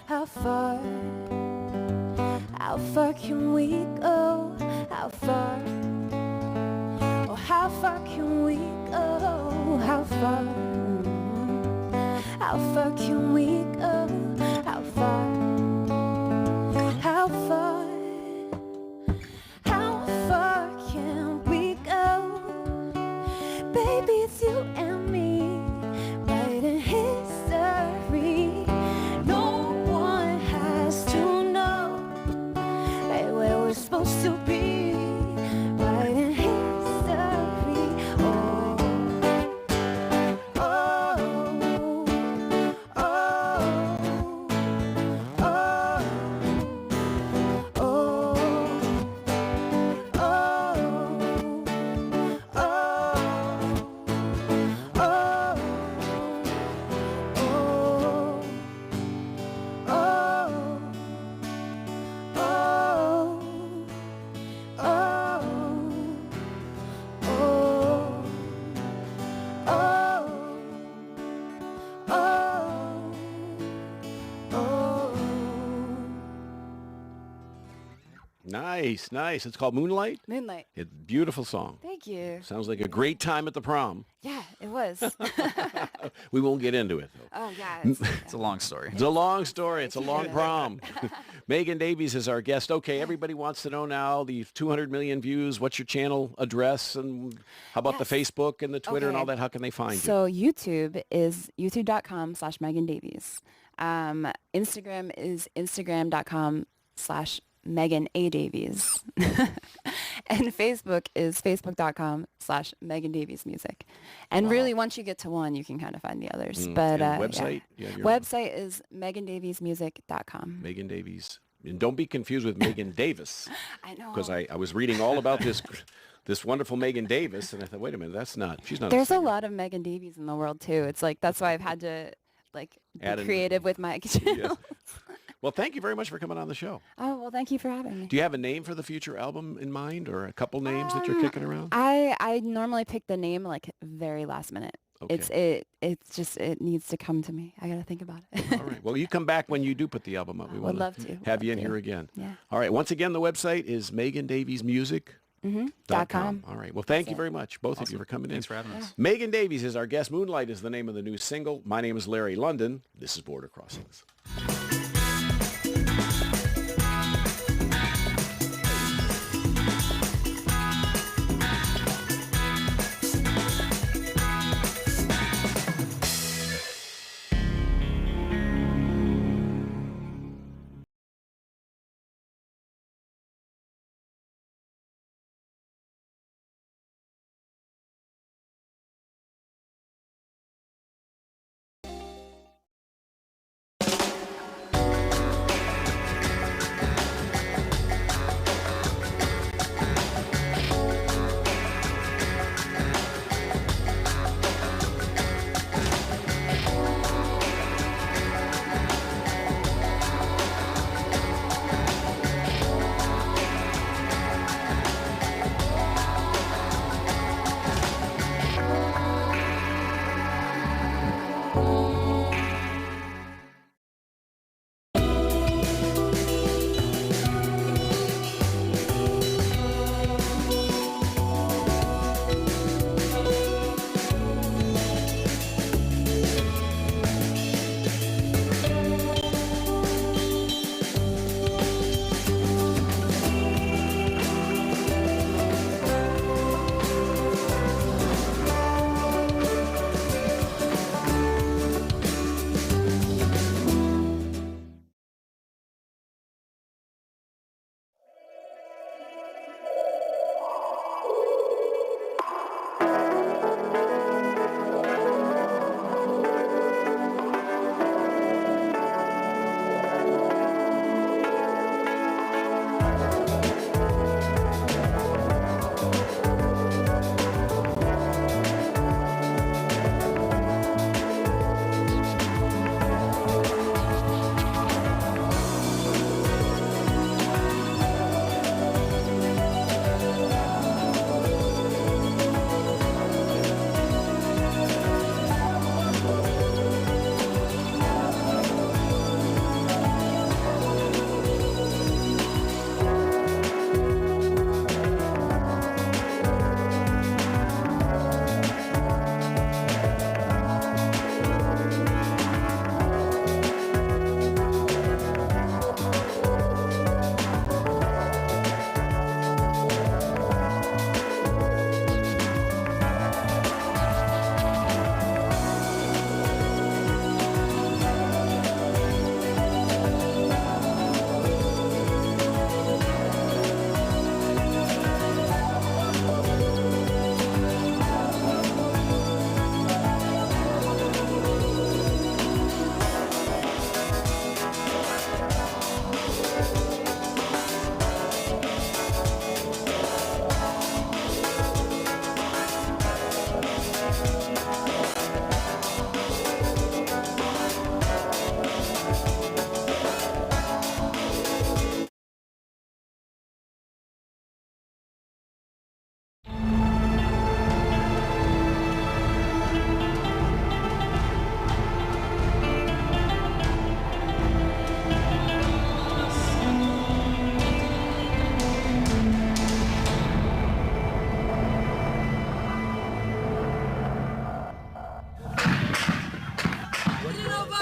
How far can we go? How far? Oh, how far can we go? How far? How far can we go? How far? How far? How far can we go? Baby, it's you and me, writing history. No one has to know right where we're supposed to be, writing history. Oh, oh, oh, oh, oh, Nice, nice. It's called Moonlight? Moonlight. It's a beautiful song. Thank you. Sounds like a great time at the prom. Yeah, it was. We won't get into it, though. Oh, yeah. It's a long story. It's a long story. It's a long prom. Megan Davies is our guest. Okay, everybody wants to know now the 200 million views. What's your channel address? And how about the Facebook and the Twitter and all that? How can they find you? So YouTube is youtube.com/Megan Davies. Instagram is instagram.com/Megan A. Davies. And Facebook is facebook.com/Megan Davies Music. And really, once you get to one, you can kind of find the others. But website? Yeah. Website is megandaviesmusic.com. Megan Davies. And don't be confused with Megan Davis. I know. Because I was reading all about this wonderful Megan Davis, and I thought, wait a minute, she's not There's a lot of Megan Davies in the world, too. It's like, that's why I've had to, like, be creative with my channel. Yeah. Well, thank you very much for coming on the show. Oh, well, thank you for having me. Do you have a name for the future album in mind, or a couple names that you're kicking around? I normally pick the name like very last minute. Okay. It needs to come to me. I got to think about it. All right. Well, you come back when you do put the album up. We Would want love to. have you in here again. Yeah. All right. Once again, the website is megandaviesmusic.com. All right. Well, thank you very much, both of you, for coming in. Thanks for having us. Megan Davies is our guest. Moonlight is the name of the new single. My name is Larry London. This is Border Crossings.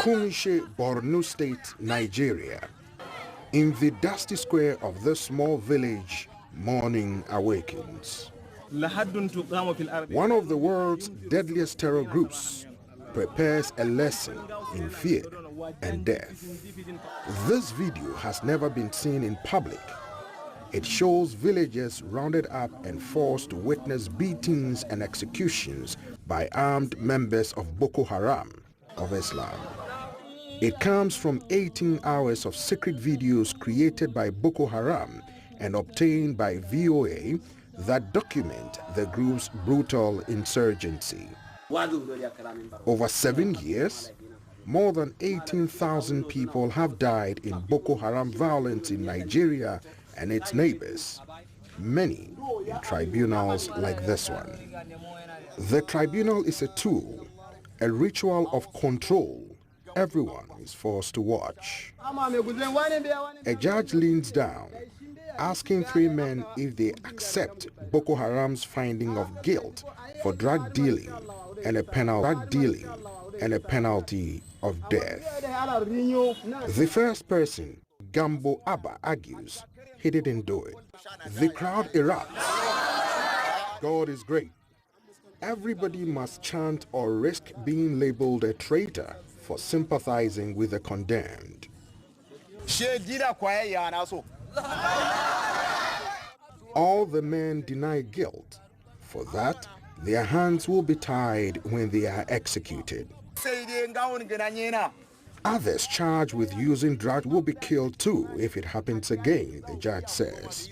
Kunshe, Borno State, Nigeria. In the dusty square of this small village, morning awakens. One of the world's deadliest terror groups prepares a lesson in fear and death. This video has never been seen in public. It shows villagers rounded up and forced to witness beatings and executions by armed members of Boko Haram of Islam. It comes from 18 hours of secret videos created by Boko Haram and obtained by VOA that document the group's brutal insurgency. Over 7 years, More than 18,000 people have died in Boko Haram violence in Nigeria and its neighbors, many in tribunals like this one. The tribunal is a tool, a ritual of control everyone is forced to watch. A judge leans down, asking three men if they accept Boko Haram's finding of guilt for drug dealing and a penalty of death. The first person, Gambo Abba, argues he didn't do it. The crowd erupts. God is great. Everybody must chant or risk being labeled a traitor for sympathizing with the condemned. All the men deny guilt. For that, their hands will be tied when they are executed. Others charged with using drugs will be killed too if it happens again, the judge says.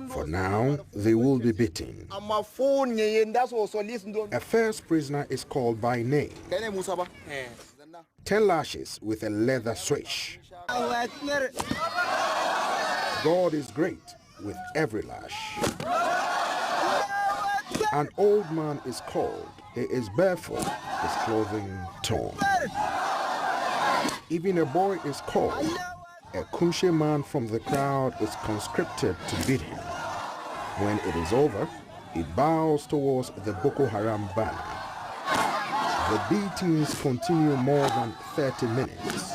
For now, they will be beaten. A first prisoner is called by name. 10 lashes with a leather switch. God is great with every lash. An old man is called. He is barefoot, his clothing torn. Even a boy is called. A Kumshe man from the crowd is conscripted to beat him. When it is over, he bows towards the Boko Haram banner. The beatings continue more than 30 minutes.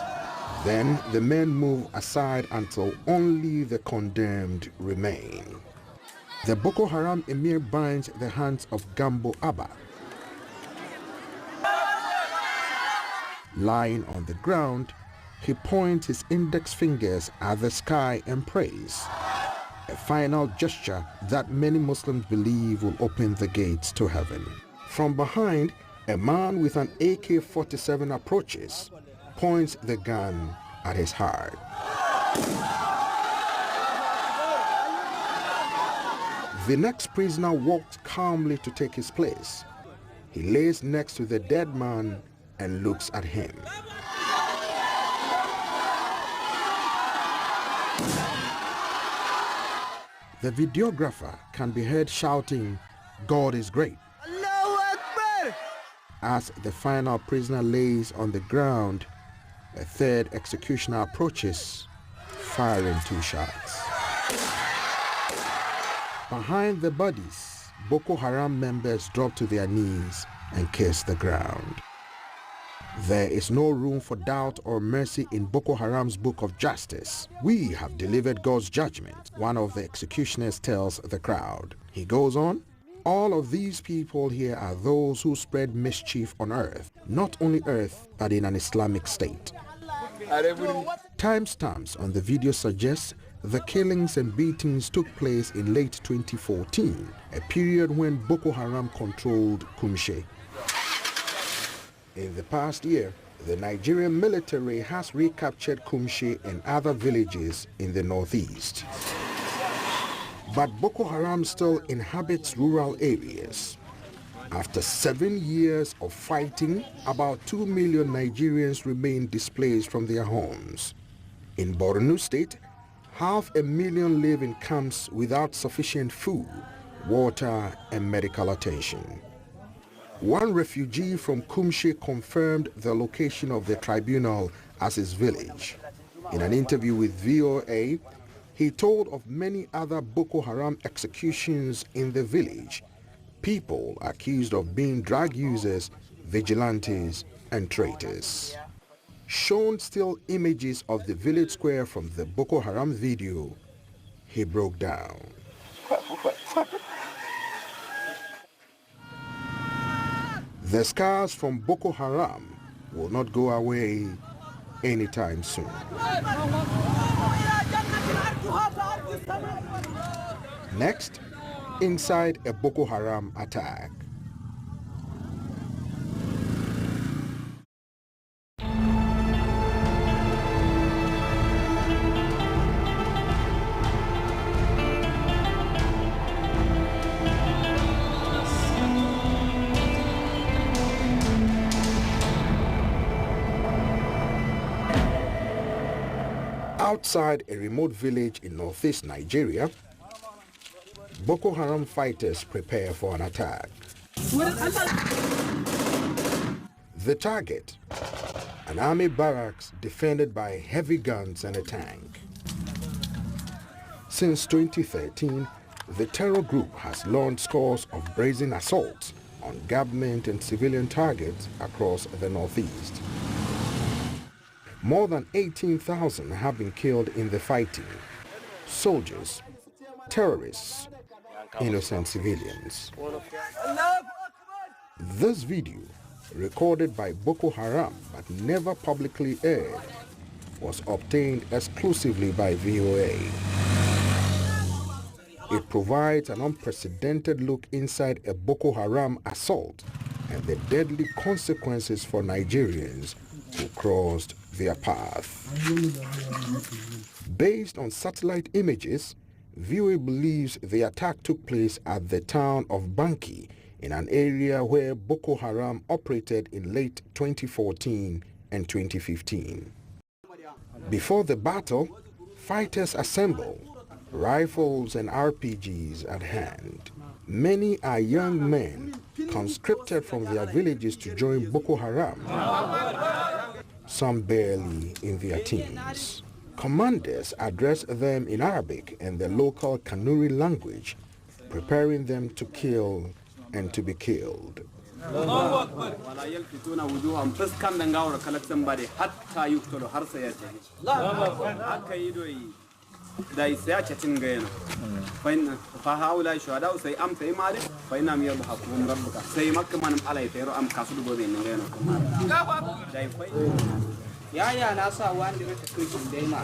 Then the men move aside until only the condemned remain. The Boko Haram emir binds the hands of Gambo Abba. Lying on the ground, he points his index fingers at the sky and prays, a final gesture that many Muslims believe will open the gates to heaven. From behind, a man with an AK-47 approaches, points the gun at his heart. The next prisoner walks calmly to take his place. He lays next to the dead man and looks at him. The videographer can be heard shouting, "God is great," as the final prisoner lays on the ground. A third executioner approaches, firing 2 shots. Behind the bodies, Boko Haram members drop to their knees and kiss the ground. There is no room for doubt or mercy in Boko Haram's book of justice. We have delivered God's judgment, one of the executioners tells the crowd. He goes on, all of these people here are those who spread mischief on earth, not only earth, but in an Islamic state. Timestamps on the video suggest the killings and beatings took place in late 2014, a period when Boko Haram controlled Kumshe. In the past year, the Nigerian military has recaptured Kumshe and other villages in the northeast. But Boko Haram still inhabits rural areas. After 7 years of fighting, about 2 million Nigerians remain displaced from their homes. In Borno State, 500,000 live in camps without sufficient food, water, and medical attention. One refugee from Kumshe confirmed the location of the tribunal as his village. In an interview with VOA, he told of many other Boko Haram executions in the village, people accused of being drug users, vigilantes, and traitors. Shown still images of the village square from the Boko Haram video, he broke down. The scars from Boko Haram will not go away anytime soon. Next, inside a Boko Haram attack. Outside a remote village in northeast Nigeria, Boko Haram fighters prepare for an attack. The target, an army barracks defended by heavy guns and a tank. Since 2013, the terror group has launched scores of brazen assaults on government and civilian targets across the northeast. More than 18,000 have been killed in the fighting. Soldiers, terrorists, innocent civilians. This video, recorded by Boko Haram but never publicly aired, was obtained exclusively by VOA. It provides an unprecedented look inside a Boko Haram assault and the deadly consequences for Nigerians who crossed their path. Based on satellite images, VOA believes the attack took place at the town of Banki, in an area where Boko Haram operated in late 2014 and 2015. Before the battle, fighters assemble, rifles and RPGs at hand. Many are young men conscripted from their villages to join Boko Haram, some barely in their teens. Commanders address them in Arabic and the local Kanuri language, preparing them to kill and to be killed. yaya na sa wanda rata kirkin daima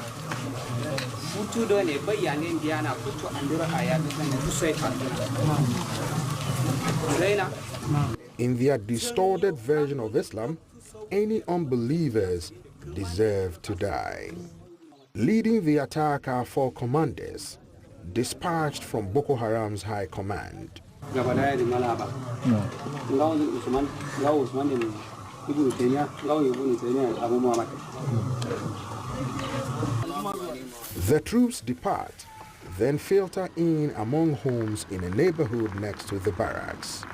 futu da ne bayanin diana futu andura aya da kan sai In their distorted version of Islam, any unbelievers deserve to die. Leading the attack are 4 commanders dispatched from Boko Haram's high command. The troops depart, then filter in among homes in a neighborhood next to the barracks.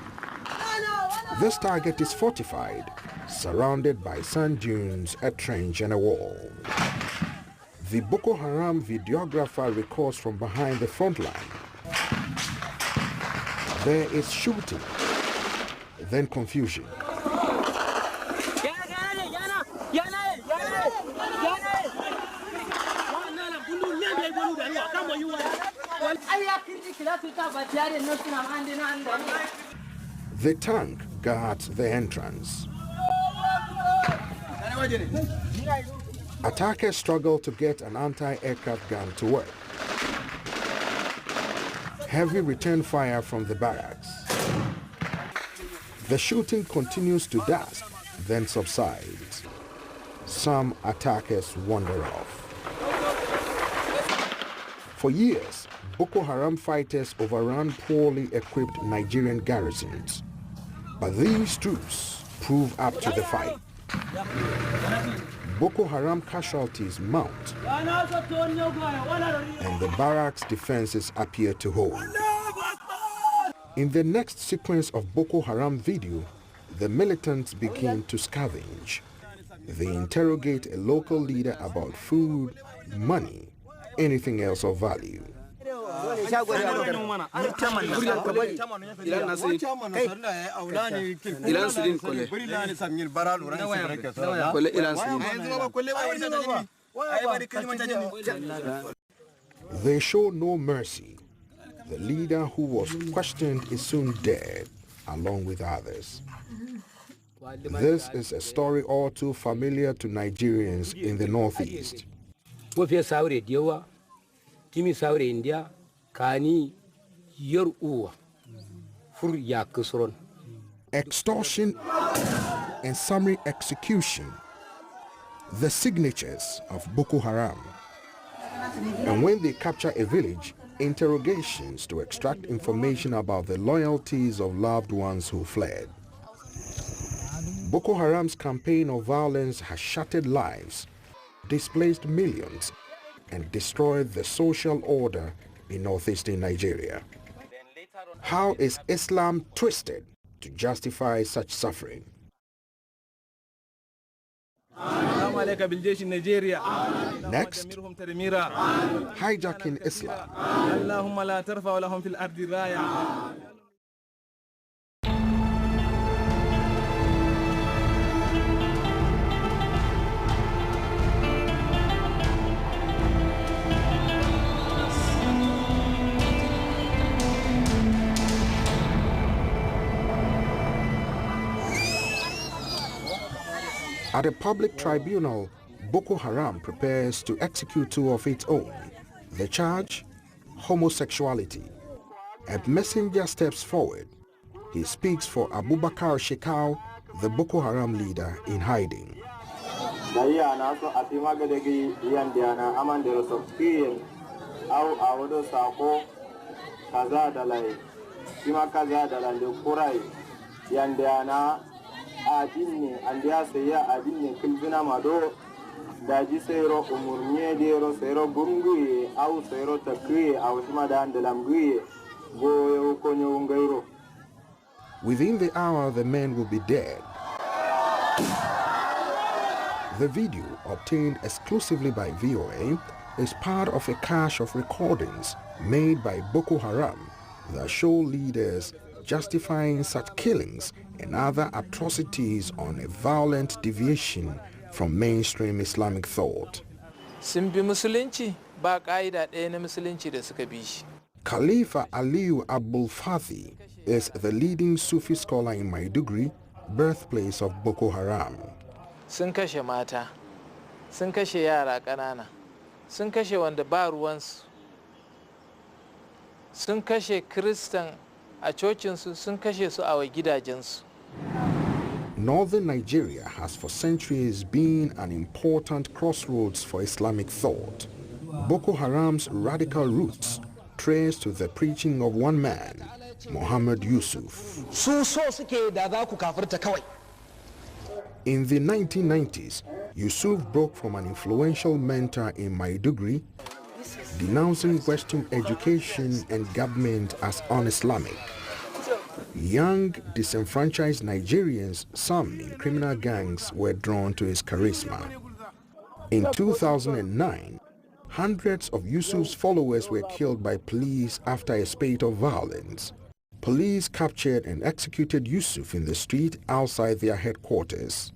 This target is fortified, surrounded by sand dunes, a trench and a wall. The Boko Haram videographer records from behind the front line. There is shooting, then confusion. The tank guards the entrance. Attackers struggle to get an anti-aircraft gun to work. Heavy return fire from the barracks. The shooting continues to dusk, then subsides. Some attackers wander off. For years, Boko Haram fighters overran poorly equipped Nigerian garrisons. But these troops prove up to the fight. Boko Haram casualties mount, and the barracks defenses appear to hold. In the next sequence of Boko Haram video, the militants begin to scavenge. They interrogate a local leader about food, money, anything else of value. They show no mercy. The leader who was questioned is soon dead, along with others. This is a story all too familiar to Nigerians in the Northeast. Extortion and summary execution, the signatures of Boko Haram. And when they capture a village, interrogations to extract information about the loyalties of loved ones who fled. Boko Haram's campaign of violence has shattered lives, displaced millions, and destroyed the social order in northeastern Nigeria. How is Islam twisted to justify such suffering? Next, hijacking Islam. At a public tribunal, Boko Haram prepares to execute two of its own. The charge? Homosexuality. A messenger steps forward. He speaks for Abubakar Shekau, the Boko Haram leader in hiding. adinne andiya seya adinne kilbina mado daji sero umurnye dero sero gumguye au sero takriye au shima dandalamguye goyo konyo ngairo. Within the hour, the men will be dead. The video, obtained exclusively by VOA, is part of a cache of recordings made by Boko Haram that show leaders justifying such killings and other atrocities on a violent deviation from mainstream Islamic thought. Khalifa Aliyu Abdul Fathi is the leading Sufi scholar in Maiduguri, birthplace of Boko Haram. Sun kashe mata, sun kashe yara ƙanana, sun kashe wanda ba ruwansu, sun kashe Kiristan a cocinsu, sun kashe su a gidajensu. Northern Nigeria has for centuries been an important crossroads for Islamic thought. Boko Haram's radical roots trace to the preaching of one man, Muhammad Yusuf. In the 1990s, Yusuf broke from an influential mentor in Maiduguri, denouncing Western education and government as un-Islamic. Young, disenfranchised Nigerians, some in criminal gangs, were drawn to his charisma. In 2009, hundreds of Yusuf's followers were killed by police after a spate of violence. Police captured and executed Yusuf in the street outside their headquarters.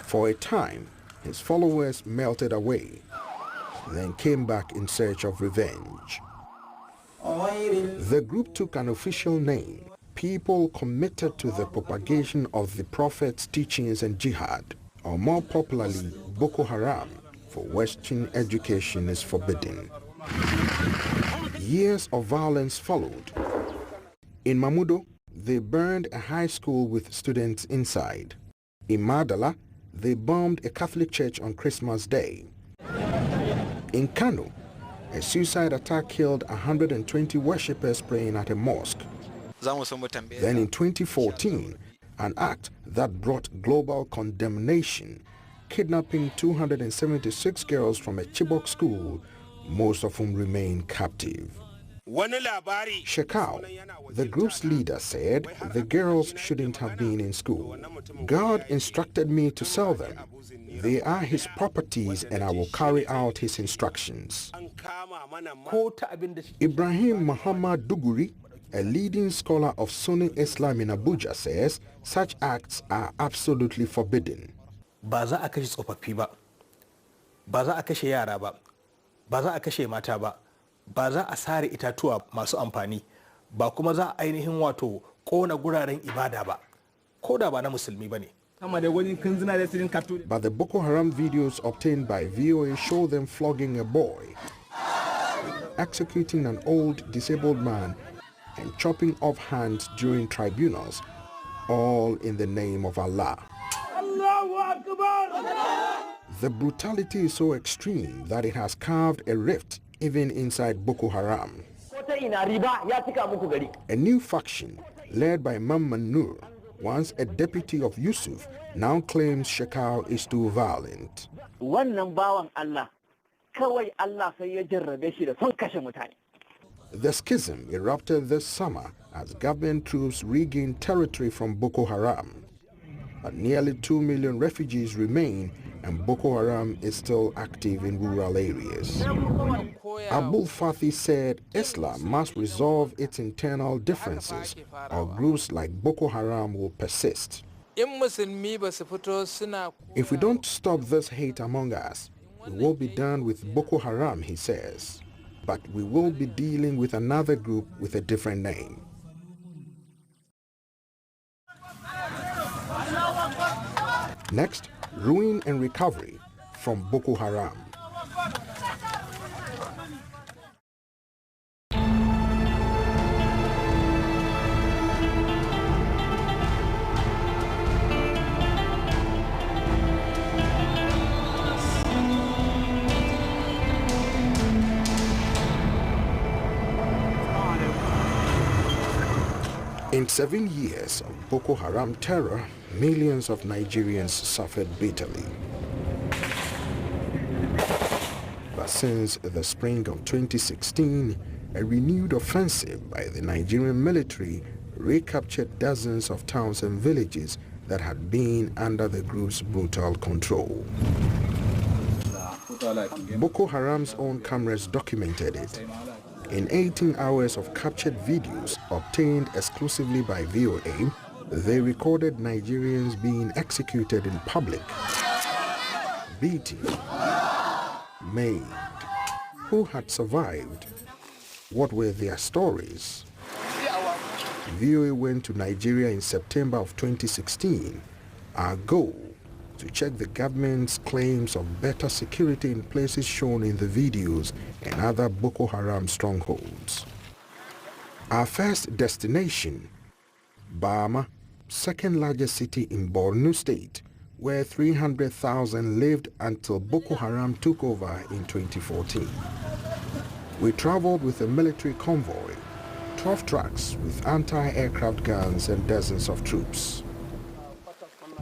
For a time, his followers melted away, then came back in search of revenge. The group took an official name, People Committed to the Propagation of the Prophet's Teachings and Jihad, or more popularly, Boko Haram, for Western education is forbidden. Years of violence followed. In Mamudo, they burned a high school with students inside. In Madala, they bombed a Catholic church on Christmas Day. In Kano, a suicide attack killed 120 worshippers praying at a mosque. Then in 2014, an act that brought global condemnation, kidnapping 276 girls from a Chibok school, most of whom remain captive. Shekau, the group's leader, said the girls shouldn't have been in school. God instructed me to sell them. They are his properties and I will carry out his instructions. Ibrahim Muhammad Duguri, a leading scholar of Sunni Islam in Abuja, says such acts are absolutely forbidden. Ba za a kashe tsofaffi ba, ba za a kashe yara ba, ba za a kashe mata ba, ba za a sare itatuwa masu amfani, ba kuma za a ainihin wato kona guraren ibada ba, ko da ba na musulmi ba ne. But the Boko Haram videos obtained by VOA show them flogging a boy, executing an old disabled man, and chopping off hands during tribunals, all in the name of Allah. The brutality is so extreme that it has carved a rift even inside Boko Haram. A new faction led by Mamman Nur, once a deputy of Yusuf, now claims Shekau is too violent. kawai Allah sai ya jarrabe shi da son kashe mutane. The schism erupted this summer as government troops regained territory from Boko Haram. But nearly 2 million refugees remain, and Boko Haram is still active in rural areas. Abul Fathi said Islam must resolve its internal differences, or groups like Boko Haram will persist. If we don't stop this hate among us, we will be done with Boko Haram, he says. But we will be dealing with another group with a different name. Next, ruin and recovery from Boko Haram. In 7 years of Boko Haram terror, millions of Nigerians suffered bitterly. But since the spring of 2016, a renewed offensive by the Nigerian military recaptured dozens of towns and villages that had been under the group's brutal control. Boko Haram's own cameras documented it. In 18 hours of captured videos obtained exclusively by VOA, they recorded Nigerians being executed in public, beaten, maimed. Who had survived? What were their stories? VOA went to Nigeria in September of 2016. Our goal, to check the government's claims of better security in places shown in the videos and other Boko Haram strongholds. Our first destination, Bama, second largest city in Borno State, where 300,000 lived until Boko Haram took over in 2014. We traveled with a military convoy, 12 trucks with anti-aircraft guns and dozens of troops.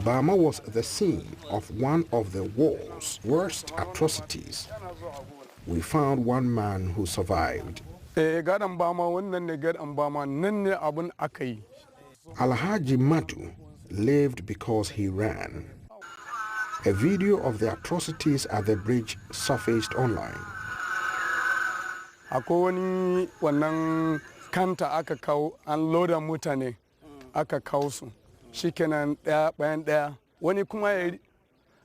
Bama was the scene of one of the war's worst atrocities. We found one man who survived. Alhaji Madu lived because he ran. A video of the atrocities at the bridge surfaced online. Kanta aka kawo an loda mutane aka kawo su shikenan daya bayan daya wani kuma ya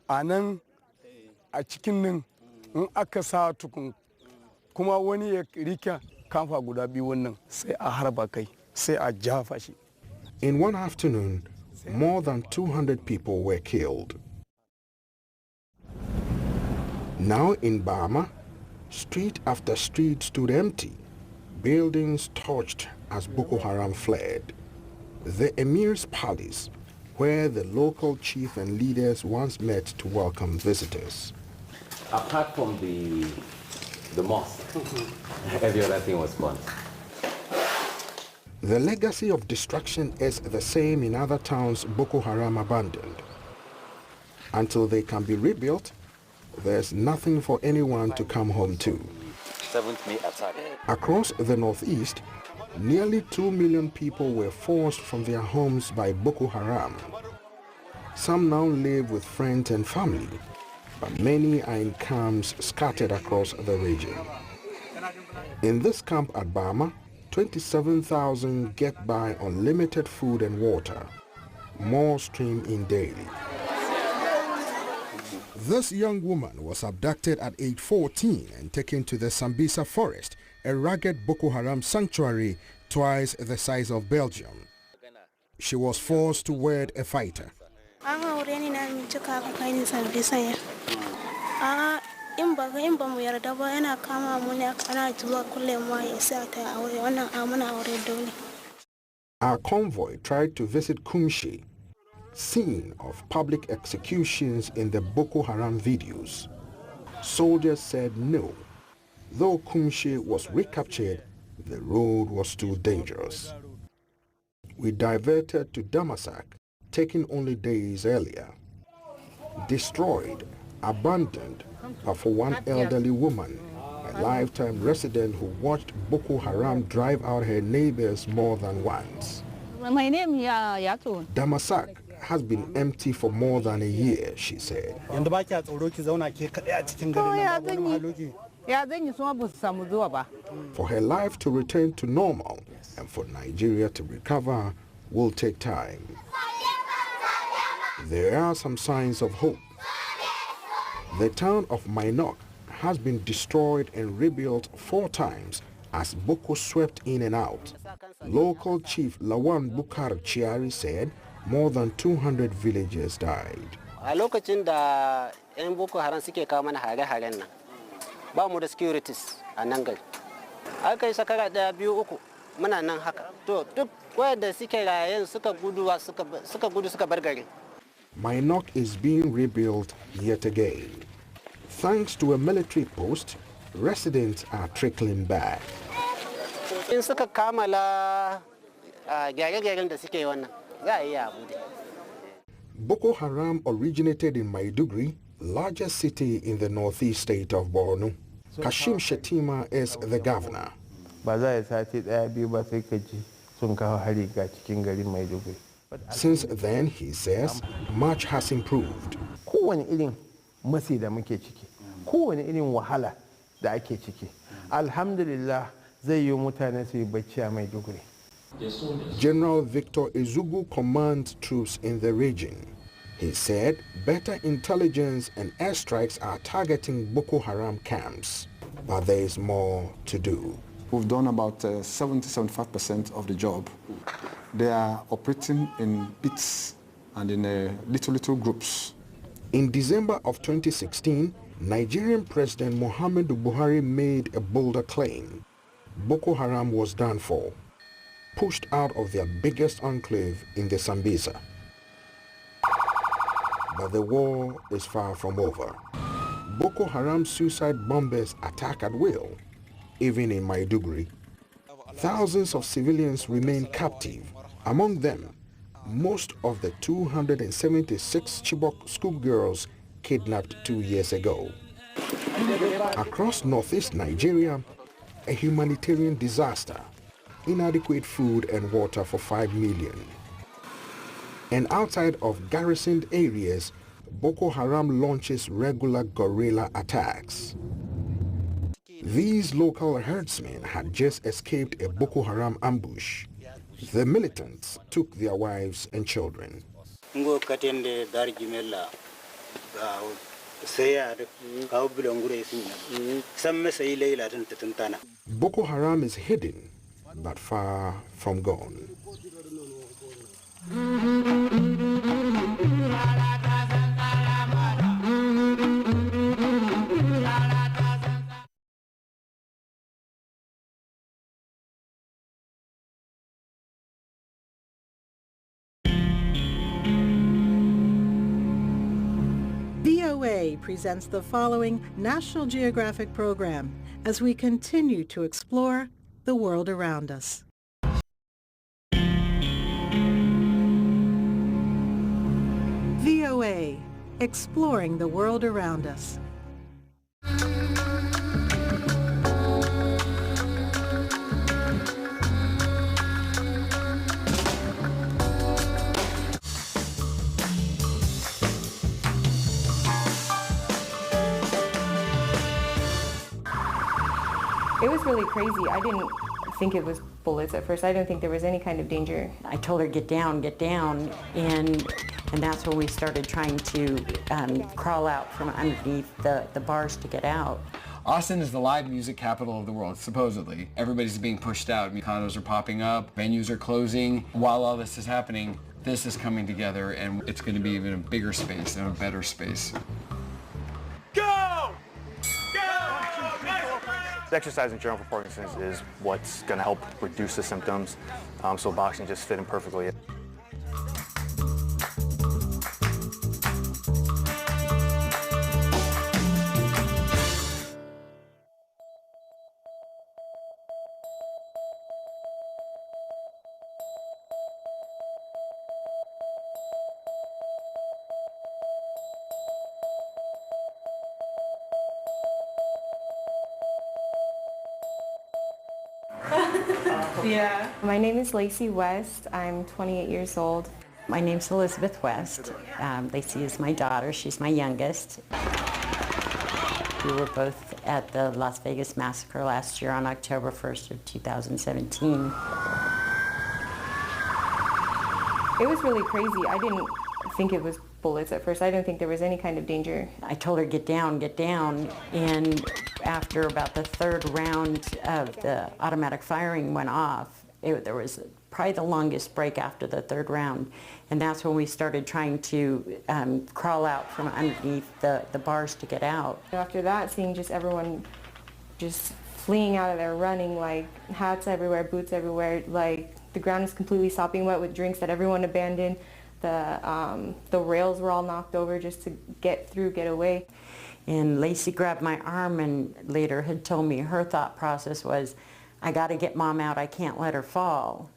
anan a cikin nan in aka sa tukun kuma wani ya rika kamfa guda biyu wannan sai a harba kai sai a jafa shi. In one afternoon, more than 200 people were killed. Now in Bama, street after street stood empty. Buildings torched as Boko Haram fled. The Emir's palace, where the local chief and leaders once met to welcome visitors. Apart from the mosque, every other thing was gone. The legacy of destruction is the same in other towns Boko Haram abandoned. Until they can be rebuilt, there's nothing for anyone to come home to. Across the northeast, nearly 2 million people were forced from their homes by Boko Haram. Some now live with friends and family, but many are in camps scattered across the region. In this camp at Bama, 27,000 get by on limited food and water. More stream in daily. This young woman was abducted at age 14 and taken to the Sambisa forest, a rugged Boko Haram sanctuary twice the size of Belgium. She was forced to wed a fighter. Our convoy tried to visit Kumshi, scene of public executions in the Boko Haram videos. Soldiers said no. Though Kumshi was recaptured, the road was too dangerous. We diverted to Damasak, taken only days earlier. Destroyed, abandoned, but for one elderly woman, a lifetime resident who watched Boko Haram drive out her neighbors more than once. Damasak has been empty for more than a year, she said. For her life to return to normal and for Nigeria to recover will take time. There are some signs of hope. The town of Minok has been destroyed and rebuilt 4 times as Boko swept in and out. Local chief Lawan Bukar Chiari said more than 200 villagers died. A lokacin da 'yan Boko Haram suke kawo mana hare-haren nan, ba mu da securities a nan gari. Aka yi shekara 1, 2, 3 muna nan haka. To duk wanda suke rayen suka gudu suka bar gari. Minok is being rebuilt yet again. Thanks to a military post, residents are trickling back. In suka kamala gyare-gyaren da suke wannan, za a yi abu. Boko Haram originated in Maiduguri, largest city in the northeast state of Borno. Kashim Shetima is the governor. Since then, he says, much has improved. General Victor Izugu commands troops in the region. He said better intelligence and airstrikes are targeting Boko Haram camps, but there is more to do. We've done about 70-75% of the job. They are operating in bits and in little groups. In December of 2016, Nigerian President Muhammadu Buhari made a bolder claim. Boko Haram was done for, pushed out of their biggest enclave in the Sambisa. But the war is far from over. Boko Haram suicide bombers attack at will, even in Maiduguri. Thousands of civilians remain captive. Among them, most of the 276 Chibok schoolgirls kidnapped 2 years ago. Across northeast Nigeria, a humanitarian disaster, inadequate food and water for 5 million. And outside of garrisoned areas, Boko Haram launches regular guerrilla attacks. These local herdsmen had just escaped a Boko Haram ambush. The militants took their wives and children. Boko Haram is hidden, but far from gone. VOA presents the following National Geographic program as we continue to explore the world around us. VOA, exploring the world around us. It was really crazy. I didn't think it was bullets at first. I didn't think there was any kind of danger. I told her, get down, and that's when we started trying to crawl out from underneath the bars to get out. Austin is the live music capital of the world, supposedly. Everybody's being pushed out. Condos are popping up, venues are closing. While all this is happening, this is coming together, and it's going to be even a bigger space and a better space. Go! Exercising general for Parkinson's is what's going to help reduce the symptoms, so boxing just fit in perfectly. Yeah. My name is Lacey West. I'm 28 years old. My name's Elizabeth West. Lacey is my daughter. She's my youngest. We were both at the Las Vegas Massacre last year on October 1st of 2017. It was really crazy. I didn't think it was bullets at first. I didn't think there was any kind of danger. I told her, get down, and after about the third round of the automatic firing went off, there was probably the longest break after the third round, and that's when we started trying to crawl out from underneath the bars to get out. After that, seeing just everyone just fleeing out of there, running, like hats everywhere, boots everywhere, like the ground is completely sopping wet with drinks that everyone abandoned. The rails were all knocked over just to get through, get away. And Lacey grabbed my arm and later had told me her thought process was, I got to get Mom out, I can't let her fall.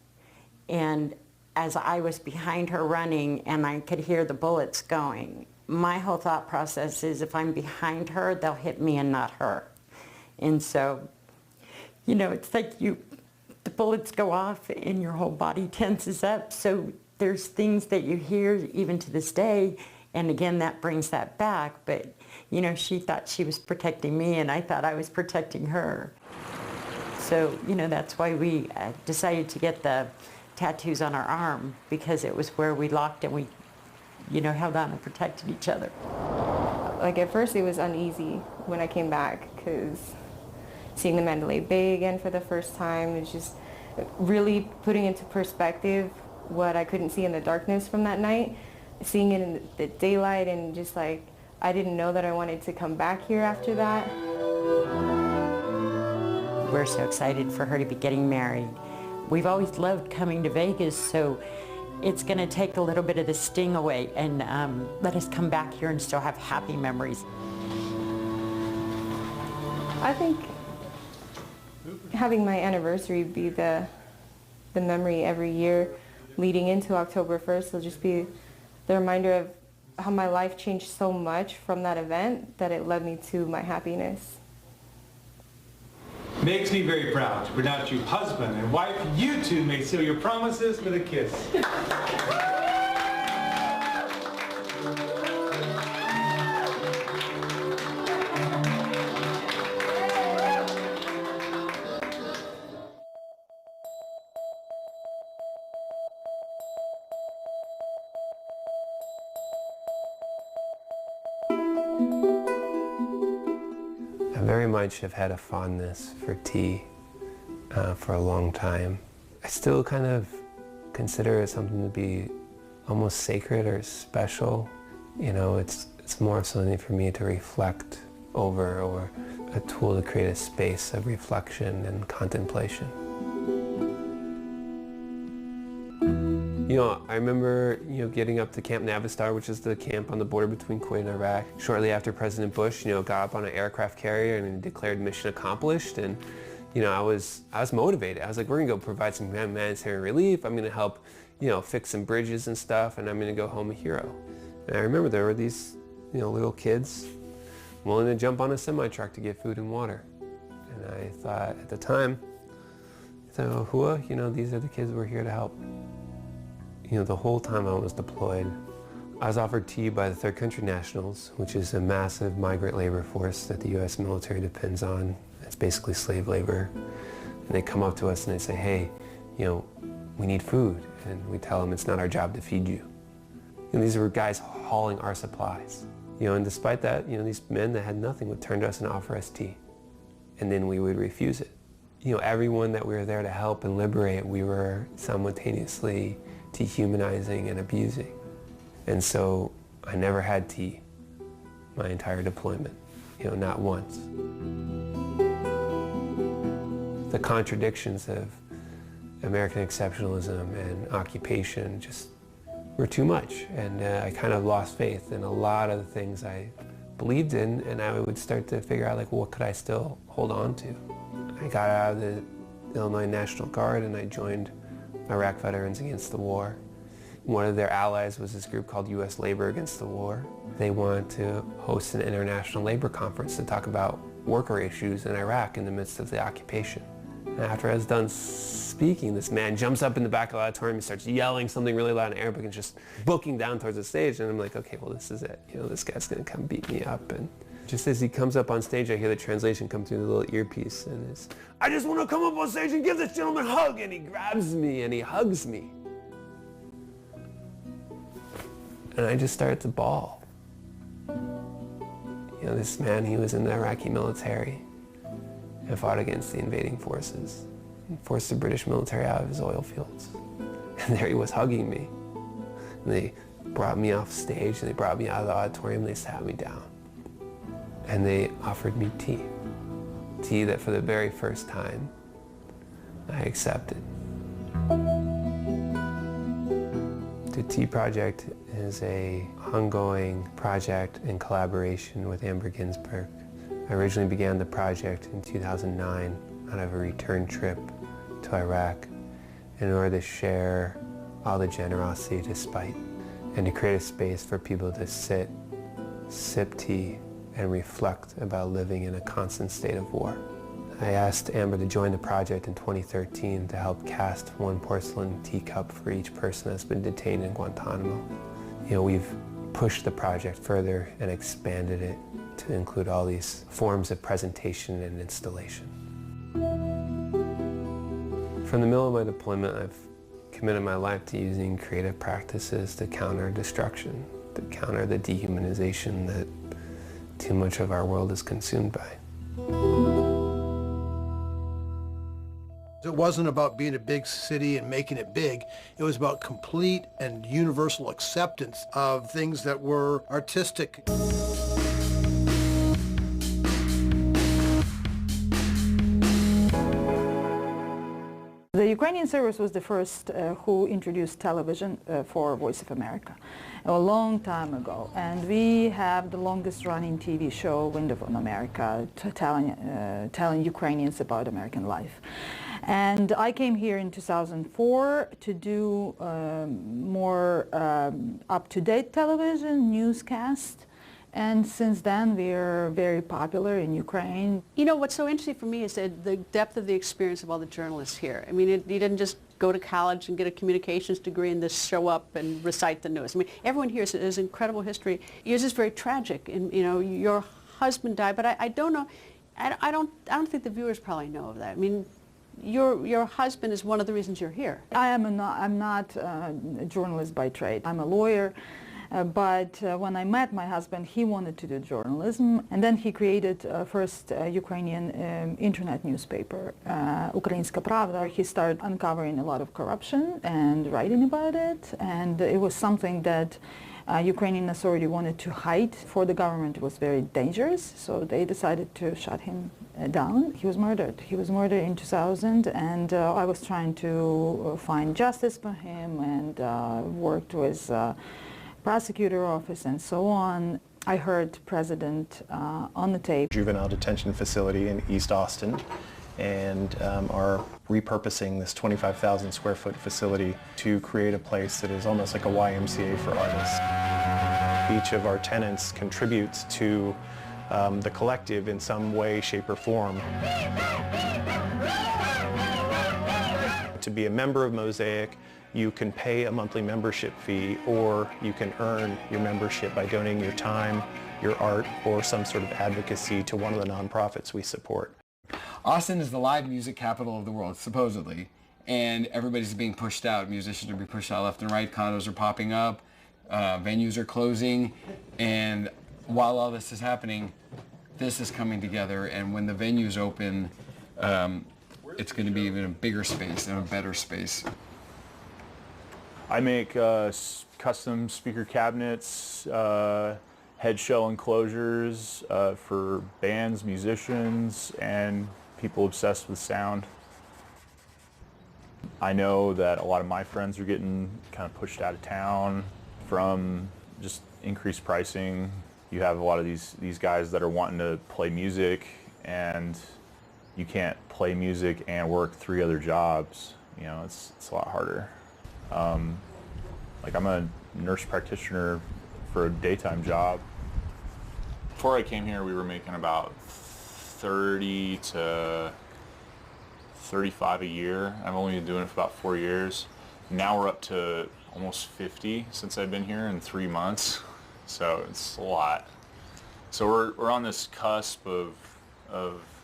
And as I was behind her running and I could hear the bullets going, my whole thought process is if I'm behind her, they'll hit me and not her. And so, you know, it's like the bullets go off and your whole body tenses up. So there's things that you hear even to this day, and again, that brings that back. But, you know, she thought she was protecting me and I thought I was protecting her. So, you know, that's why we decided to get the tattoos on our arm, because it was where we locked and we, you know, held on and protected each other. Like at first it was uneasy when I came back, because seeing the Mandalay Bay again for the first time is just really putting into perspective what I couldn't see in the darkness from that night, seeing it in the daylight, and just like I didn't know that I wanted to come back here after that. We're so excited for her to be getting married. We've always loved coming to Vegas, so it's going to take a little bit of the sting away and let us come back here and still have happy memories. I think having my anniversary be the memory every year leading into October 1st will just be the reminder of how my life changed so much from that event that it led me to my happiness. Makes me very proud to pronounce you husband and wife. You two may seal your promises with a kiss. I very much have had a fondness for tea for a long time. I still kind of consider it something to be almost sacred or special. You know, it's more something for me to reflect over, or a tool to create a space of reflection and contemplation. You know, I remember, getting up to Camp Navistar, which is the camp on the border between Kuwait and Iraq. Shortly after President Bush, got up on an aircraft carrier and declared mission accomplished. And, I was motivated. I was like, we're gonna go provide some humanitarian relief. I'm gonna help, fix some bridges and stuff, and I'm gonna go home a hero. And I remember there were these, little kids willing to jump on a semi-truck to get food and water. And I thought at the time, Hua, these are the kids we're here to help. The whole time I was deployed, I was offered tea by the Third Country Nationals, which is a massive migrant labor force that the U.S. military depends on. It's basically slave labor. And they come up to us and they say, hey, we need food. And we tell them it's not our job to feed you. These were guys hauling our supplies. And despite that, these men that had nothing would turn to us and offer us tea. And then we would refuse it. Everyone that we were there to help and liberate, we were simultaneously dehumanizing and abusing. And so I never had tea my entire deployment, not once. The contradictions of American exceptionalism and occupation just were too much, and I kind of lost faith in a lot of the things I believed in, and I would start to figure out, like, what could I still hold on to? I got out of the Illinois National Guard and I joined Iraq Veterans Against the War. One of their allies was this group called U.S. Labor Against the War. They wanted to host an international labor conference to talk about worker issues in Iraq in the midst of the occupation. And after I was done speaking, this man jumps up in the back of the auditorium and starts yelling something really loud in Arabic and just booking down towards the stage. And I'm like, okay, well, this is it. You know, this guy's gonna come beat me up. And just as he comes up on stage, I hear the translation come through the little earpiece, and it's, I just want to come up on stage and give this gentleman a hug. And he grabs me and he hugs me. And I just started to bawl. You know, this man, he was in the Iraqi military and fought against the invading forces and forced the British military out of his oil fields. And there he was hugging me. And they brought me off stage and they brought me out of the auditorium and they sat me down. And they offered me tea. Tea that for the very first time I accepted. The Tea Project is an ongoing project in collaboration with Amber Ginsberg. I originally began the project in 2009 out of a return trip to Iraq in order to share all the generosity despite and to create a space for people to sit, sip tea, and reflect about living in a constant state of war. I asked Amber to join the project in 2013 to help cast one porcelain teacup for each person that's been detained in Guantanamo. You know, we've pushed the project further and expanded it to include all these forms of presentation and installation. From the middle of my deployment, I've committed my life to using creative practices to counter destruction, to counter the dehumanization that too much of our world is consumed by. It wasn't about being a big city and making it big. It was about complete and universal acceptance of things that were artistic. The Ukrainian service was the first who introduced television for Voice of America a long time ago. And we have the longest running TV show, Window on America, telling Ukrainians about American life. And I came here in 2004 to do more up-to-date television, newscast. And since then, we're very popular in Ukraine. You know, what's so interesting for me is that the depth of the experience of all the journalists here. I mean, you didn't just go to college and get a communications degree and just show up and recite the news. I mean, everyone here has incredible history. Yours is very tragic. And, you know, your husband died, but I don't know, I don't think the viewers probably know of that. I mean, your husband is one of the reasons you're here. I'm not a journalist by trade. I'm a lawyer. But when I met my husband, he wanted to do journalism, and then he created first Ukrainian internet newspaper, Ukrainska Pravda. He started uncovering a lot of corruption and writing about it, and it was something that Ukrainian authority wanted to hide. For the government, it was very dangerous, so they decided to shut him down. He was murdered. He was murdered in 2000, and I was trying to find justice for him and worked with prosecutor office and so on. I heard President on the tape. Juvenile detention facility in East Austin, and are repurposing this 25,000 square foot facility to create a place that is almost like a YMCA for artists. Each of our tenants contributes to the collective in some way, shape, or form. To be a member of Mosaic, you can pay a monthly membership fee, or you can earn your membership by donating your time, your art, or some sort of advocacy to one of the nonprofits we support. Austin is the live music capital of the world, supposedly, and everybody's being pushed out. Musicians are being pushed out left and right. Condos are popping up. Venues are closing. And while all this is happening, this is coming together. And when the venues open, it's going to be even a bigger space and a better space. I make custom speaker cabinets, head shell enclosures for bands, musicians, and people obsessed with sound. I know that a lot of my friends are getting kind of pushed out of town from just increased pricing. You have a lot of these guys that are wanting to play music, and you can't play music and work 3 other jobs. You know, it's a lot harder. Like, I'm a nurse practitioner for a daytime job. Before I came here, we were making about $30,000 to 35 a year. I've only been doing it for about 4 years. Now we're up to almost 50 since I've been here in 3 months, so it's a lot. So we're on this cusp of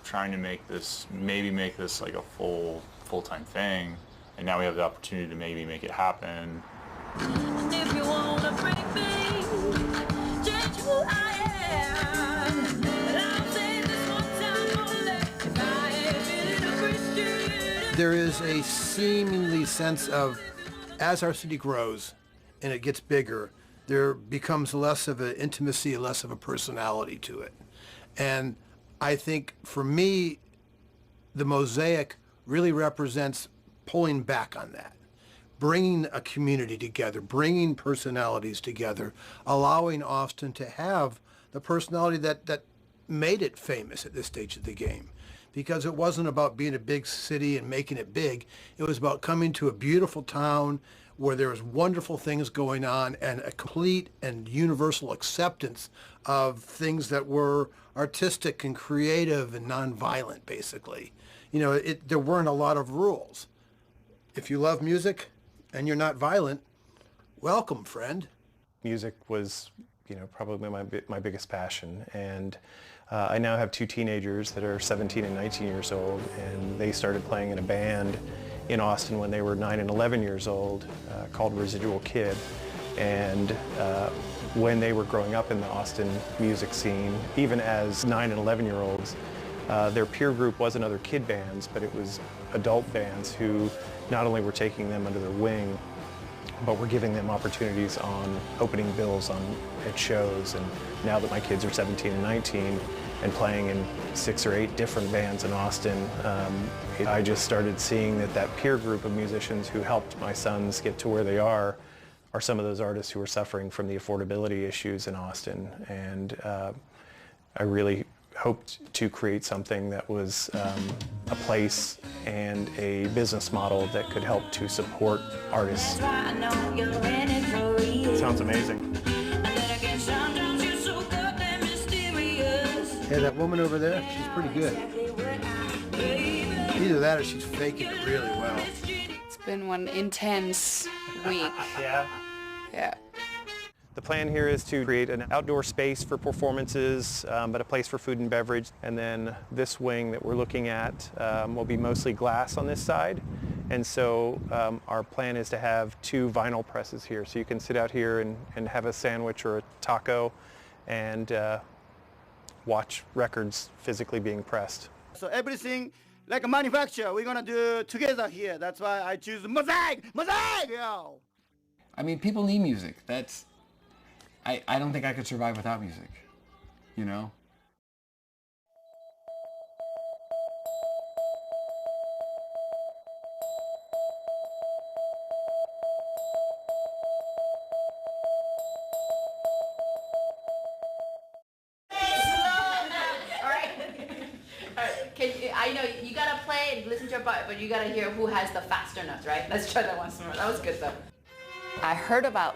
trying to make this like a full-time thing, and now we have the opportunity to maybe make it happen. If you wanna break me, change who I am. But I'll say this one time only, if I ain't feeling appreciated. There is a seemingly sense of, as our city grows and it gets bigger, there becomes less of an intimacy, less of a personality to it. And I think for me, the mosaic really represents pulling back on that, bringing a community together, bringing personalities together, allowing Austin to have the personality that made it famous at this stage of the game. Because it wasn't about being a big city and making it big. It was about coming to a beautiful town where there was wonderful things going on and a complete and universal acceptance of things that were artistic and creative and nonviolent, basically. You know, there weren't a lot of rules. If you love music and you're not violent, welcome, friend. Music was, probably my biggest passion, and I now have 2 teenagers that are 17 and 19 years old, and they started playing in a band in Austin when they were 9 and 11 years old, called Residual Kid. And when they were growing up in the Austin music scene, even as 9 and 11-year-olds, their peer group wasn't other kid bands, but it was adult bands who not only were taking them under their wing, but were giving them opportunities on opening bills at shows. And now that my kids are 17 and 19 and playing in 6 or 8 different bands in Austin, I just started seeing that peer group of musicians who helped my sons get to where they are some of those artists who are suffering from the affordability issues in Austin. And I really hoped to create something that was a place and a business model that could help to support artists. Sounds amazing. Yeah, that woman over there, she's pretty good. Either that or she's faking it really well. It's been one intense week. Yeah. Yeah. The plan here is to create an outdoor space for performances, but a place for food and beverage. And then this wing that we're looking at will be mostly glass on this side. And so our plan is to have 2 vinyl presses here. So you can sit out here and have a sandwich or a taco and watch records physically being pressed. So everything like a manufacturer, we're gonna do together here. That's why I choose mosaic, yo! I mean, people need music. I don't think I could survive without music, I know you gotta play and listen to your body, but you gotta hear who has the faster notes, right? Let's try that once more. That was good though. I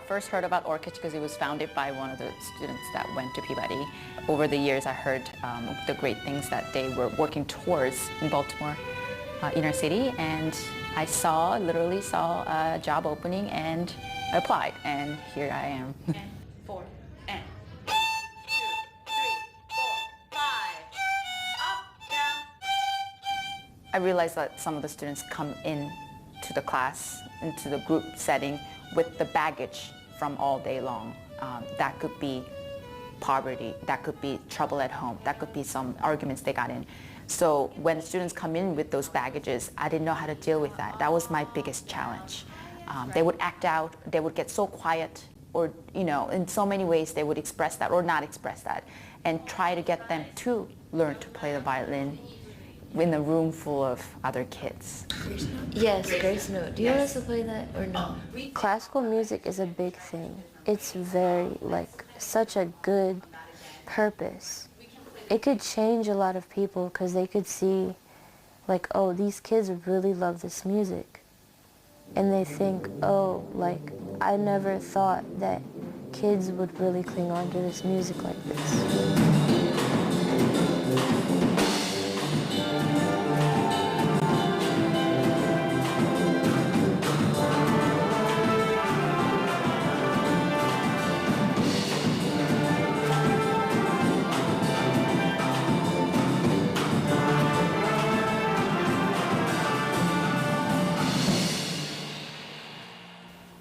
first heard about Orchid because it was founded by one of the students that went to Peabody. Over the years, I heard the great things that they were working towards in Baltimore, inner city, and I literally saw a job opening and applied, and here I am. And 4, and 1, 2, 3, 4, 5, up, down. I realized that some of the students come in to the class, into the group setting, with the baggage from all day long. That could be poverty, that could be trouble at home, that could be some arguments they got in. So when students come in with those baggages, I didn't know how to deal with that. That was my biggest challenge. They would act out, they would get so quiet, or in so many ways they would express that or not express that, and try to get them to learn to play the violin in a room full of other kids. Yes, Grace Note. Do you want us to play that or no? Classical music is a big thing. It's very, such a good purpose. It could change a lot of people because they could see, oh, these kids really love this music. And they think, oh, I never thought that kids would really cling on to this music like this.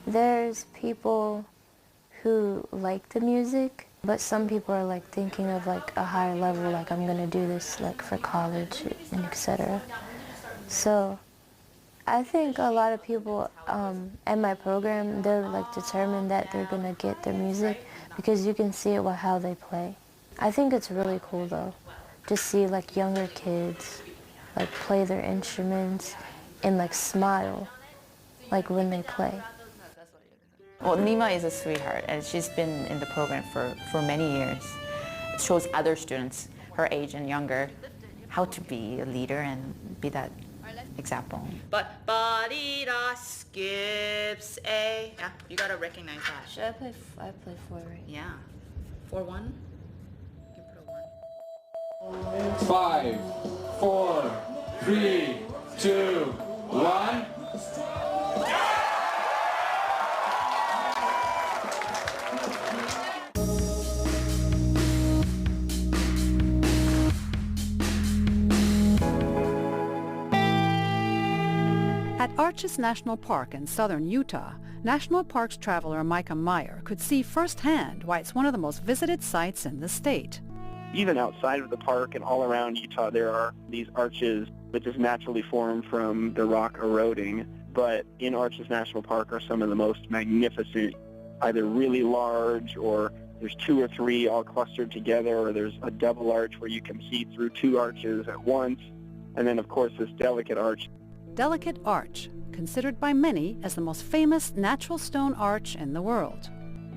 There's people who like the music, but some people are like thinking of like a higher level, like I'm gonna do this like for college and etc. So I think a lot of people at my program, they're like determined that they're gonna get their music because you can see it with how they play. I think it's really cool though, to see like younger kids like play their instruments and like smile like when they play. Well, Nima is a sweetheart, and she's been in the program for many years. It shows other students her age and younger how to be a leader and be that example. But ba-dee-da skips A. Yeah, you gotta recognize that. Should I play 4, right? Yeah. 4-1? 5, 4, 3, 2, 1. At Arches National Park in southern Utah, National Parks traveler Micah Meyer could see firsthand why it's one of the most visited sites in the state. Even outside of the park and all around Utah, there are these arches that just naturally form from the rock eroding. But in Arches National Park are some of the most magnificent, either really large or there's 2 or 3 all clustered together, or there's a double arch where you can see through 2 arches at once. And then, of course, this delicate arch. Delicate Arch, considered by many as the most famous natural stone arch in the world.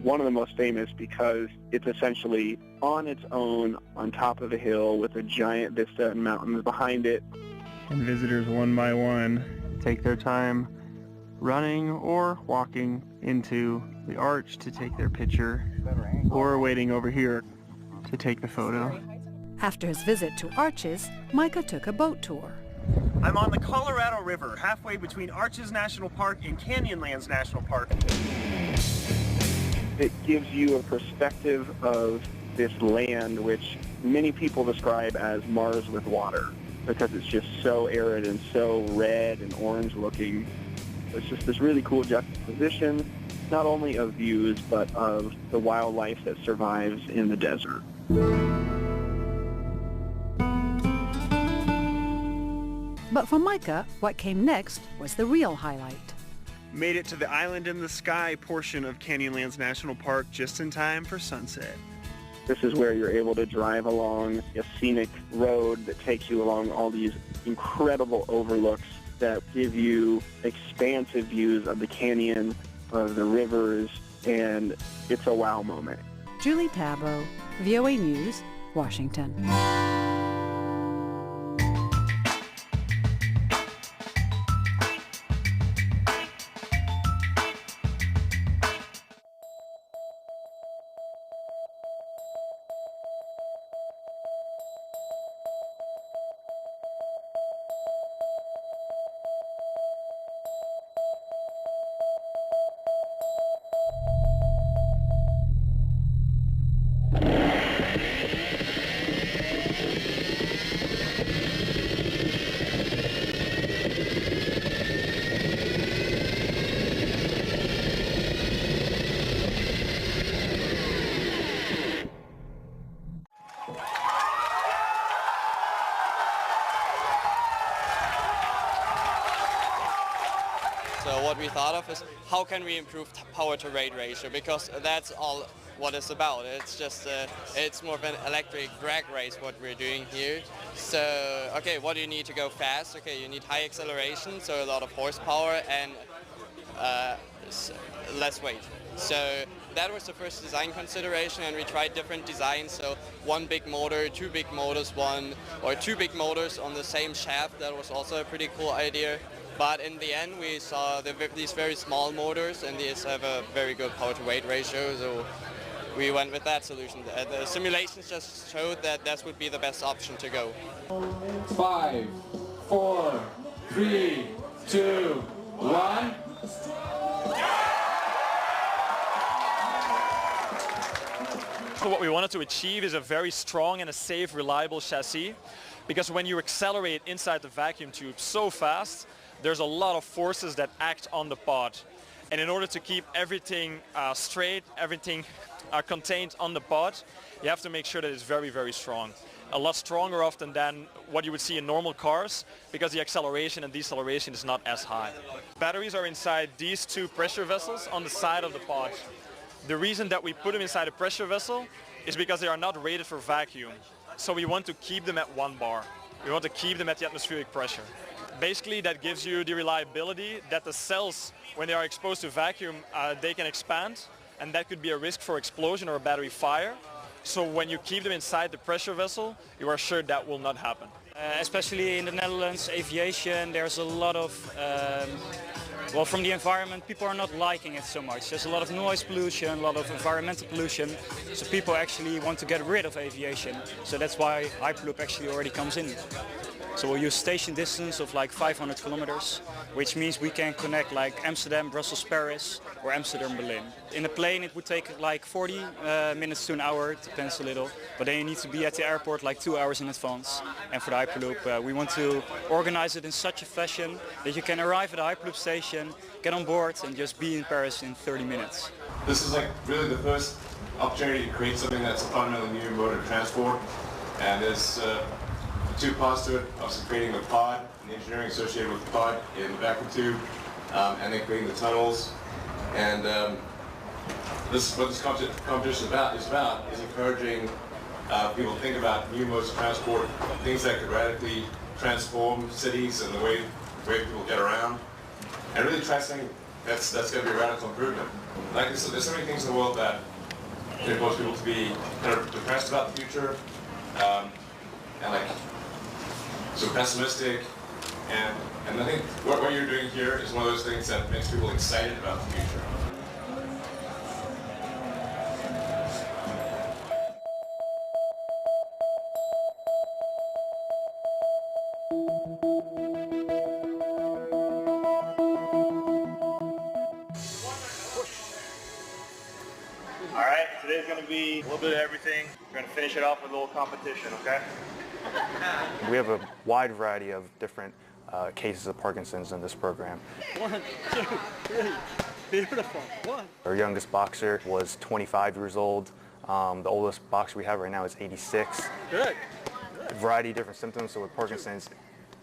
One of the most famous because it's essentially on its own on top of a hill with a giant vista and mountains behind it. And visitors one by one take their time running or walking into the arch to take their picture, or waiting over here to take the photo. After his visit to Arches, Micah took a boat tour. I'm on the Colorado River, halfway between Arches National Park and Canyonlands National Park. It gives you a perspective of this land which many people describe as Mars with water, because it's just so arid and so red and orange looking. It's just this really cool juxtaposition, not only of views, but of the wildlife that survives in the desert. But for Micah, what came next was the real highlight. Made it to the Island in the Sky portion of Canyonlands National Park just in time for sunset. This is where you're able to drive along a scenic road that takes you along all these incredible overlooks that give you expansive views of the canyon, of the rivers, and it's a wow moment. Julie Tabo, VOA News, Washington. So what we thought of is how can we improve power to weight ratio, because that's all what it's about. It's just it's more of an electric drag race what we're doing here. So okay, what do you need to go fast? Okay, you need high acceleration, so a lot of horsepower and less weight. So that was the first design consideration, and we tried different designs. So 1 big motor, 2 big motors, 2 big motors on the same shaft. That was also a pretty cool idea. But in the end, we saw these very small motors, and these have a very good power-to-weight ratio, so we went with that solution. The simulations just showed that that would be the best option to go. 5, 4, 3, 2, 1. So what we wanted to achieve is a very strong and a safe, reliable chassis, because when you accelerate inside the vacuum tube so fast, there's a lot of forces that act on the pod. And in order to keep everything straight, everything contained on the pod, you have to make sure that it's very, very strong. A lot stronger often than what you would see in normal cars, because the acceleration and deceleration is not as high. Batteries are inside these two pressure vessels on the side of the pod. The reason that we put them inside a pressure vessel is because they are not rated for vacuum. So we want to keep them at 1 bar. We want to keep them at the atmospheric pressure. Basically, that gives you the reliability that the cells, when they are exposed to vacuum, they can expand, and that could be a risk for explosion or a battery fire. So when you keep them inside the pressure vessel, you are sure that will not happen. Especially in the Netherlands, aviation, there's a lot of, well, from the environment, people are not liking it so much. There's a lot of noise pollution, a lot of environmental pollution, so people actually want to get rid of aviation. So that's why Hyperloop actually already comes in. So we'll use station distance of like 500 kilometers, which means we can connect like Amsterdam, Brussels, Paris, or Amsterdam, Berlin. In a plane it would take like 40 minutes to an hour, it depends a little, but then you need to be at the airport like 2 hours in advance. And for the Hyperloop, we want to organize it in such a fashion that you can arrive at the Hyperloop station, get on board, and just be in Paris in 30 minutes. This is like really the first opportunity to create something that's a fundamentally new mode of transport, and there's two parts to it, obviously creating the pod and the engineering associated with the pod in the vacuum tube, and then creating the tunnels. And this is what this competition is about, is encouraging people to think about new modes of transport, things that could radically transform cities and the way people get around, and really try something that's going to be a radical improvement. Like there's so many things in the world that can cause people to be kind of depressed about the future, and like so pessimistic, and I think what you're doing here is one of those things that makes people excited about the future. All right, today's going to be a little bit of everything. We're going to finish it off with a little competition, okay? We have a wide variety of different cases of Parkinson's in this program. 1, 2, 3, beautiful. 1. Our youngest boxer was 25 years old. The oldest boxer we have right now is 86. Good. A variety of different symptoms. So with Parkinson's,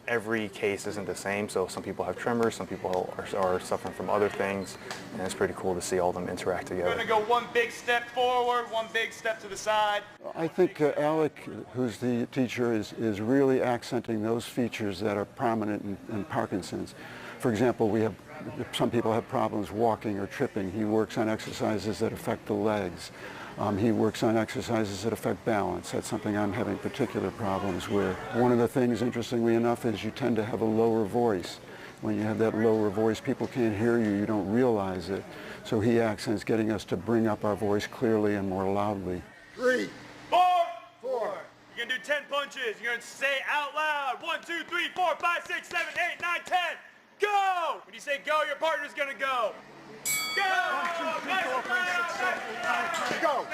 every case isn't the same. So some people have tremors, some people are suffering from other things, and it's pretty cool to see all of them interact together. We're going to go one big step forward, one big step to the side. I think Alec, who's the teacher, is really accenting those features that are prominent in Parkinson's. For example, some people have problems walking or tripping. He works on exercises that affect the legs. He works on exercises that affect balance. That's something I'm having particular problems with. One of the things, interestingly enough, is you tend to have a lower voice. When you have that lower voice, people can't hear you. You don't realize it. So he accents getting us to bring up our voice clearly and more loudly. 3, 4, 4. You're going to do 10 punches. You're going to say out loud, 1, 2, 3, 4, 5, 6, 7, 8, 9, 10. Go! When you say go, your partner's going to go. Go! 1, 2, 3, 4, 5, 6, 7, 8, 9, 10. Go!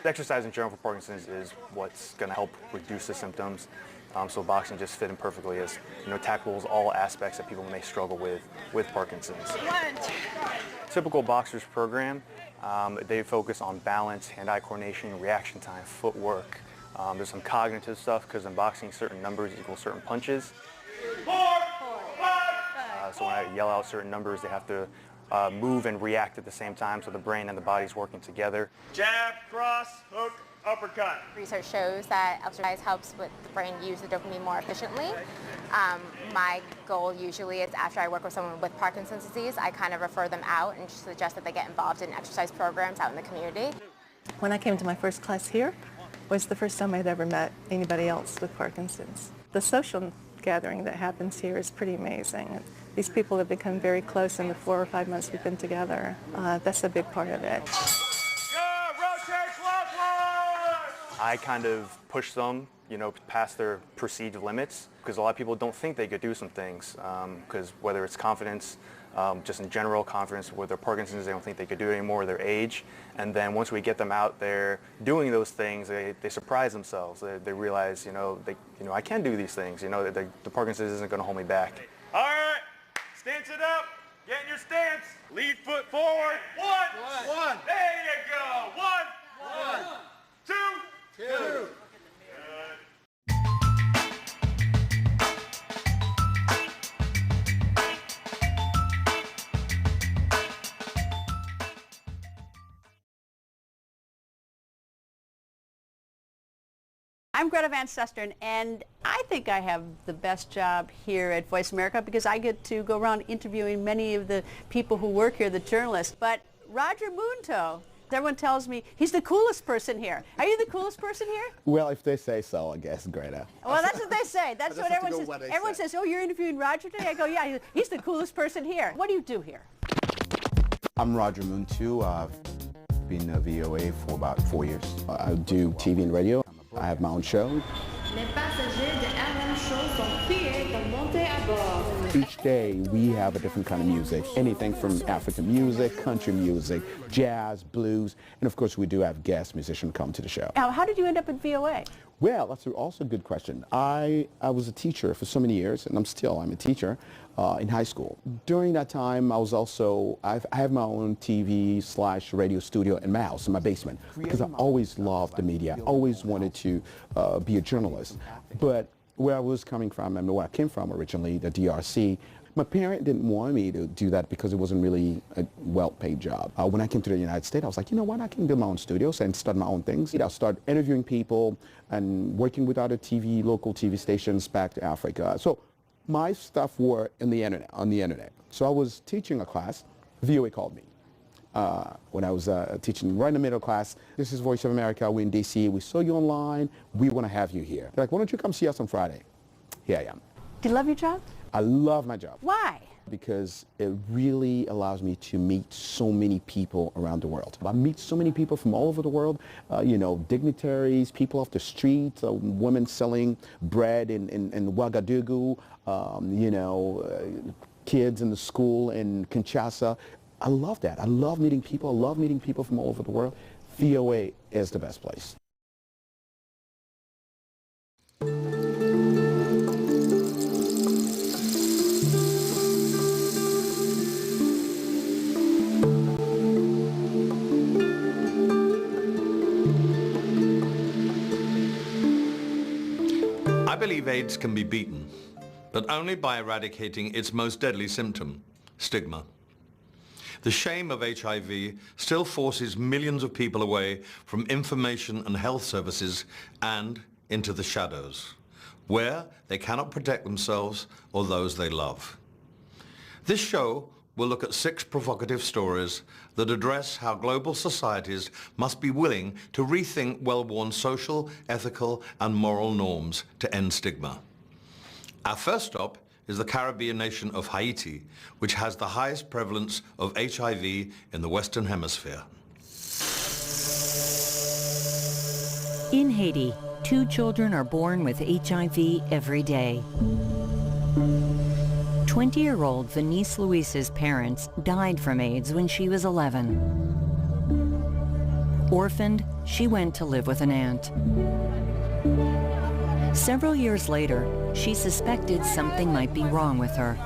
Exercise in general for Parkinson's is what's going to help reduce the symptoms. So boxing just fit in perfectly as, tackles all aspects that people may struggle with Parkinson's. Typical boxer's program, they focus on balance, hand-eye coordination, reaction time, footwork. There's some cognitive stuff because in boxing certain numbers equal certain punches. 4, 5, so when I yell out certain numbers, they have to move and react at the same time, so the brain and the body's working together. Jab, cross, hook, uppercut. Research shows that exercise helps with the brain use the dopamine more efficiently. My goal usually is after I work with someone with Parkinson's disease, I kind of refer them out and suggest that they get involved in exercise programs out in the community. When I came to my first class here, was the first time I'd ever met anybody else with Parkinson's. The social gathering that happens here is pretty amazing. These people have become very close in the 4 or 5 months we've been together. That's a big part of it. I kind of push them, past their perceived limits, because a lot of people don't think they could do some things, because whether it's confidence, just in general confidence with their Parkinson's, they don't think they could do it anymore, their age, and then once we get them out there doing those things, they surprise themselves. They realize, I can do these things, the Parkinson's isn't going to hold me back. All right, stance it up, get in your stance. Lead foot forward. One. There you go. One. Two. I'm Greta Van Susteren, and I think I have the best job here at Voice America because I get to go around interviewing many of the people who work here, the journalists. But Roger Munto, everyone tells me he's the coolest person here. Are you the coolest person here? Well, if they say so, I guess, Greta. Well, that's what they say. That's what everyone says. Everyone says, oh, you're interviewing Roger today? I go, yeah, he's the coolest person here. What do you do here? I'm Roger Munto. I've been a VOA for about 4 years. I do TV and radio. I have my own show. Each day we have a different kind of music, anything from African music, country music, jazz, blues, and of course we do have guest musicians come to the show. Now, how did you end up at VOA? Well, that's also a good question. I was a teacher for so many years, and I'm a teacher in high school. During that time, I have my own TV/radio studio in my house, in my basement, because I always loved the media. I always wanted to be a journalist. But where I was coming from, and where I came from originally, the DRC, my parent didn't want me to do that because it wasn't really a well-paid job. When I came to the United States, I was like, you know what, I can build my own studios and start my own things. I'll start interviewing people and working with other local TV stations back to Africa. So my stuff were on the internet. So I was teaching a class. VOA called me. When I was teaching right in the middle class, this is Voice of America, we're in DC, we saw you online, we want to have you here. They're like, why don't you come see us on Friday? Here I am. Do you love your job? I love my job. Why? Because it really allows me to meet so many people around the world. I meet so many people from all over the world, dignitaries, people off the street, women selling bread in Ouagadougou, kids in the school in Kinshasa. I love that. I love meeting people. I love meeting people from all over the world. VOA is the best place. I believe AIDS can be beaten, but only by eradicating its most deadly symptom, stigma. The shame of HIV still forces millions of people away from information and health services and into the shadows, where they cannot protect themselves or those they love. This show will look at 6 provocative stories that address how global societies must be willing to rethink well-worn social, ethical, and moral norms to end stigma. Our first stop is the Caribbean nation of Haiti, which has the highest prevalence of HIV in the Western Hemisphere. In Haiti, 2 children are born with HIV every day. 20-year-old Venice Luis's parents died from AIDS when she was 11. Orphaned, she went to live with an aunt. Several years later, she suspected something might be wrong with her.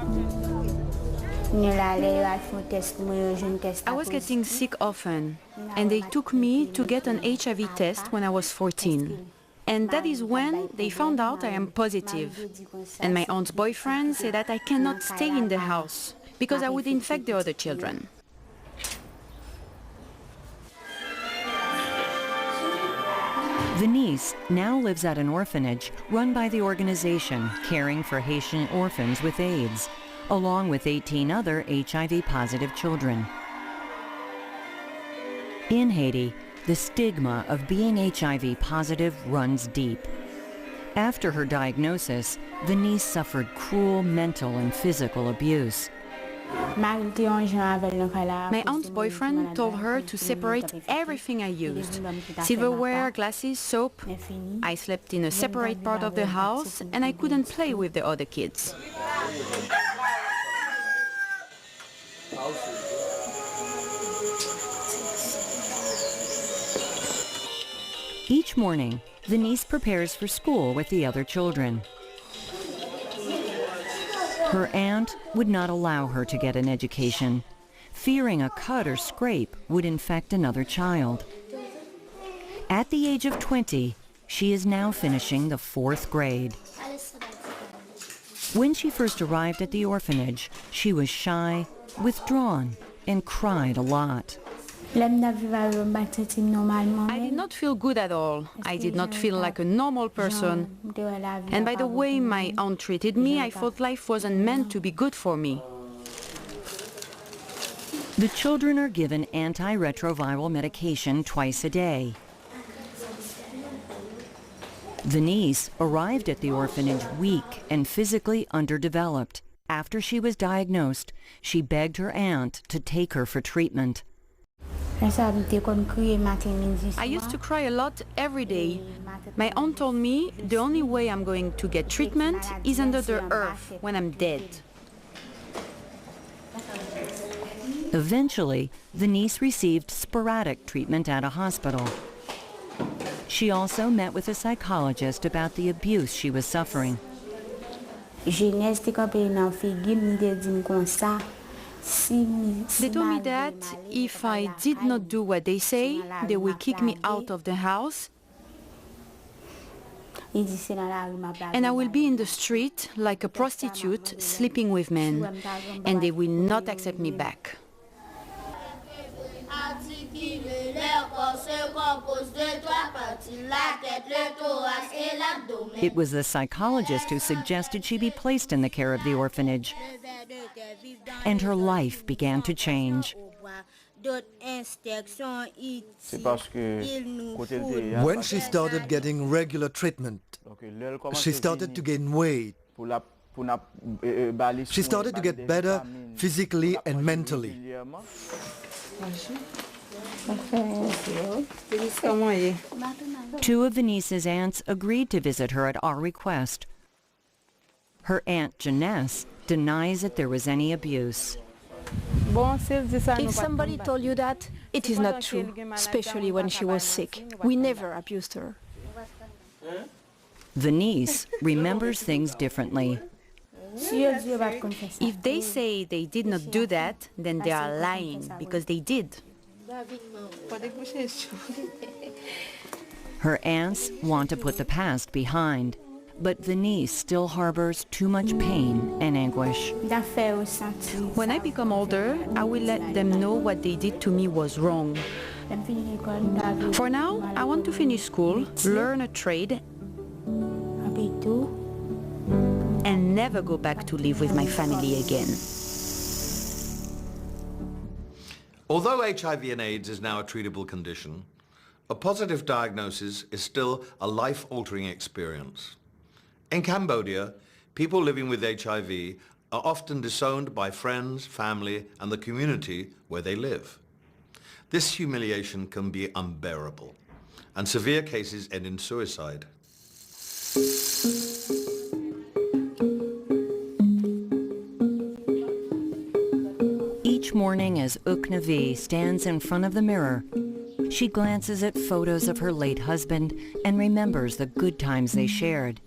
I was getting sick often, and they took me to get an HIV test when I was 14. And that is when they found out I am positive. And my aunt's boyfriend said that I cannot stay in the house because I would infect the other children. Venice now lives at an orphanage run by the organization caring for Haitian orphans with AIDS, along with 18 other HIV-positive children. In Haiti, the stigma of being HIV positive runs deep. After her diagnosis, Venice suffered cruel mental and physical abuse. My aunt's boyfriend told her to separate everything I used. Silverware, glasses, soap. I slept in a separate part of the house and I couldn't play with the other kids. Each morning, Venice prepares for school with the other children. Her aunt would not allow her to get an education, fearing a cut or scrape would infect another child. At the age of 20, she is now finishing the 4th grade. When she first arrived at the orphanage, she was shy, withdrawn, and cried a lot. I did not feel good at all. I did not feel like a normal person. And by the way my aunt treated me, I thought life wasn't meant to be good for me. The children are given antiretroviral medication twice a day. The niece arrived at the orphanage weak and physically underdeveloped. After she was diagnosed, she begged her aunt to take her for treatment. I used to cry a lot every day. My aunt told me the only way I'm going to get treatment is under the earth when I'm dead. Eventually, the niece received sporadic treatment at a hospital. She also met with a psychologist about the abuse she was suffering. They told me that if I did not do what they say, they will kick me out of the house. And I will be in the street like a prostitute, sleeping with men. And they will not accept me back. It was the psychologist who suggested she be placed in the care of the orphanage. And her life began to change. When she started getting regular treatment, she started to gain weight. She started to get better physically and mentally. Two of Venice's aunts agreed to visit her at our request. Her aunt Janesse denies that there was any abuse. If somebody told you that, it is not true, especially when she was sick. We never abused her. Venice remembers things differently. If they say they did not do that, then they are lying, because they did. Her aunts want to put the past behind, but Venice still harbors too much pain and anguish. When I become older, I will let them know what they did to me was wrong. For now, I want to finish school, learn a trade, and never go back to live with my family again. Although HIV and AIDS is now a treatable condition, a positive diagnosis is still a life-altering experience. In Cambodia, people living with HIV are often disowned by friends, family, and the community where they live. This humiliation can be unbearable, and severe cases end in suicide. Each morning as Uknavi stands in front of the mirror, she glances at photos of her late husband and remembers the good times they shared.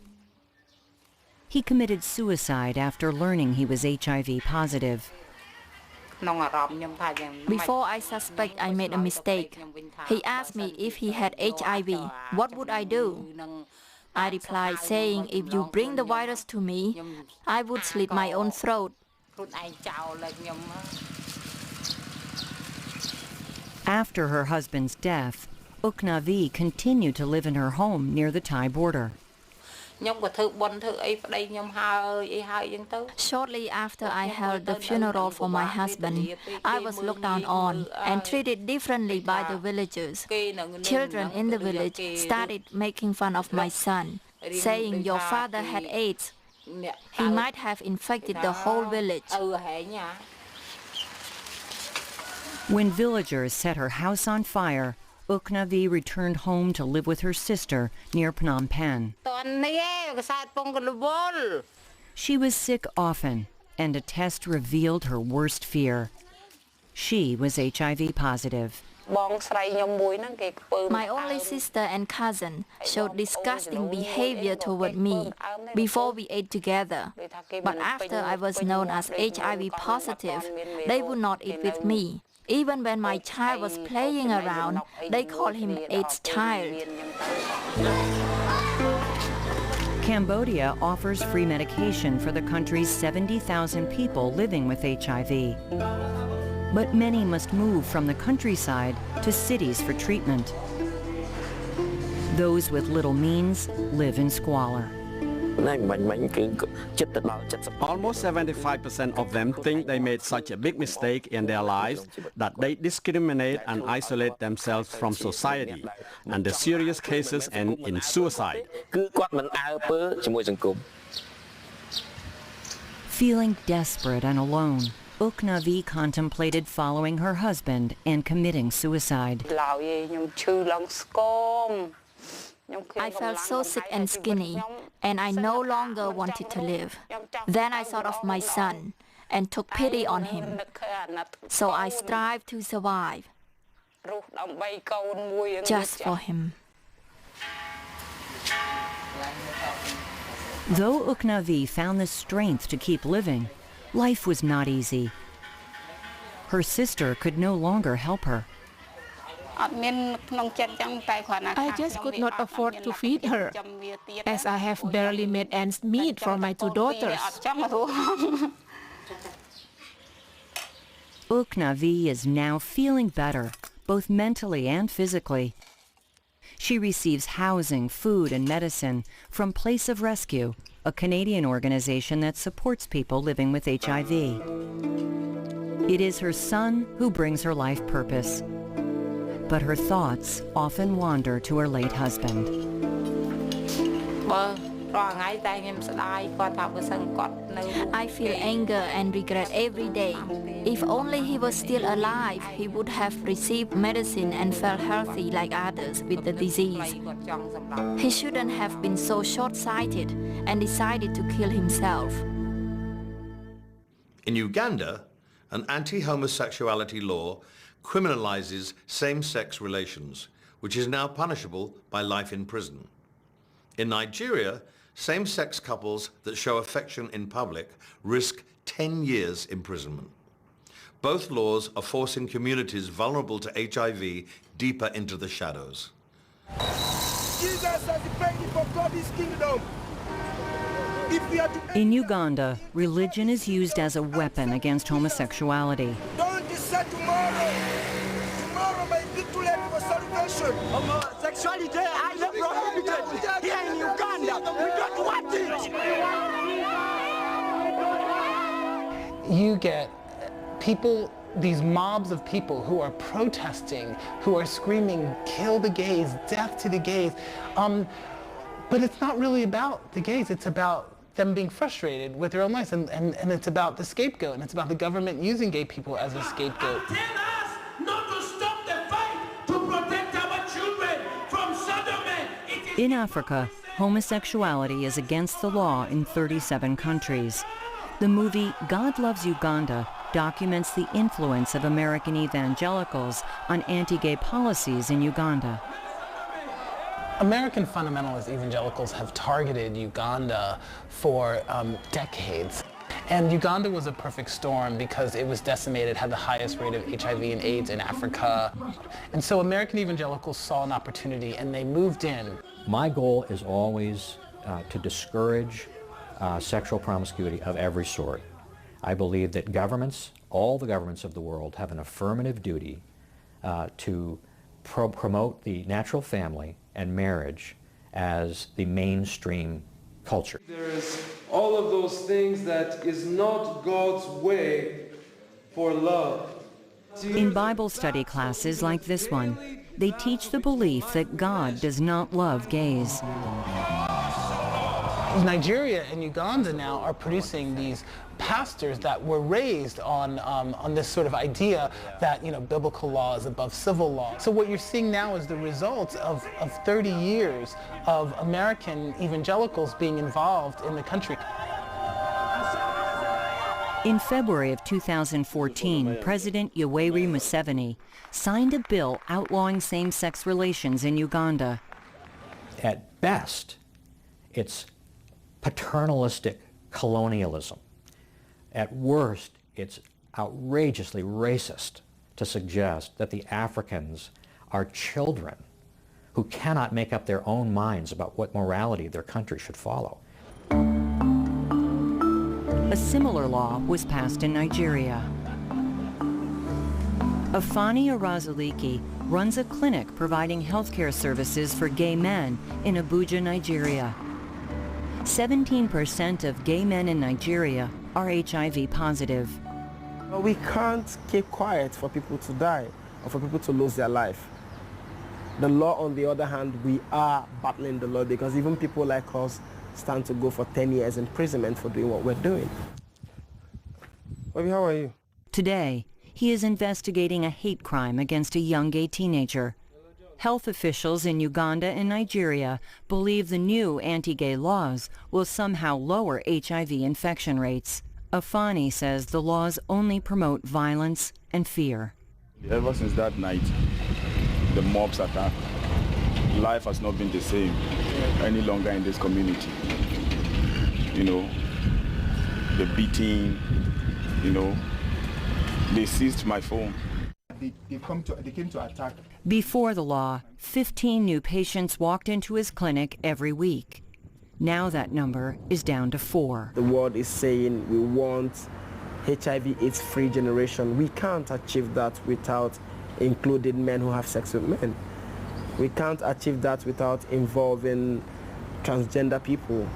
He committed suicide after learning he was HIV positive. Before I suspect I made a mistake, he asked me if he had HIV. What would I do? I replied saying if you bring the virus to me, I would slit my own throat. After her husband's death, Uknavi continued to live in her home near the Thai border. Shortly after I held the funeral for my husband, I was looked down on and treated differently by the villagers. Children in the village started making fun of my son, saying your father had AIDS. He might have infected the whole village. When villagers set her house on fire, Uknavi returned home to live with her sister near Phnom Penh. She was sick often, and a test revealed her worst fear. She was HIV positive. My only sister and cousin showed disgusting behavior toward me before we ate together. But after I was known as HIV positive, they would not eat with me. Even when my child was playing around, they called him AIDS child. Cambodia offers free medication for the country's 70,000 people living with HIV. But many must move from the countryside to cities for treatment. Those with little means live in squalor. Almost 75% of them think they made such a big mistake in their lives that they discriminate and isolate themselves from society, and the serious cases end in suicide. Feeling desperate and alone, Uk Navi contemplated following her husband and committing suicide. I felt so sick and skinny, and I no longer wanted to live. Then I thought of my son and took pity on him. So I strived to survive, just for him. Though Uk Navi found the strength to keep living, life was not easy. Her sister could no longer help her. I just could not afford to feed her, as I have barely made ends meet for my two daughters. Uk Navi is now feeling better, both mentally and physically. She receives housing, food, and medicine from Place of Rescue, a Canadian organization that supports people living with HIV. It is her son who brings her life purpose. But her thoughts often wander to her late husband. I feel anger and regret every day. If only he was still alive, he would have received medicine and felt healthy like others with the disease. He shouldn't have been so short-sighted and decided to kill himself. In Uganda, an anti-homosexuality law criminalizes same-sex relations, which is now punishable by life in prison. In Nigeria, same-sex couples that show affection in public risk 10 years imprisonment. Both laws are forcing communities vulnerable to HIV deeper into the shadows. Jesus has paid for God's kingdom. In Uganda, religion is used as a weapon against homosexuality. Don't decide tomorrow. Tomorrow might be too late for salvation. Homosexuality is prohibited here in Uganda. We don't want it. You get people, these mobs of people who are protesting, who are screaming, kill the gays, death to the gays. But it's not really about the gays, it's about them being frustrated with their own lives, and it's about the scapegoat, and it's about the government using gay people as a scapegoat. Tell us not to stop the fight to protect our children from sodomy. In Africa, homosexuality is against the law in 37 countries. The movie God Loves Uganda documents the influence of American evangelicals on anti-gay policies in Uganda. American fundamentalist evangelicals have targeted Uganda for decades. And Uganda was a perfect storm because it was decimated, had the highest rate of HIV and AIDS in Africa. And so American evangelicals saw an opportunity and they moved in. My goal is always to discourage sexual promiscuity of every sort. I believe that governments, all the governments of the world, have an affirmative duty to promote the natural family and marriage as the mainstream culture. There's all of those things that is not God's way for love. In Bible study classes like this one, they teach the belief that God does not love gays. Nigeria and Uganda now are producing these pastors that were raised on this sort of idea that, you know, biblical law is above civil law. So what you're seeing now is the results of 30 years of American evangelicals being involved in the country. In February of 2014, President Yoweri Museveni signed a bill outlawing same-sex relations in Uganda. At best, it's paternalistic colonialism. At worst, it's outrageously racist to suggest that the Africans are children who cannot make up their own minds about what morality their country should follow. A similar law was passed in Nigeria. Afani Arazaliki runs a clinic providing healthcare services for gay men in Abuja, Nigeria. 17% of gay men in Nigeria are HIV positive. We can't keep quiet for people to die or for people to lose their life. The law, on the other hand, we are battling the law because even people like us stand to go for 10 years imprisonment for doing what we're doing. Baby, how are you? Today, he is investigating a hate crime against a young gay teenager. Health officials in Uganda and Nigeria believe the new anti-gay laws will somehow lower HIV infection rates. Afani says the laws only promote violence and fear. Ever since that night, the mobs attack, life has not been the same any longer in this community. You know, the beating, you know, they seized my phone. They came to attack. Before the law, 15 new patients walked into his clinic every week. Now that number is down to 4. The world is saying we want HIV/AIDS-free generation. We can't achieve that without including men who have sex with men. We can't achieve that without involving transgender people.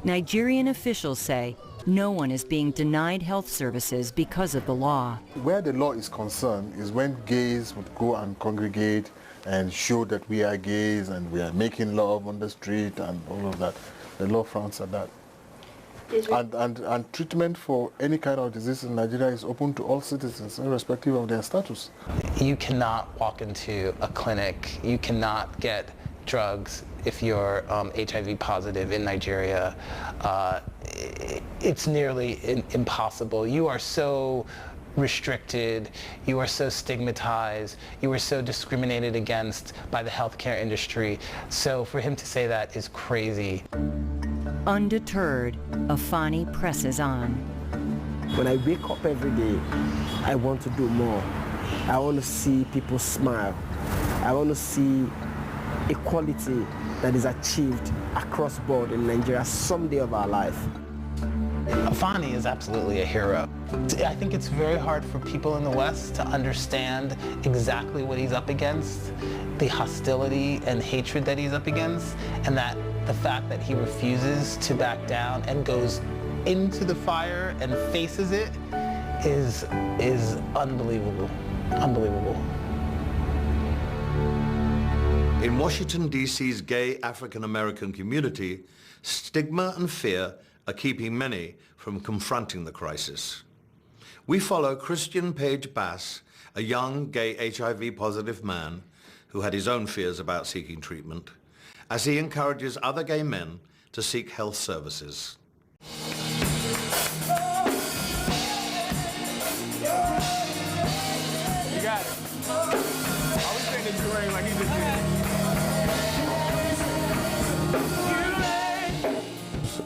Nigerian officials say no one is being denied health services because of the law. Where the law is concerned is when gays would go and congregate and show that we are gays and we are making love on the street and all of that. The law frowns at that. And treatment for any kind of disease in Nigeria is open to all citizens, irrespective of their status. You cannot walk into a clinic, you cannot get drugs if you're HIV positive in Nigeria. It's nearly impossible. You are so restricted, you are so stigmatized, you are so discriminated against by the healthcare industry. So for him to say that is crazy. Undeterred, Afani presses on. When I wake up every day, I want to do more. I want to see people smile. I want to see equality that is achieved across board in Nigeria someday of our life. Afani is absolutely a hero. I think it's very hard for people in the West to understand exactly what he's up against, the hostility and hatred that he's up against, and that the fact that he refuses to back down and goes into the fire and faces it is unbelievable. Unbelievable. In Washington, D.C.'s gay African-American community, stigma and fear are keeping many from confronting the crisis. We follow Christian Page Bass, a young gay HIV-positive man who had his own fears about seeking treatment, as he encourages other gay men to seek health services. You got it. I was saying this rain like he just did.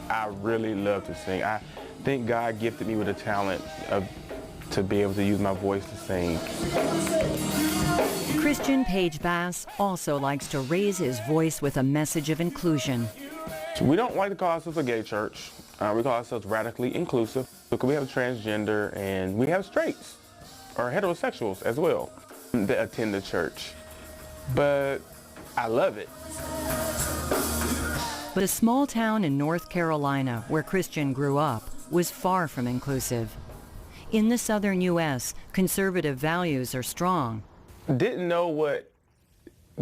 I really love to sing. I think God gifted me with a talent to be able to use my voice to sing. Christian Page Bass also likes to raise his voice with a message of inclusion. We don't like to call ourselves a gay church. We call ourselves radically inclusive because we have transgender and we have straights or heterosexuals as well that attend the church. But I love it. But a small town in North Carolina where Christian grew up was far from inclusive. In the southern U.S., conservative values are strong. Didn't know what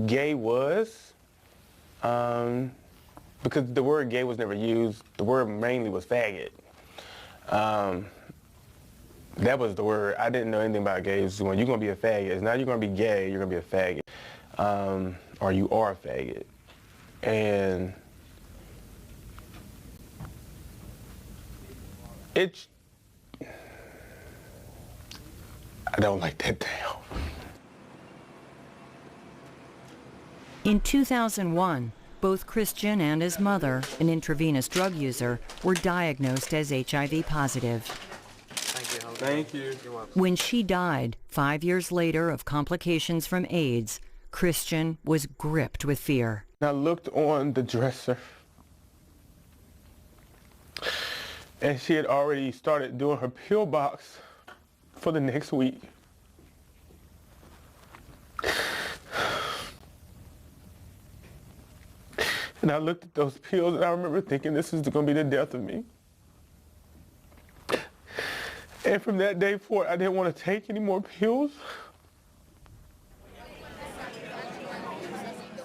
gay was because the word gay was never used. The word mainly was faggot. That was the word. I didn't know anything about gays. When you're going to be a faggot, it's not you're going to be gay, you're going to be a faggot. Or you are a faggot. And I don't like that down. In 2001, both Christian and his mother, an intravenous drug user, were diagnosed as HIV positive. Thank you. When she died, 5 years later of complications from AIDS, Christian was gripped with fear. I looked on the dresser, and she had already started doing her pill box for the next week. And I looked at those pills, and I remember thinking, this is going to be the death of me. And from that day forward, I didn't want to take any more pills.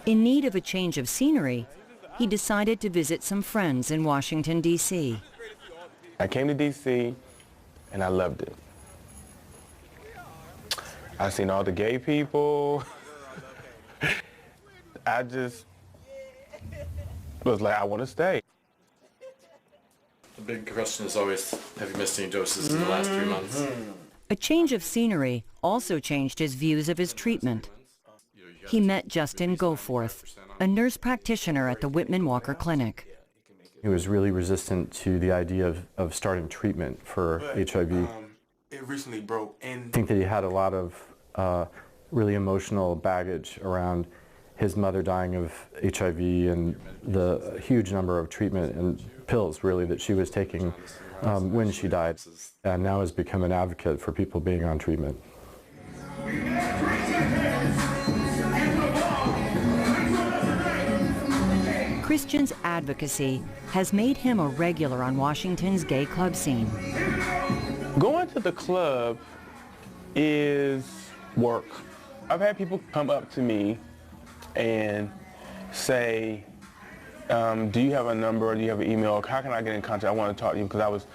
In need of a change of scenery, he decided to visit some friends in Washington, D.C. I came to D.C., and I loved it. I seen all the gay people. I just was like, I want to stay. The big question is always, have you missed any doses in the last 3 months? A change of scenery also changed his views of his treatment. He met Justin Goforth, a nurse practitioner at the Whitman Walker Clinic. He was really resistant to the idea of starting treatment for HIV. It recently broke, and I think that he had a lot of really emotional baggage around his mother dying of HIV and the huge number of treatment and pills, really, that she was taking when she died, and now has become an advocate for people being on treatment. Christian's advocacy has made him a regular on Washington's gay club scene. Going to the club is work. I've had people come up to me and say, do you have a number, or do you have an email? How can I get in contact? I want to talk to you because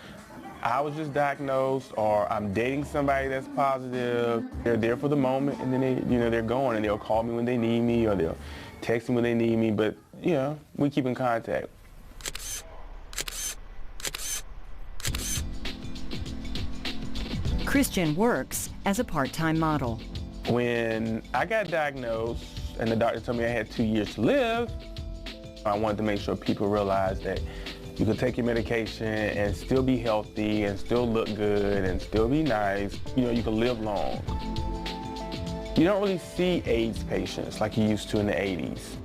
I was just diagnosed, or I'm dating somebody that's positive. They're there for the moment, and then they're going, and they'll call me when they need me, or they'll text me when they need me. But we keep in contact. Christian works as a part-time model. When I got diagnosed and the doctor told me I had 2 years to live, I wanted to make sure people realized that you could take your medication and still be healthy and still look good and still be nice. You can live long. You don't really see AIDS patients like you used to in the 80s.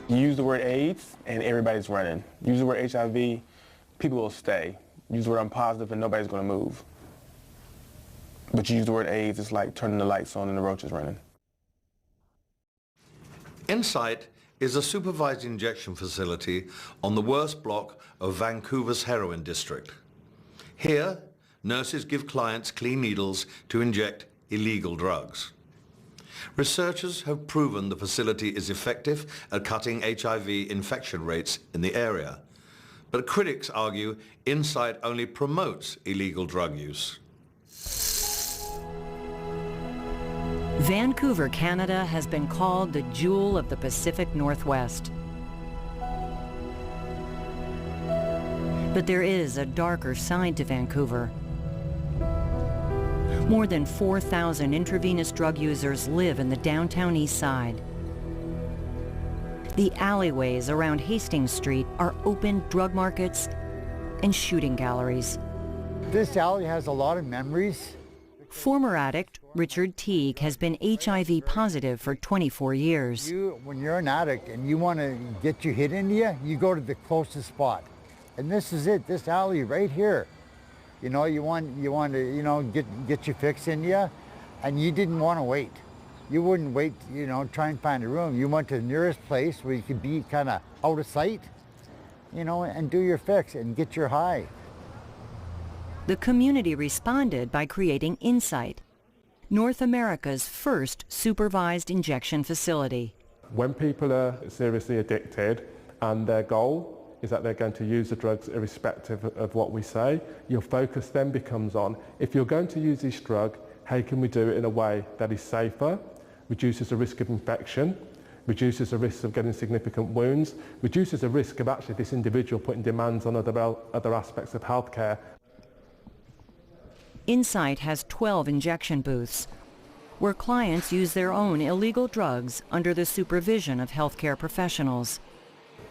You use the word AIDS and everybody's running. Use the word HIV, people will stay. Use the word I'm positive and nobody's going to move. But you use the word AIDS, it's like turning the lights on and the roaches running. Insight is a supervised injection facility on the worst block of Vancouver's heroin district. Here, nurses give clients clean needles to inject illegal drugs. Researchers have proven the facility is effective at cutting HIV infection rates in the area. But critics argue Insight only promotes illegal drug use. Vancouver, Canada has been called the jewel of the Pacific Northwest. But there is a darker side to Vancouver. More than 4,000 intravenous drug users live in the downtown east side. The alleyways around Hastings Street are open drug markets and shooting galleries. This alley has a lot of memories. Former addict Richard Teague has been HIV positive for 24 years. When you're an addict and you want to get your hit into you, you go to the closest spot. And this is it, this alley right here. You want to, get your fix in you, and you didn't want to wait. You wouldn't wait, try and find a room. You went to the nearest place where you could be kind of out of sight, and do your fix and get your high. The community responded by creating Insight, North America's first supervised injection facility. When people are seriously addicted and their goal is that they're going to use the drugs irrespective of what we say, your focus then becomes on, if you're going to use this drug, how can we do it in a way that is safer, reduces the risk of infection, reduces the risk of getting significant wounds, reduces the risk of actually this individual putting demands on other aspects of healthcare. Insight has 12 injection booths where clients use their own illegal drugs under the supervision of healthcare professionals.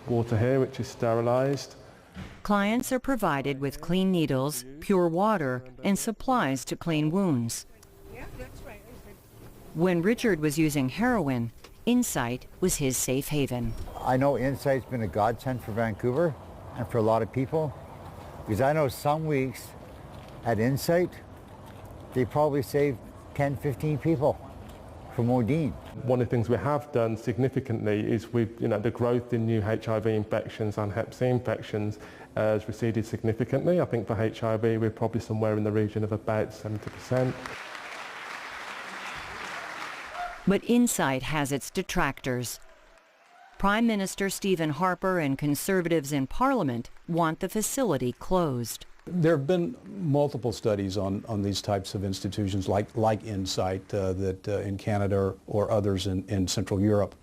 Water here, which is sterilized. Clients are provided with clean needles, pure water, and supplies to clean wounds. When Richard was using heroin, Insight was his safe haven. I know Insight's been a godsend for Vancouver and for a lot of people, because I know some weeks at Insight, they probably saved 10, 15 people from ODing. One of the things we have done significantly is the growth in new HIV infections and Hep C infections has receded significantly. I think for HIV we're probably somewhere in the region of about 70%. But Insight has its detractors. Prime Minister Stephen Harper and Conservatives in Parliament want the facility closed. There have been multiple studies on these types of institutions like Insight in Canada or others in Central Europe.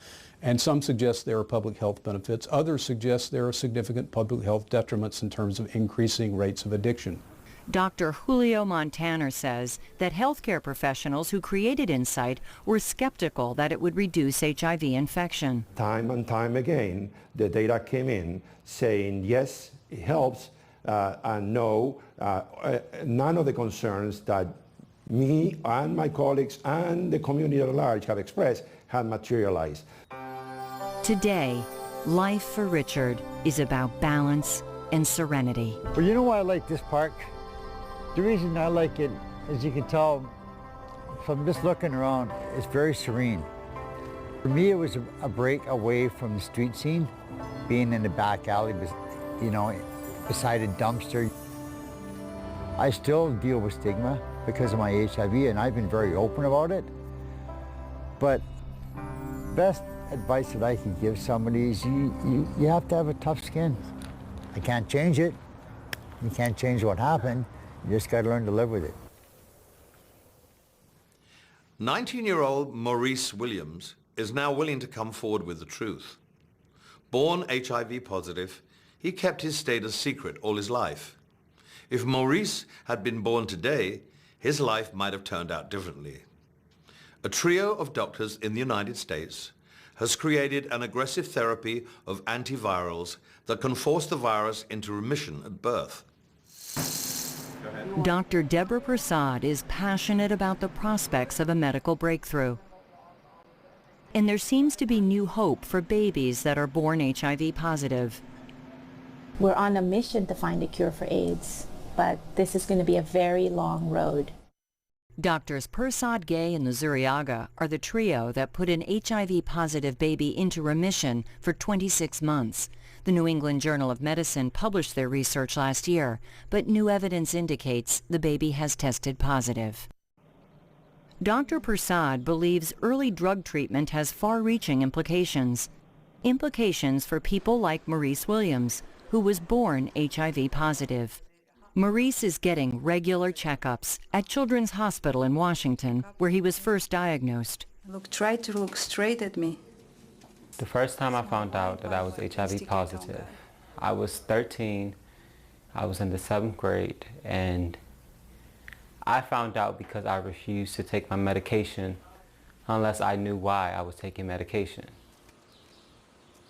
And some suggest there are public health benefits. Others suggest there are significant public health detriments in terms of increasing rates of addiction. Dr. Julio Montaner says that healthcare professionals who created Insight were skeptical that it would reduce HIV infection. Time and time again, the data came in saying, yes, it helps, and no, none of the concerns that me and my colleagues and the community at large have expressed have materialized. Today, life for Richard is about balance and serenity. Well, you know why I like this park? The reason I like it, as you can tell from just looking around, it's very serene. For me, it was a break away from the street scene, being in the back alley, beside a dumpster. I still deal with stigma because of my HIV, and I've been very open about it. But best advice that I can give somebody is you have to have a tough skin. I can't change it. You can't change what happened. You just got to learn to live with it. 19-year-old Maurice Williams is now willing to come forward with the truth. Born HIV positive, he kept his status secret all his life. If Maurice had been born today, his life might have turned out differently. A trio of doctors in the United States has created an aggressive therapy of antivirals that can force the virus into remission at birth. Dr. Deborah Prasad is passionate about the prospects of a medical breakthrough. And there seems to be new hope for babies that are born HIV positive. We're on a mission to find a cure for AIDS, but this is going to be a very long road. Doctors Prasad, Gay, and Luzuriaga are the trio that put an HIV-positive baby into remission for 26 months. The New England Journal of Medicine published their research last year, but new evidence indicates the baby has tested positive. Dr. Prasad believes early drug treatment has far-reaching implications. Implications for people like Maurice Williams, who was born HIV positive. Maurice is getting regular checkups at Children's Hospital in Washington, where he was first diagnosed. Try to look straight at me. The first time I found out that I was HIV positive, I was 13, I was in the 7th grade, and I found out because I refused to take my medication unless I knew why I was taking medication.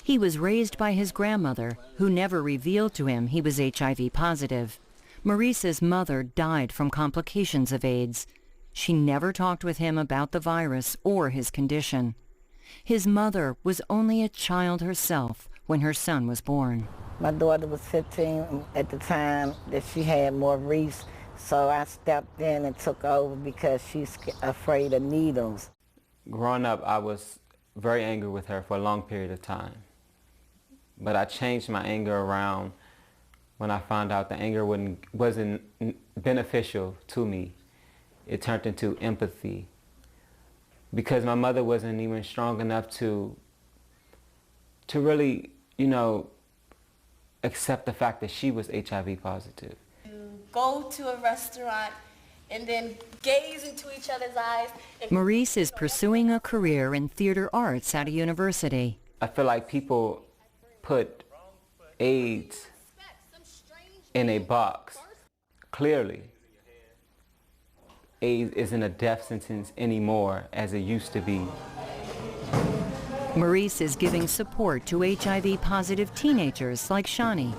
He was raised by his grandmother, who never revealed to him he was HIV positive. Maurice's mother died from complications of AIDS. She never talked with him about the virus or his condition. His mother was only a child herself when her son was born. My daughter was 15 at the time that she had Maurice, so I stepped in and took over because she's afraid of needles. Growing up, I was very angry with her for a long period of time. But I changed my anger around when I found out the anger wasn't beneficial to me. It turned into empathy. Because my mother wasn't even strong enough to really, accept the fact that she was HIV positive. Go to a restaurant and then gaze into each other's eyes. Maurice is pursuing a career in theater arts at a university. I feel like people put AIDS in a box, clearly. AIDS isn't a death sentence anymore as it used to be. Maurice is giving support to HIV-positive teenagers like Shani.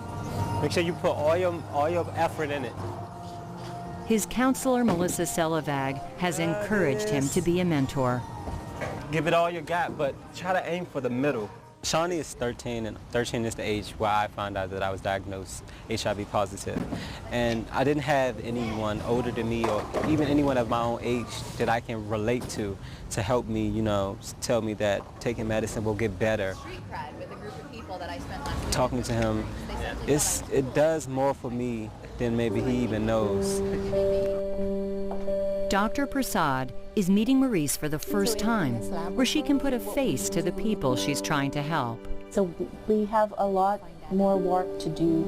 Make sure you put all your effort in it. His counselor, Melissa Selavag, has encouraged him to be a mentor. Give it all you got, but try to aim for the middle. Shani is 13, and 13 is the age where I found out that I was diagnosed HIV positive. And I didn't have anyone older than me or even anyone of my own age that I can relate to help me, you know, tell me that taking medicine will get better. Talking to him, it does more for me than maybe he even knows. Dr. Prasad is meeting Maurice for the first time, where she can put a face to the people she's trying to help. So we have a lot more work to do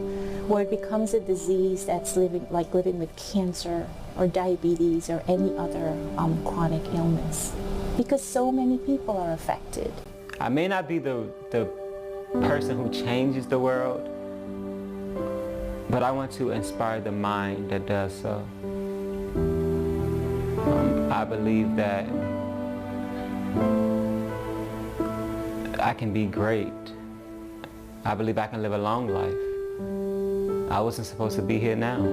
where it becomes a disease that's living with cancer or diabetes or any other chronic illness, because so many people are affected. I may not be the person who changes the world, but I want to inspire the mind that does so. I believe that I can be great. I believe I can live a long life. I wasn't supposed to be here now.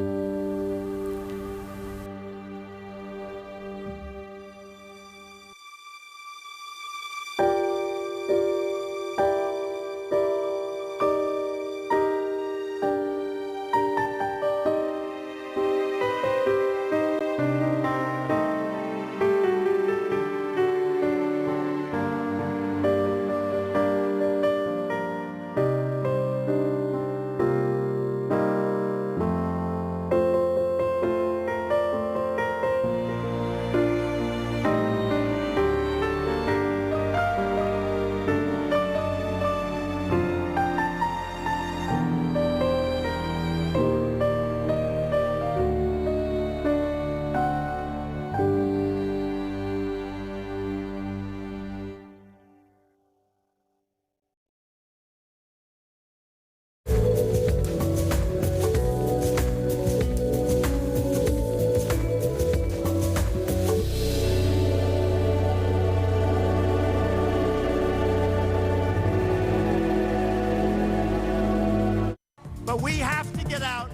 But we have to get out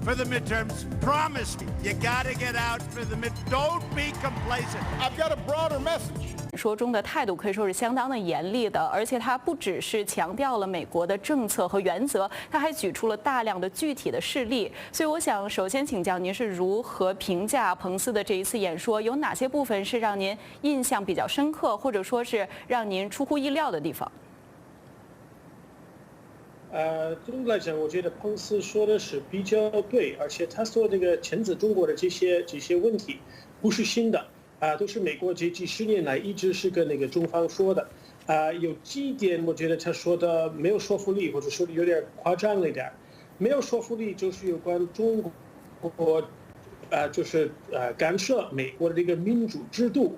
for the midterms. Promise me, you gotta get out for the Don't be complacent. I've got a broader message. 说中的态度可以说是相当的严厉的，而且他不只是强调了美国的政策和原则，他还举出了大量的具体的事例。所以我想首先请教您是如何评价彭斯的这一次演说，有哪些部分是让您印象比较深刻，或者说是让您出乎意料的地方？总的来讲，我觉得彭斯说的是比较对，而且他说这个牵制中国的这些问题不是新的，都是美国这几十年来一直是跟那个中方说的，有几点我觉得他说的没有说服力，或者说的有点夸张了一点。没有说服力就是有关中国，就是干涉美国的这个民主制度，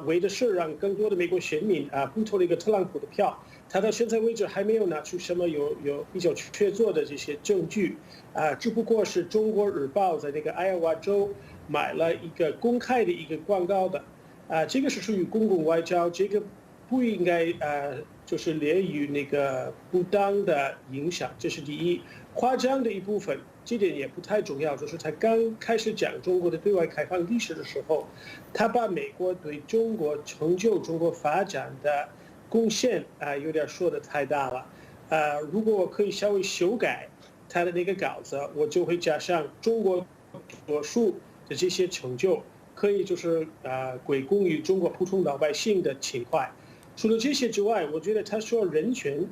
为的是让更多的美国选民不投了一个特朗普的票。他到现在为止还没有拿出什么有比较确凿的这些证据，只不过是中国日报在那个爱荷华州买了一个公开的一个广告的，这个是属于公共外交，这个不应该就是列于那个不当的影响，这是第一。夸张的一部分，这点也不太重要，就是他刚开始讲中国的对外开放历史的时候，他把美国对中国成就中国发展的贡献有点说的太大了，如果我可以稍微修改他的那个稿子，我就会加上中国所述的这些成就，可以就是归功于中国普通老百姓的情怀。除了这些之外，我觉得他说人权，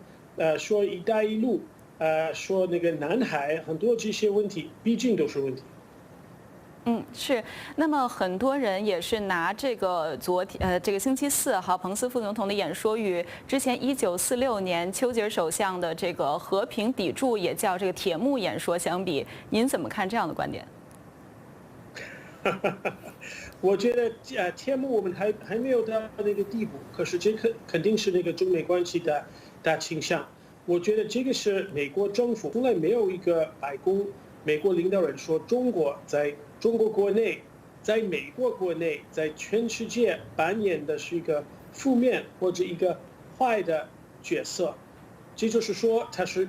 说一带一路，说那个南海，很多这些问题，毕竟都是问题。是。那么很多人也是拿这个这个星期四彭斯副总统的演说与之前1946年丘吉尔首相的这个和平砥柱，也叫这个铁幕演说相比，您怎么看这样的观点？我觉得铁幕我们还没有到那个地步，可是这肯定是那个中美关系的大倾向。我觉得这个是美国政府从来没有一个白宫美国领导人说中国在中国国内在美国国内，在全世界扮演的是一个负面或者一个坏的角色。这就是说，它是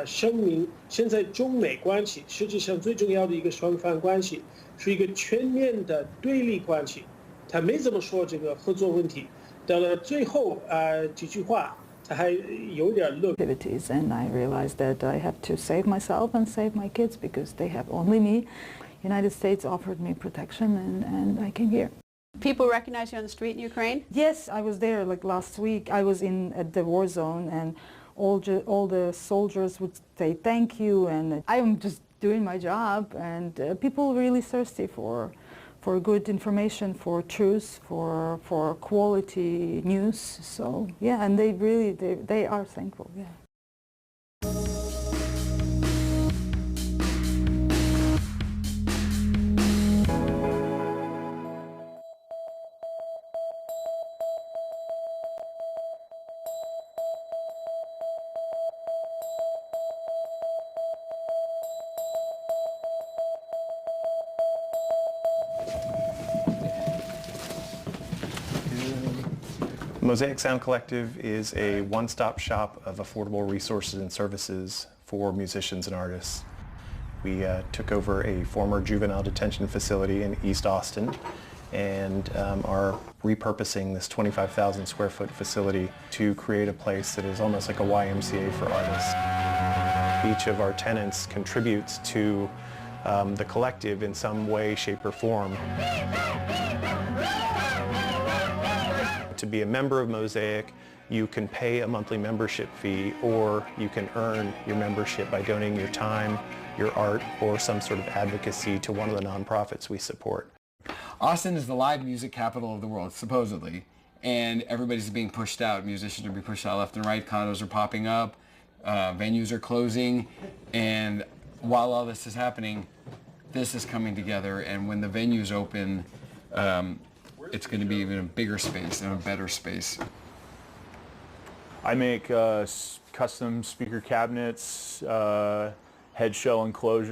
声明现在中美关系实际上最重要的一个双方关系是一个全面的对立关系。他没怎么说这个合作问题，到了最后几句话，他还有点乐。And I realized that I have to save myself and save my kids because they have only me. United States offered me protection, and I came here. People recognize you on the street in Ukraine? Yes, I was there like last week. I was at the war zone, and all the soldiers would say thank you, and I am just doing my job, and people really thirsty for good information, for truth, for quality news. So yeah, and they are thankful. Yeah. Mosaic Sound Collective is a one-stop shop of affordable resources and services for musicians and artists. We took over a former juvenile detention facility in East Austin and are repurposing this 25,000 square foot facility to create a place that is almost like a YMCA for artists. Each of our tenants contributes to the collective in some way, shape, or form. To be a member of Mosaic, you can pay a monthly membership fee, or you can earn your membership by donating your time, your art, or some sort of advocacy to one of the nonprofits we support. Austin is the live music capital of the world, supposedly, and everybody's being pushed out. Musicians are being pushed out left and right, condos are popping up, venues are closing, and while all this is happening, this is coming together, and when the venues open, it's going to be even a bigger space and a better space. I make custom speaker cabinets, head shell enclosures.